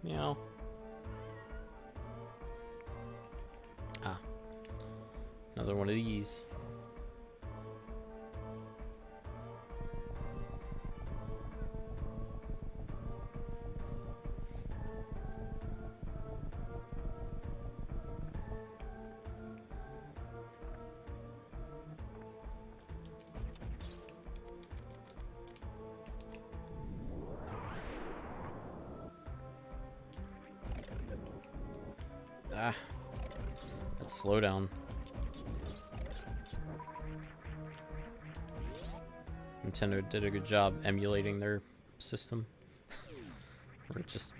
Meow. Ah. Another one of these. Ah, that slowdown. Nintendo did a good job emulating their system. Where it just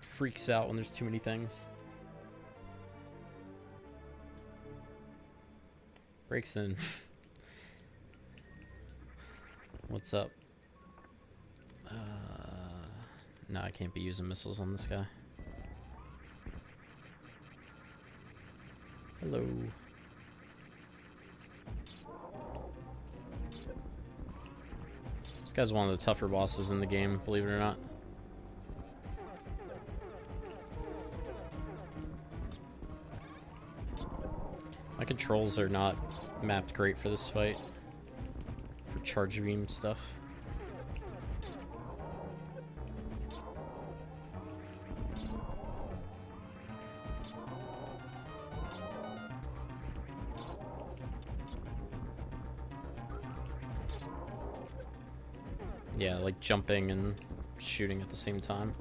freaks out when there's too many things. Breaks in. What's up? No, I can't be using missiles on this guy. Hello. This guy's one of the tougher bosses in the game, believe it or not. My controls are not mapped great for this fight. For charge beam stuff. Yeah, like jumping and shooting at the same time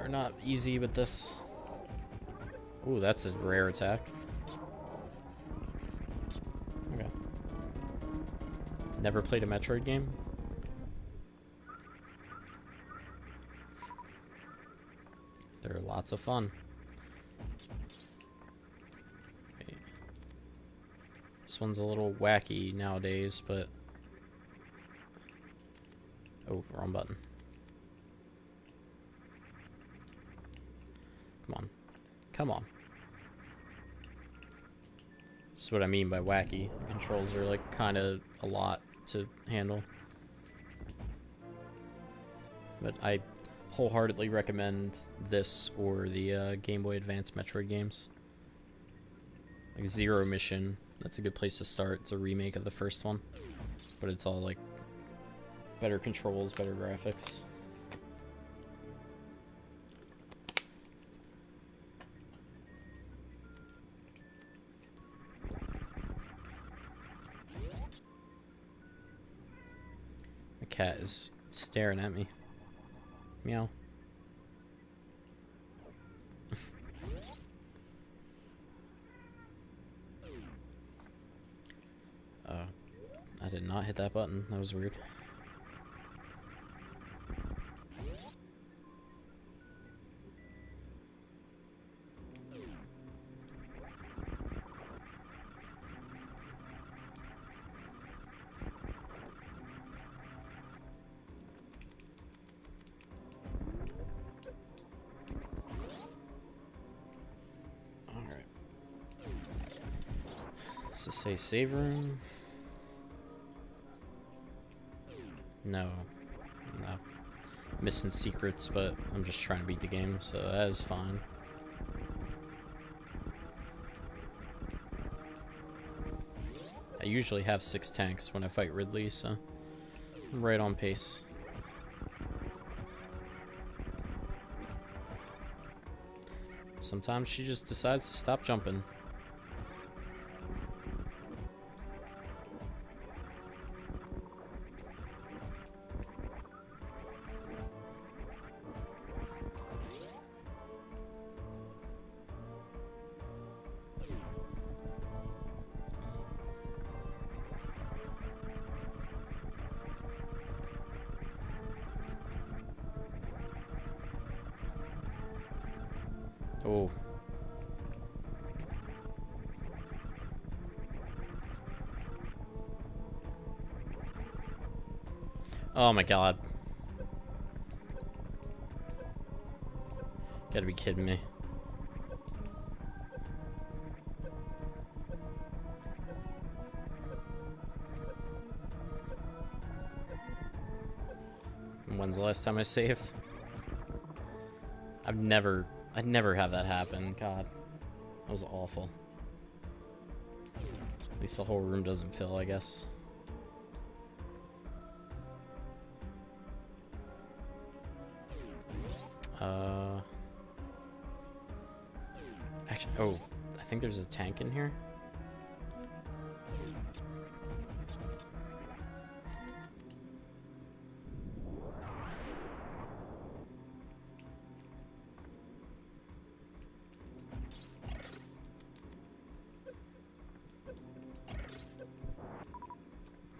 are not easy with this. Ooh, that's a rare attack. Okay. Never played a Metroid game? They're lots of fun. Wait. This one's a little wacky nowadays, but... Oh, wrong button. Come on. Come on. This is what I mean by wacky. The controls are like kind of a lot to handle. But I wholeheartedly recommend this or the Game Boy Advance Metroid games. Like Zero Mission, that's a good place to start. It's a remake of the first one. But it's all like better controls, better graphics. My cat is staring at me. Meow. I did not hit that button. That was weird. Alright. Does it say save room? No. No. Missing secrets, but I'm just trying to beat the game, so that is fine. I usually have 6 tanks when I fight Ridley, so I'm right on pace. Sometimes she just decides to stop jumping. Oh. Oh my god. Gotta be kidding me. When's the last time I saved? I'd never have that happen. God. That was awful. At least the whole room doesn't fill, I guess. Actually, oh, I think there's a tank in here.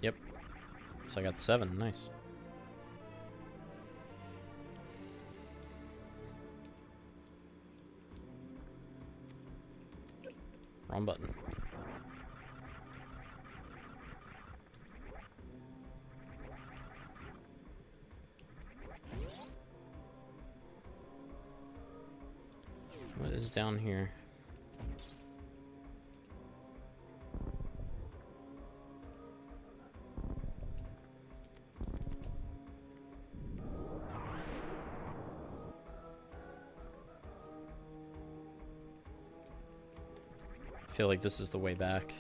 Yep. So I got 7. Nice. Wrong button. What is down here? I feel like this is the way back.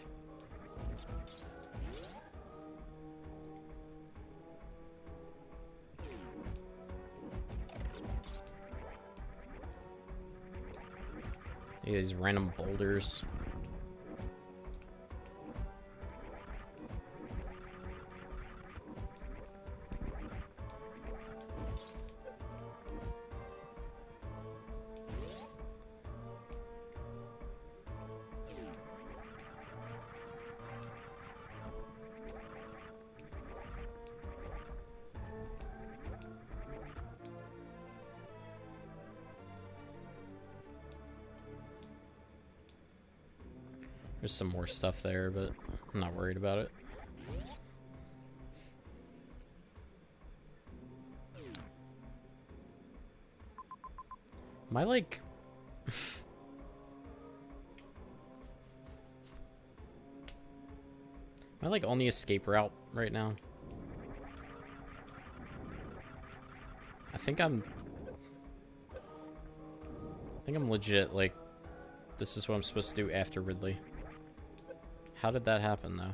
These random boulders. There's some more stuff there, but I'm not worried about it. Am I like... Am I like on the escape route right now? I think I'm legit, like, this is what I'm supposed to do after Ridley. How did that happen, though?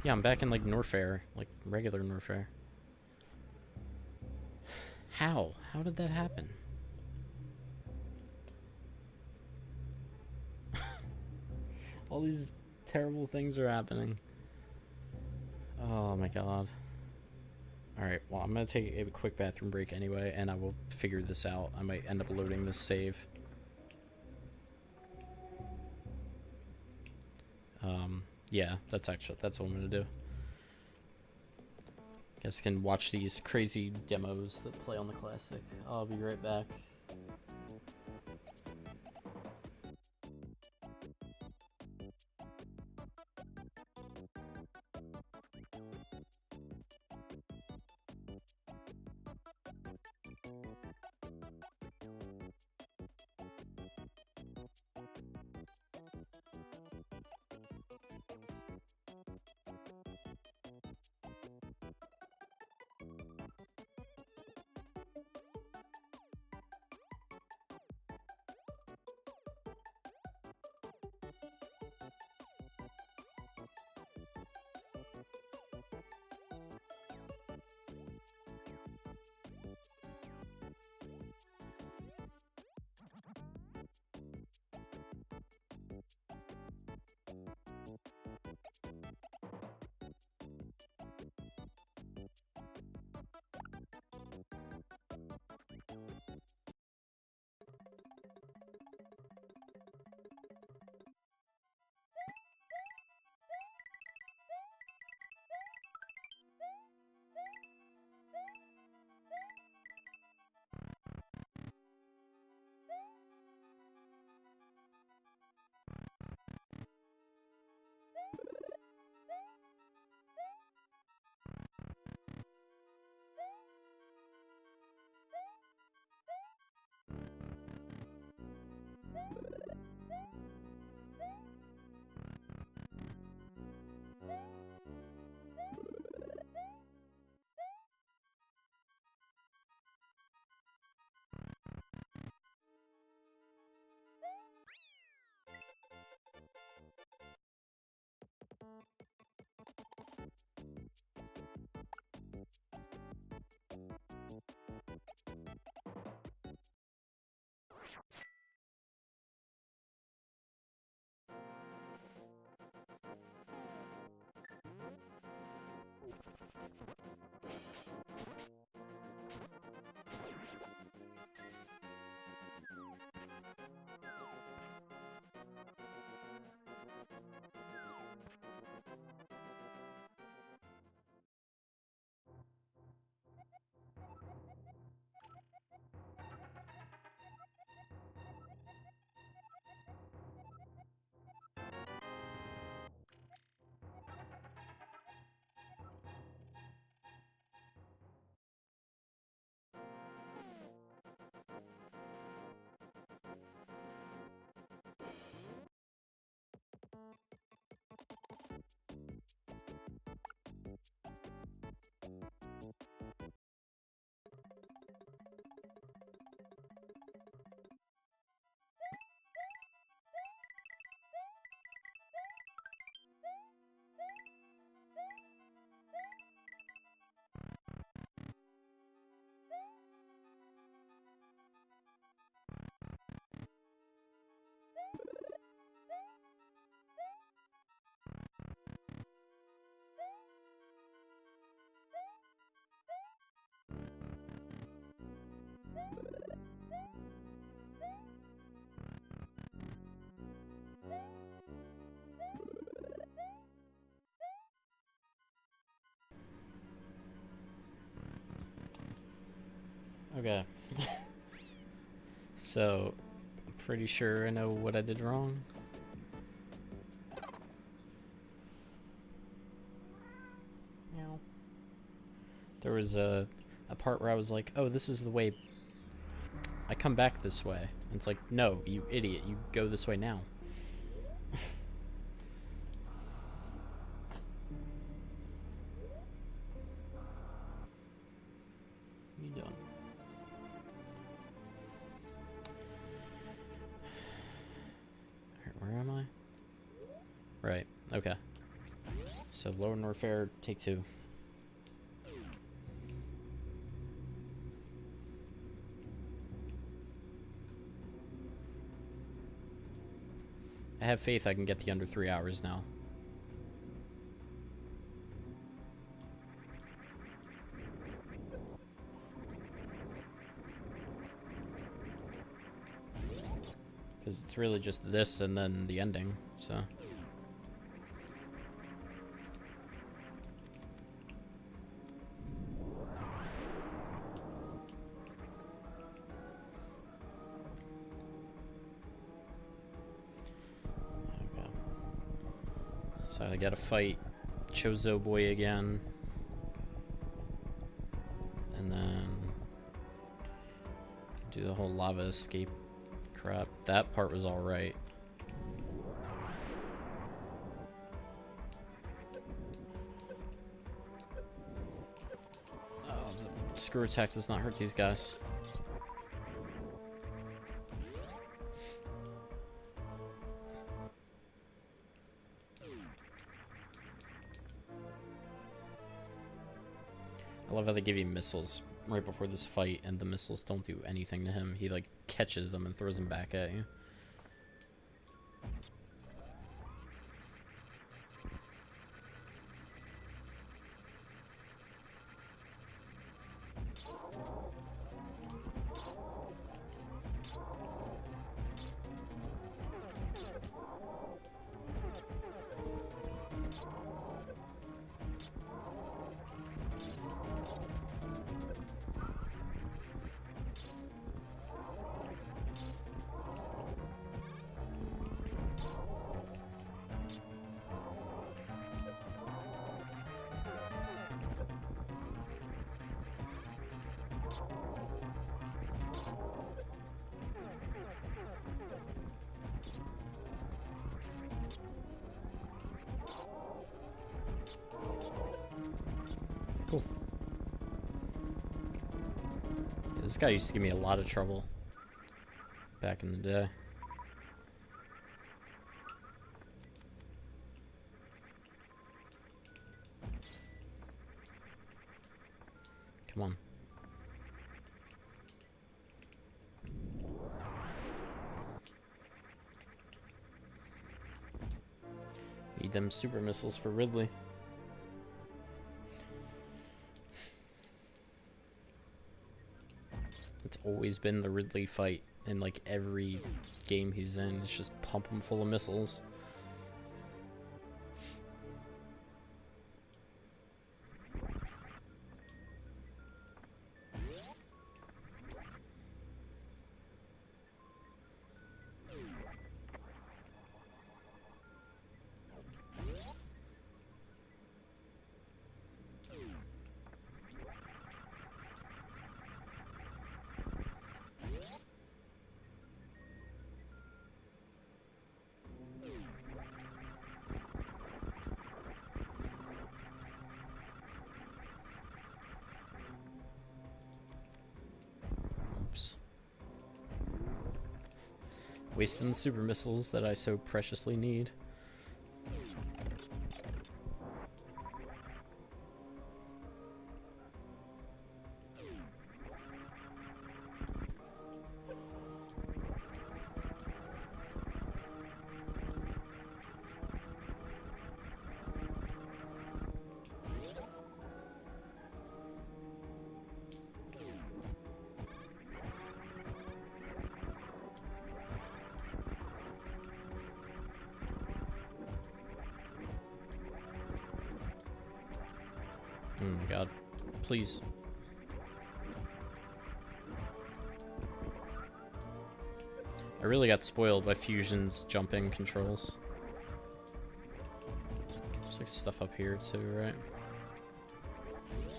Yeah, I'm back in, like, Norfair. Like, regular Norfair. How? How did that happen? All these terrible things are happening. Oh my god. Alright, well, I'm gonna take a quick bathroom break anyway, and I will figure this out. I might end up loading this save. Yeah, that's what I'm gonna do. Guys can watch these crazy demos that play on the classic. I'll be right back. Okay. So, I'm pretty sure I know what I did wrong. Meow. There was a part where I was like, oh, this is the way. I come back this way. And it's like, no, you idiot, you go this way now. What are you doing? Where am I? Right, okay. So, Lower North Fair, take 2. I have faith I can get the under 3 hours now. Because it's really just this and then the ending, so. Okay. So I gotta fight Chozo Boy again. And then do the whole lava escape crap. That part was alright. Oh, the screw attack does not hurt these guys. I love how they give you missiles right before this fight, and the missiles don't do anything to him. He, like, catches them and throws them back at you. Cool. Yeah, this guy used to give me a lot of trouble back in the day. Come on. Need them super missiles for Ridley. It's always been the Ridley fight in like every game he's in. It's just pump him full of missiles. Wasting the super missiles that I so preciously need. Oh my god. Please. I really got spoiled by Fusion's jumping controls. There's like stuff up here too, right?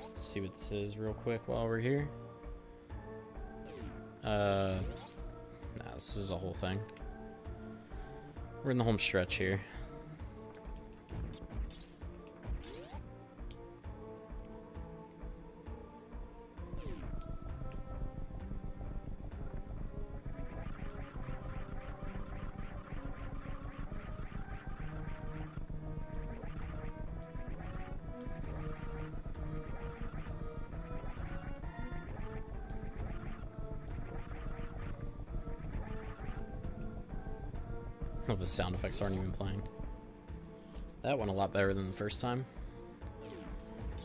Let's see what this is real quick while we're here. Nah, this is a whole thing. We're in the home stretch here. Oh, the sound effects aren't even playing. That went a lot better than the first time.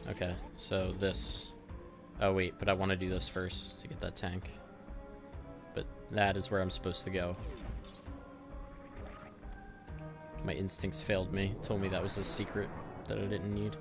Okay, so this... Oh wait, but I want to do this first to get that tank. But that is where I'm supposed to go. My instincts failed me, told me that was a secret that I didn't need.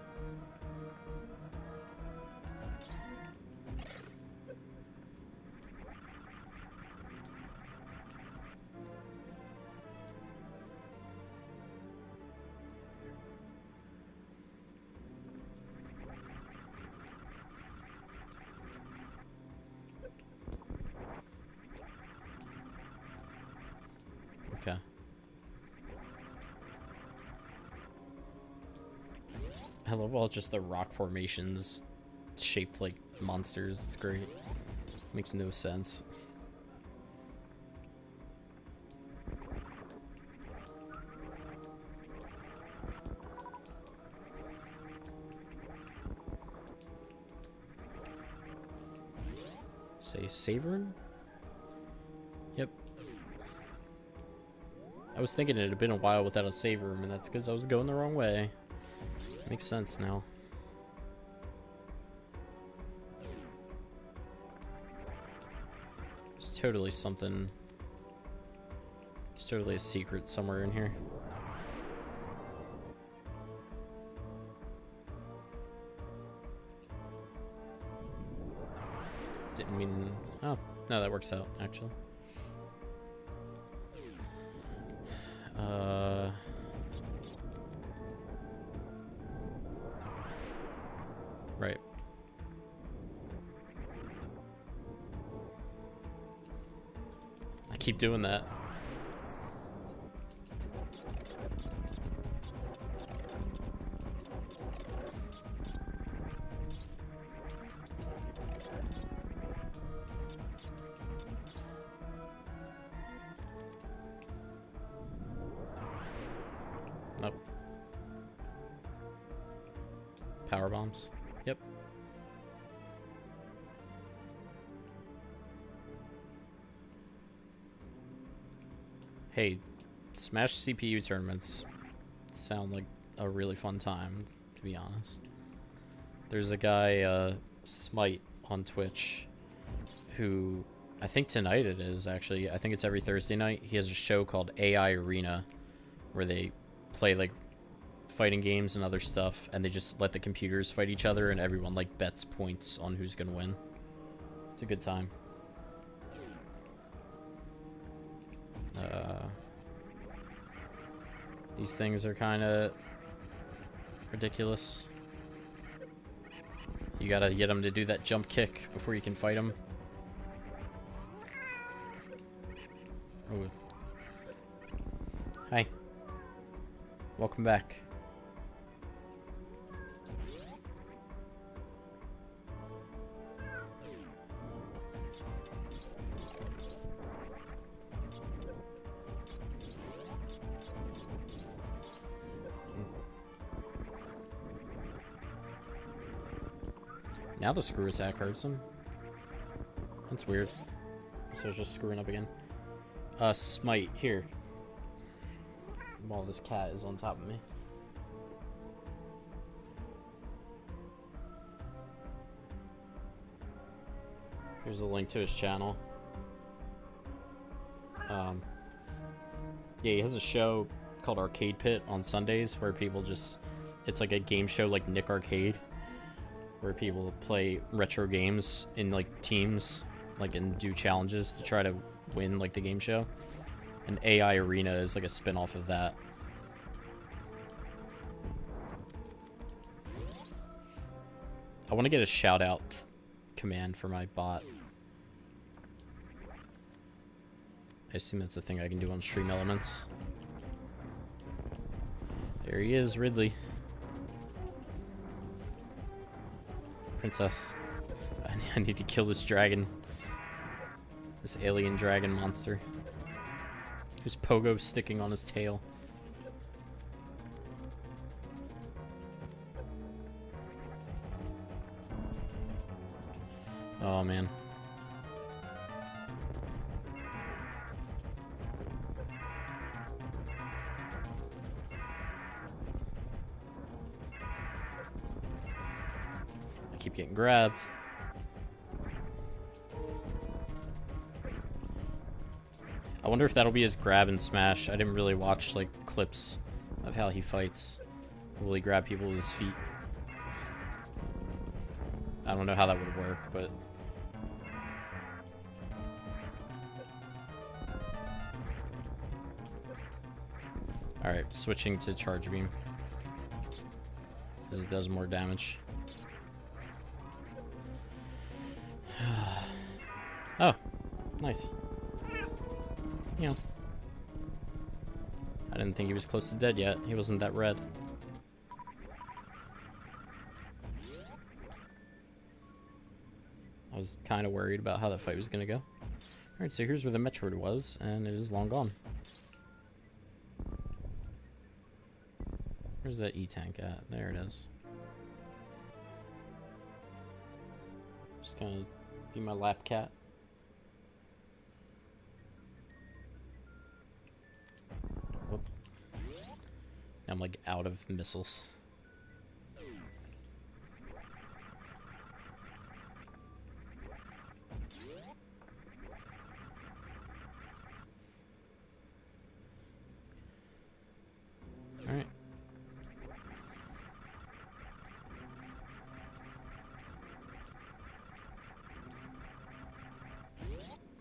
Okay. I love all just the rock formations shaped like monsters. It's great. Makes no sense. Say save room? Yep. I was thinking it had been a while without a save room, and that's because I was going the wrong way. Makes sense now. There's totally something. There's totally a secret somewhere in here. Didn't mean... Oh, no, that works out, actually. Right. I keep doing that. Nope. Power bombs. Yep. Hey, Smash CPU tournaments sound like a really fun time, to be honest. There's a guy, Smite, on Twitch, who, I think tonight it is, actually. I think it's every Thursday night. He has a show called AI Arena, where they play, like, fighting games and other stuff, and they just let the computers fight each other, and everyone, like, bets points on who's gonna win. It's a good time. These things are kind of ridiculous. You gotta get them to do that jump kick before you can fight them. Oh. Hi. Welcome back. Now the screw attack hurts him. That's weird. So it's just screwing up again. Smite, here. While this cat is on top of me. Here's a link to his channel. Yeah, he has a show called Arcade Pit on Sundays where people just... It's like a game show like Nick Arcade, where people play retro games in like teams, like, and do challenges to try to win like the game show. And AI Arena is like a spin-off of that. I want to get a shout out command for my bot. I assume that's a thing I can do on Stream Elements. There he is, Ridley. Princess. I need to kill this dragon. This alien dragon monster. Whose pogo sticking on his tail. Oh man. keep getting grabbed. I wonder if that'll be his grab and smash. I didn't really watch, like, clips of how he fights. Will he grab people with his feet? I don't know how that would work, but... Alright, switching to charge beam. This does more damage. Oh, nice. Yeah. I didn't think he was close to dead yet. He wasn't that red. I was kind of worried about how that fight was going to go. Alright, so here's where the Metroid was, and it is long gone. Where's that E-tank at? There it is. Just gonna be my lap cat. Whoop. Now I'm like out of missiles. Alright.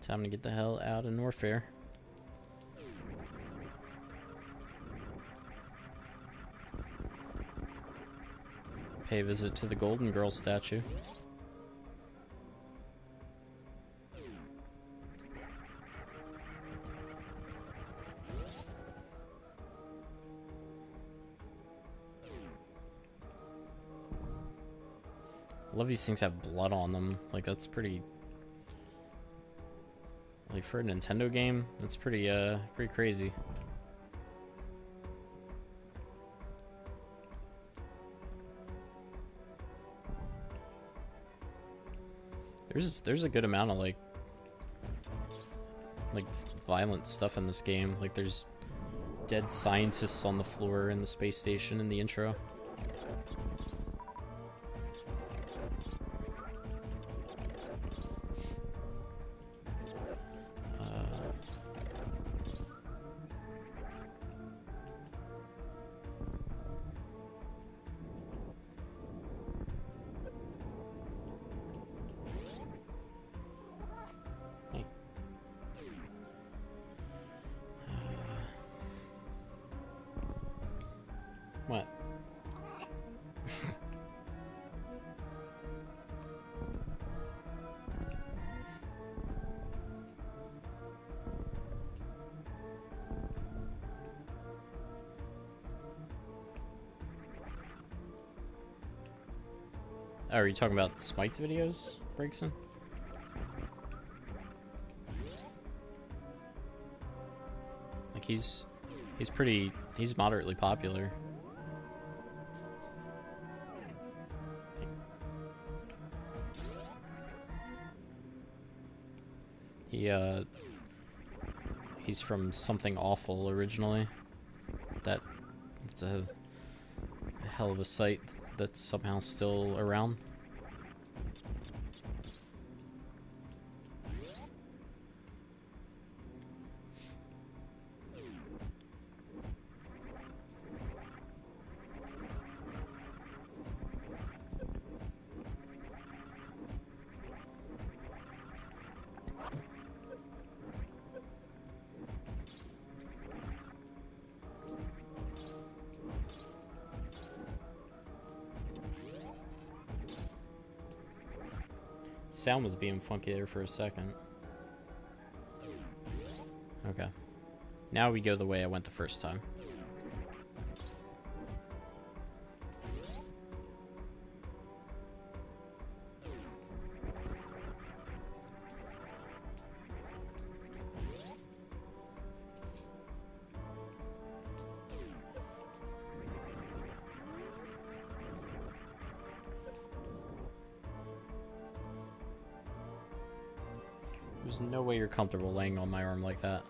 Time to get the hell out of Norfair. Pay a visit to the Golden Girl statue. I love these things have blood on them. Like, that's pretty... Like, for a Nintendo game, that's pretty crazy. There's a good amount of, like violent stuff in this game. Like, there's dead scientists on the floor in the space station in the intro. What? Oh, are you talking about Smite's videos, Brigson? Like, he's moderately popular. He's from Something Awful originally. It's a hell of a site that's somehow still around. Sound was being funky there for a second. Okay. Now we go the way I went the first time. There's no way you're comfortable laying on my arm like that.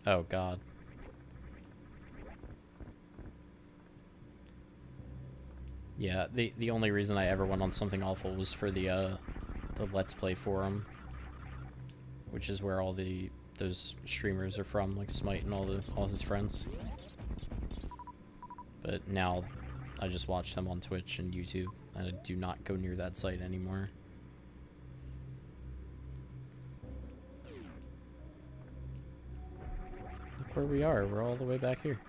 Oh god. Yeah, the only reason I ever went on Something Awful was for the Let's Play forum, which is where all those streamers are from, like Smite and all his friends. But now I just watch them on Twitch and YouTube, and I do not go near that site anymore. Look where we are. We're all the way back here.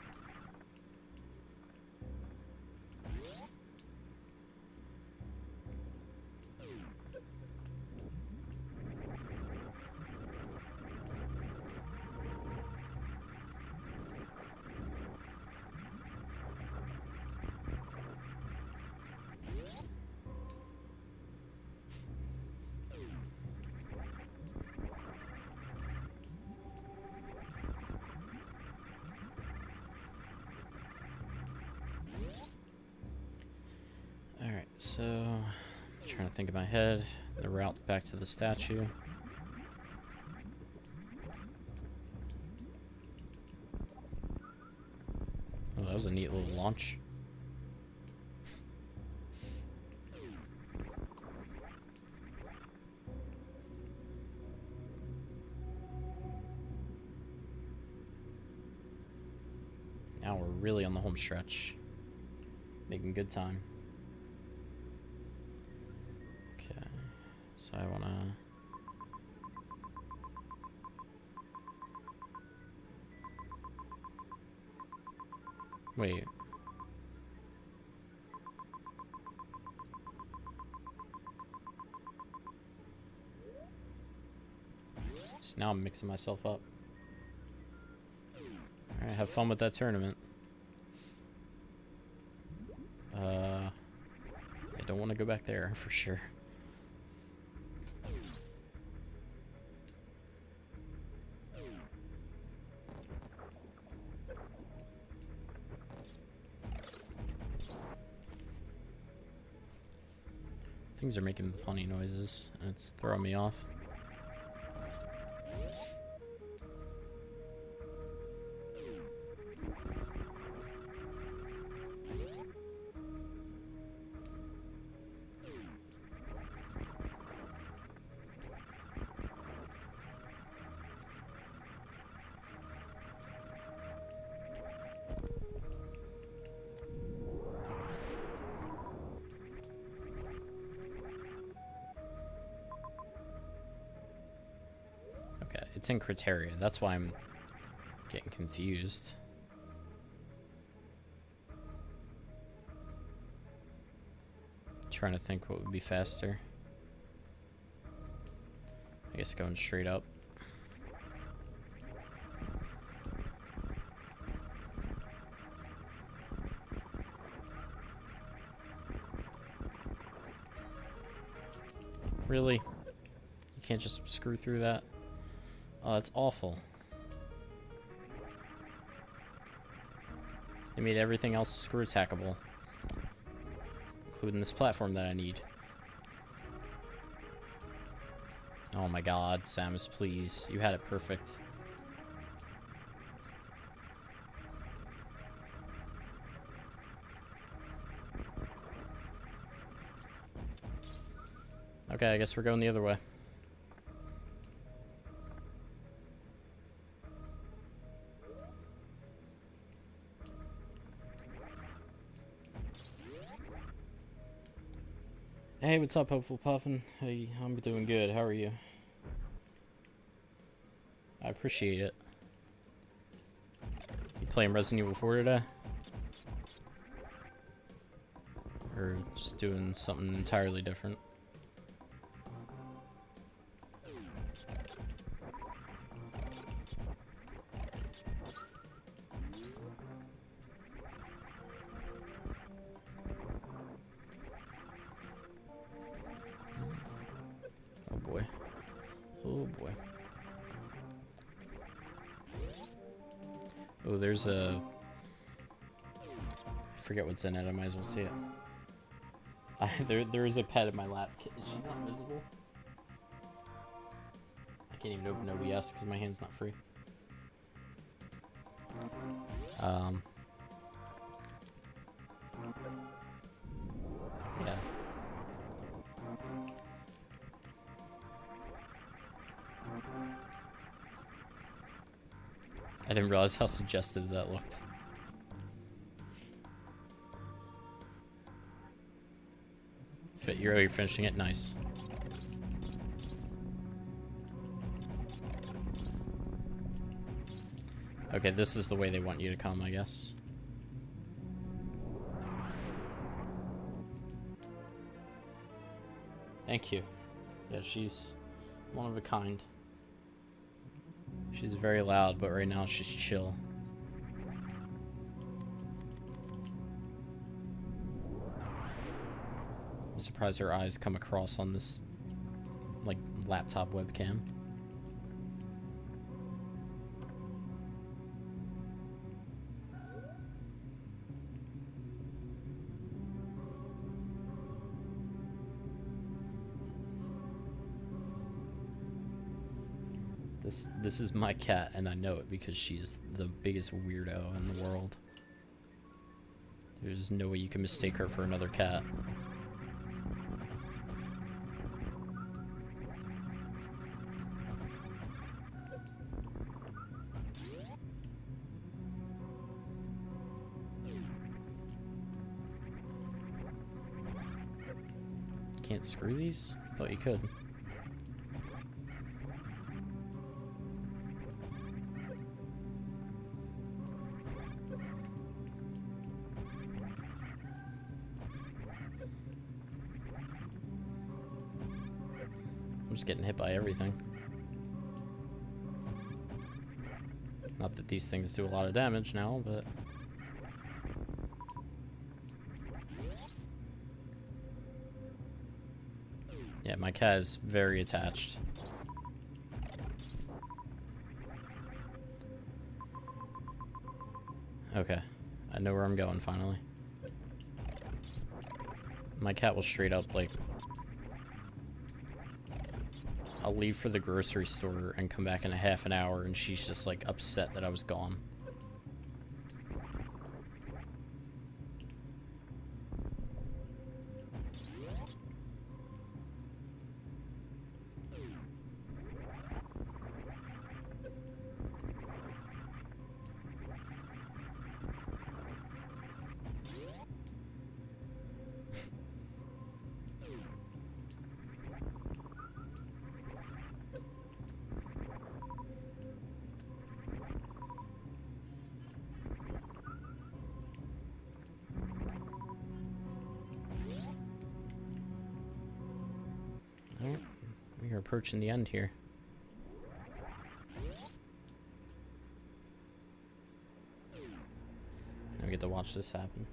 Alright, so I'm trying to think in my head the route back to the statue. Oh, that was a neat little launch. Now we're really on the home stretch. Making good time. Okay, so I wanna... Wait. So now I'm mixing myself up. Alright, have fun with that tournament. I don't want to go back there for sure. Things are making funny noises, and it's throwing me off. Okay, it's in Criteria. That's why I'm getting confused. Trying to think what would be faster. I guess going straight up. Really? You can't just screw through that? Oh, that's awful. They made everything else screw attackable, including this platform that I need. Oh my god, Samus, please. You had it perfect. Okay, I guess we're going the other way. Hey, what's up, Hopeful Puffin? Hey, I'm doing good. How are you? I appreciate it. You playing Resident Evil 4 today? Or just doing something entirely different? Oh boy. Oh boy. Oh, there's a... I forget what's in it. I might as well see it. There is a pet in my lap. Is she not visible? I can't even open OBS because my hand's not free. Yeah. I didn't realize how suggestive that looked. You're finishing it, nice. Okay, this is the way they want you to come, I guess. Thank you. Yeah, she's one of a kind. She's very loud, but right now she's chill. I'm surprised her eyes come across on this, like, laptop webcam. This is my cat, and I know it because she's the biggest weirdo in the world. There's no way you can mistake her for another cat. Can't screw these? I thought you could. I'm just getting hit by everything. Not that these things do a lot of damage now, but... yeah, my cat is very attached. Okay, I know where I'm going finally. My cat will straight up, like... I'll leave for the grocery store and come back in a half an hour and she's just like upset that I was gone. We are approaching the end here. Now we get to watch this happen.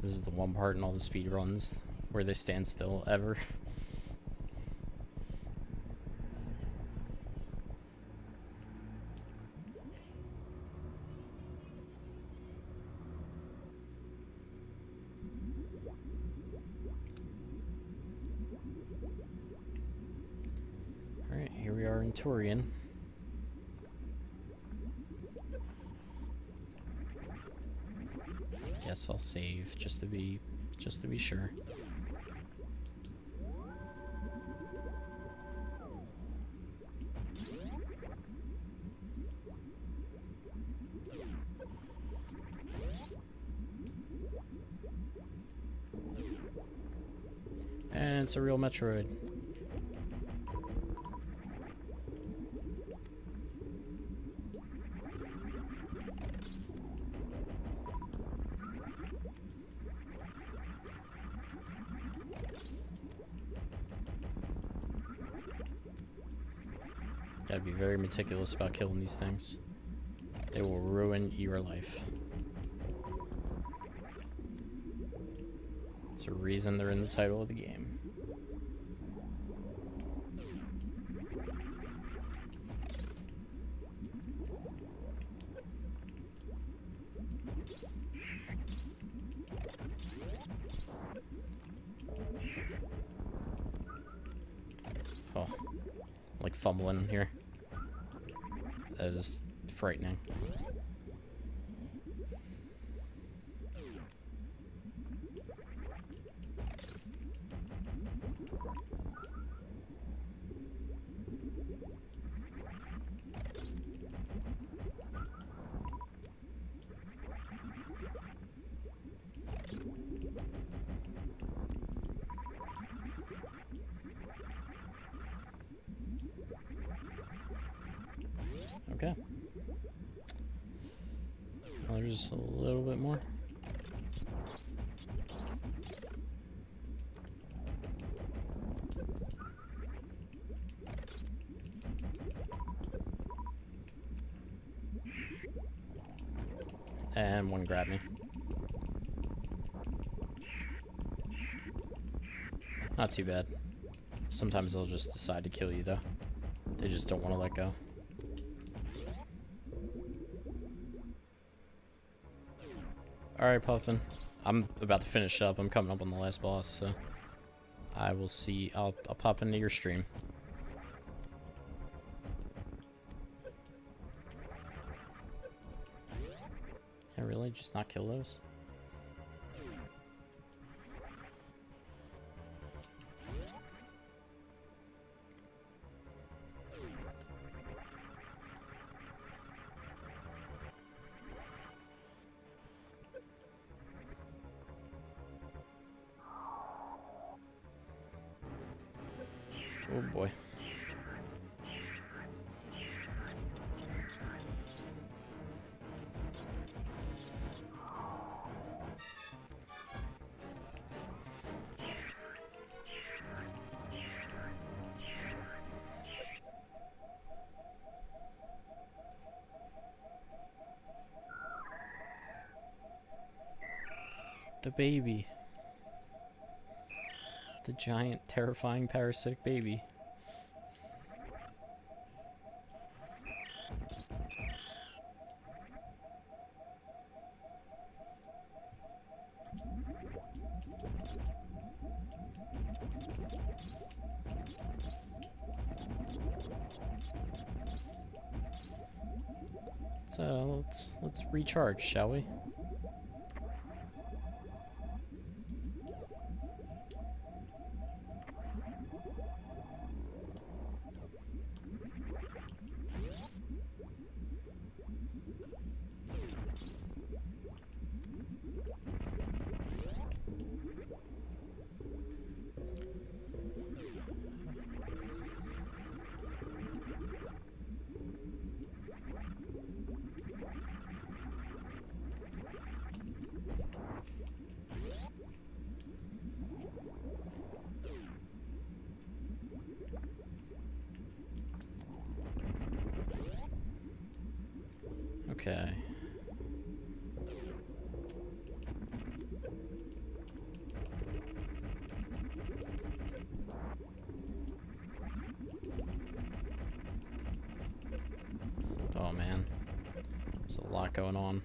This is the one part in all the speedruns where they stand still ever. Alright, here we are in Turian. Guess I'll save just to be sure. And it's a real Metroid. Gotta be very meticulous about killing these things. They will ruin your life. It's a reason they're in the title of the game. Oh, I'm like fumbling here. That is frightening. Okay. Oh, there's just a little bit more. And one grabbed me. Not too bad. Sometimes they'll just decide to kill you, though. They just don't want to let go. Alright, Puffin. I'm about to finish up. I'm coming up on the last boss, so I will see. I'll pop into your stream. Can I really just not kill those? Oh boy. The baby. The giant, terrifying, parasitic baby. Let's recharge, shall we? Okay. Oh man. There's a lot going on.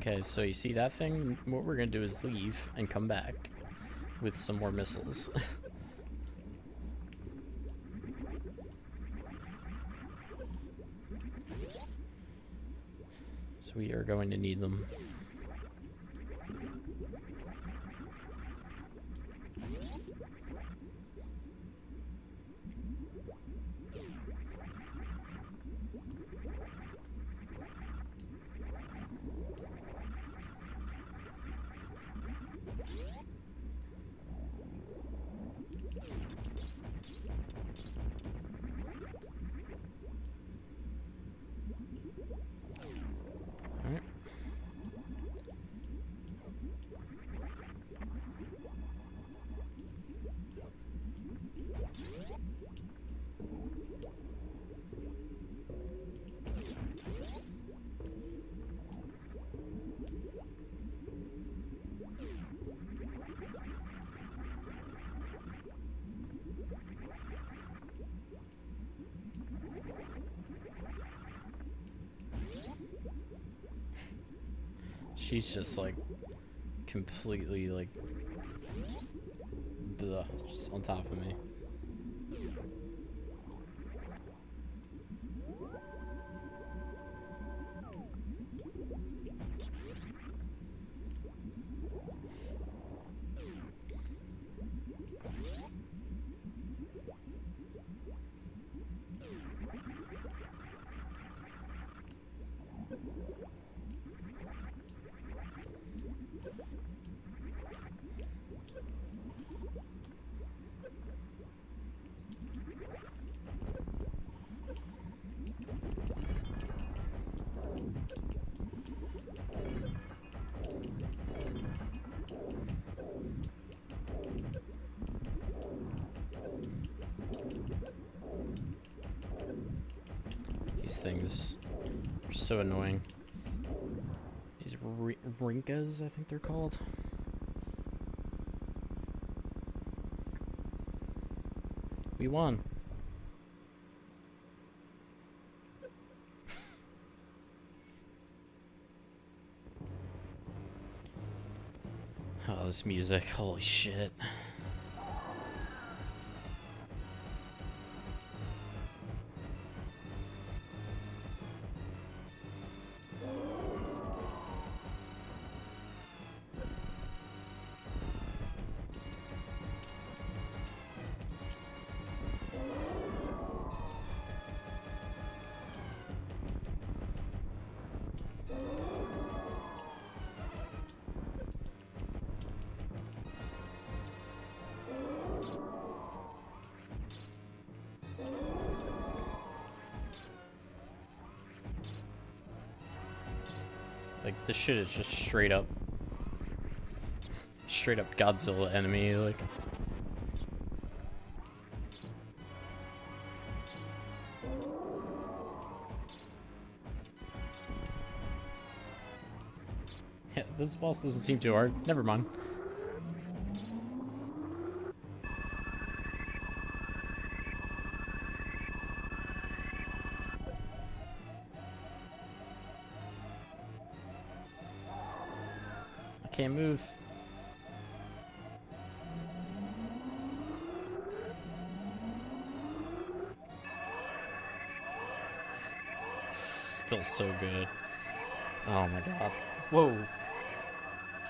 Okay, so you see that thing? What we're gonna do is leave and come back with some more missiles. So we are going to need them. She's just like completely like blah, just on top of me. These things are so annoying. These rinkas, I think they're called. We won. Oh, this music, holy shit. Like, this shit is just straight up Godzilla enemy, like. Yeah, this boss doesn't seem too hard. Never mind. I can't move. Still so good. Oh my god. Whoa.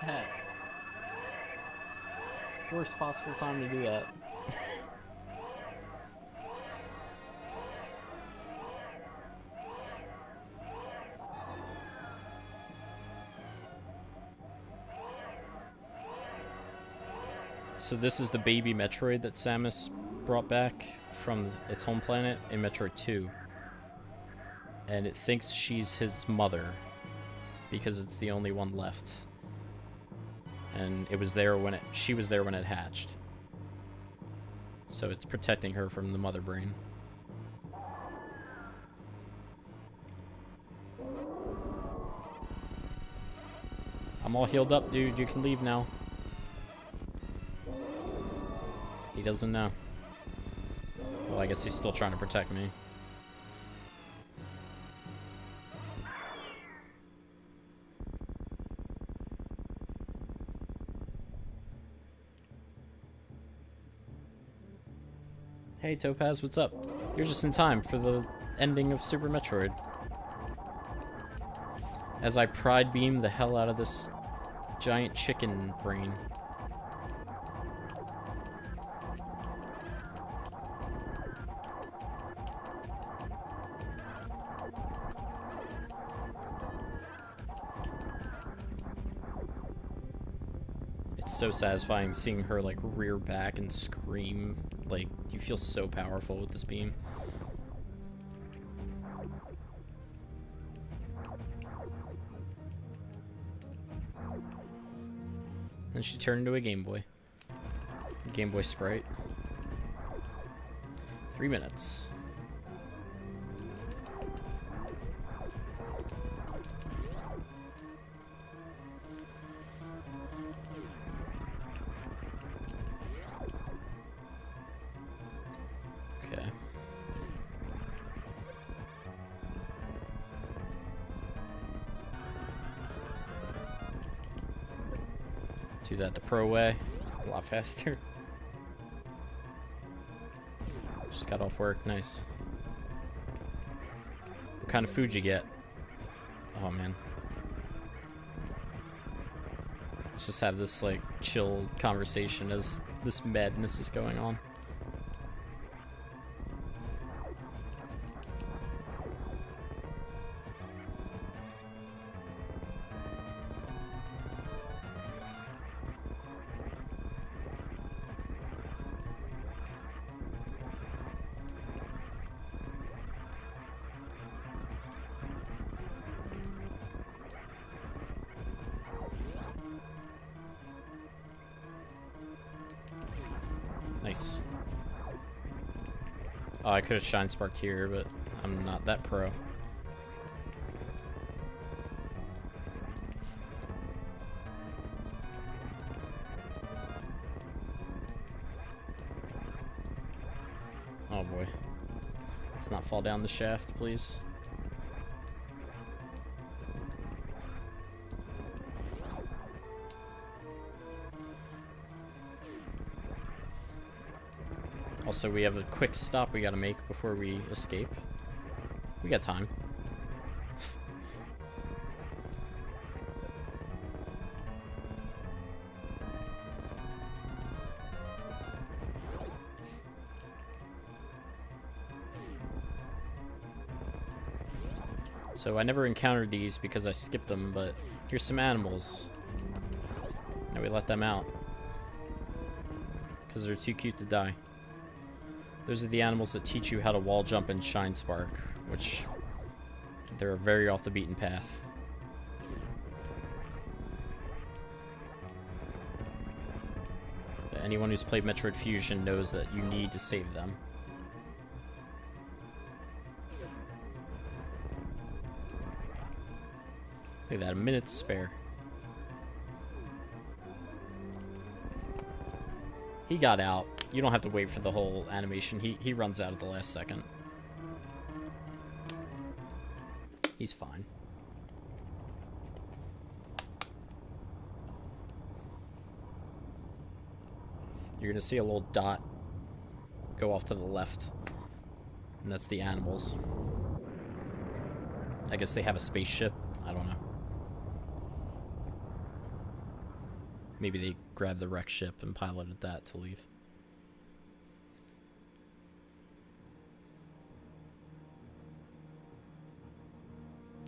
Cat. Worst possible time to do that. So this is the baby Metroid that Samus brought back from its home planet in Metroid 2. And it thinks she's his mother because it's the only one left. And it was there when she was there when it hatched. So it's protecting her from the mother brain. I'm all healed up, dude. You can leave now. He doesn't know. Well, I guess he's still trying to protect me. Hey Topaz, what's up? You're just in time for the ending of Super Metroid. As I pride beam the hell out of this giant chicken brain. It's so satisfying seeing her like rear back and scream. Like, you feel so powerful with this beam. Then she turned into a Game Boy. Game Boy sprite. 3 minutes. Okay. Do that the pro way. A lot faster. Just got off work. Nice. What kind of food you get? Oh, man. Let's just have this, like, chill conversation as this madness is going on. Nice. Oh, I could have shine sparked here, but I'm not that pro. Oh boy. Let's not fall down the shaft, please. Also, we have a quick stop we gotta make before we escape. We got time. So I never encountered these because I skipped them, but here's some animals. Now we let them out. Because they're too cute to die. Those are the animals that teach you how to wall jump and shine spark, which they're very off the beaten path. But anyone who's played Metroid Fusion knows that you need to save them. Look at that, a minute to spare. He got out. You don't have to wait for the whole animation. He runs out at the last second. He's fine. You're gonna see a little dot go off to the left. And that's the animals. I guess they have a spaceship. I don't know. Maybe they grabbed the wreck ship and piloted that to leave.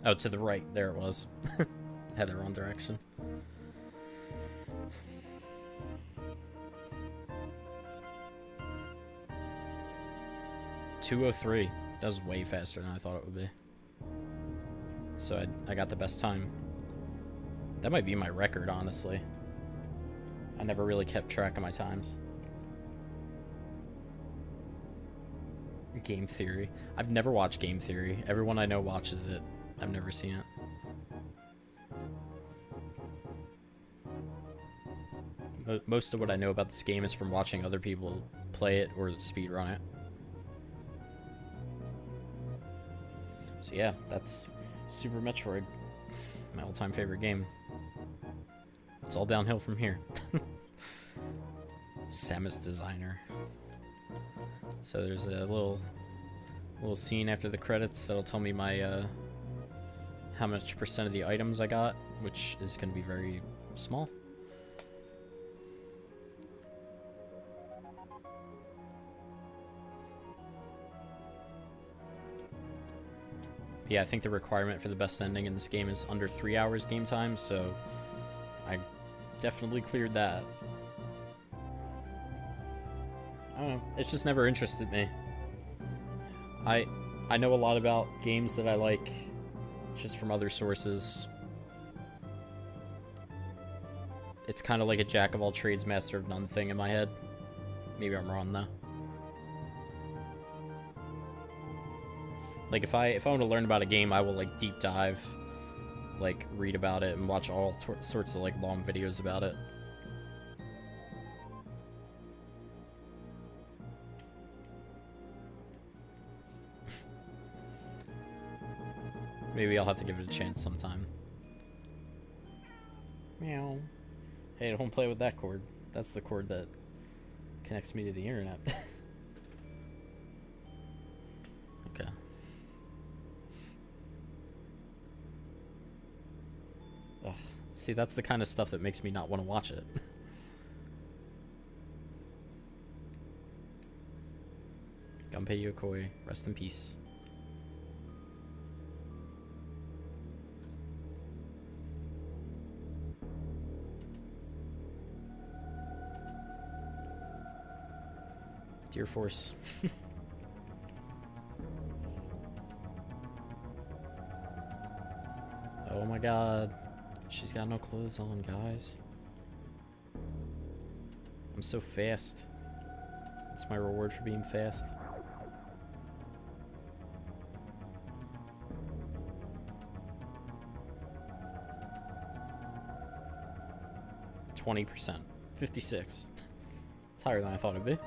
Oh, to the right. There it was. Had the wrong direction. .203. That was way faster than I thought it would be. So I got the best time. That might be my record, honestly. I never really kept track of my times. Game Theory. I've never watched Game Theory. Everyone I know watches it. I've never seen it. Most of what I know about this game is from watching other people play it or speedrun it. So yeah, that's Super Metroid. My all-time favorite game. It's all downhill from here. Samus Designer. So there's a little scene after the credits that'll tell me my how much percent of the items I got, which is going to be very small. Yeah, I think the requirement for the best ending in this game is under 3 hours game time, so I definitely cleared that. I don't know, it's just never interested me. I know a lot about games that I like just from other sources. It's kind of like a jack of all trades, master of none thing in my head. Maybe I'm wrong though. Like if I want to learn about a game, I will like deep dive, like read about it and watch all sorts of like long videos about it. Maybe I'll have to give it a chance sometime. Meow. Hey, don't play with that cord. That's the cord that connects me to the internet. Okay. Ugh. See, that's the kind of stuff that makes me not want to watch it. Gunpei Yokoi, rest in peace. Dear Force. Oh my god. She's got no clothes on, guys. I'm so fast. That's my reward for being fast. %, 56. It's higher than I thought it'd be.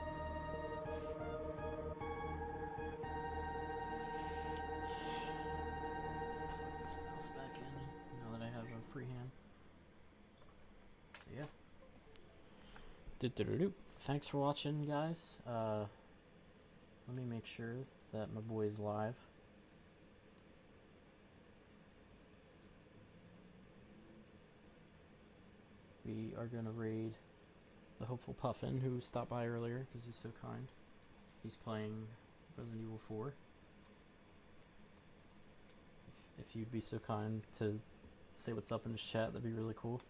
This mouse back in now that I have a free hand. So yeah. Do-do-do-do. Thanks for watching, guys. Let me make sure that my boy's live. We are going to raid the Hopeful Puffin, who stopped by earlier because he's so kind. He's playing Resident Evil 4. If you'd be so kind to say what's up in his chat, that'd be really cool.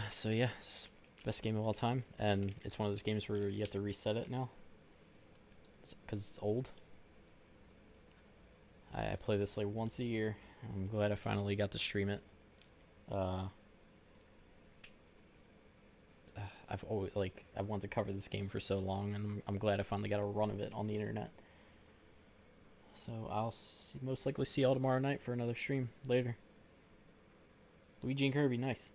So yeah, it's best game of all time, and it's one of those games where you have to reset it now because it's old. I play this like once a year. I'm glad I finally got to stream it. I've always I wanted to cover this game for so long, and I'm glad I finally got a run of it on the internet. So I'll most likely see y'all tomorrow night for another stream later. Luigi and Kirby, nice.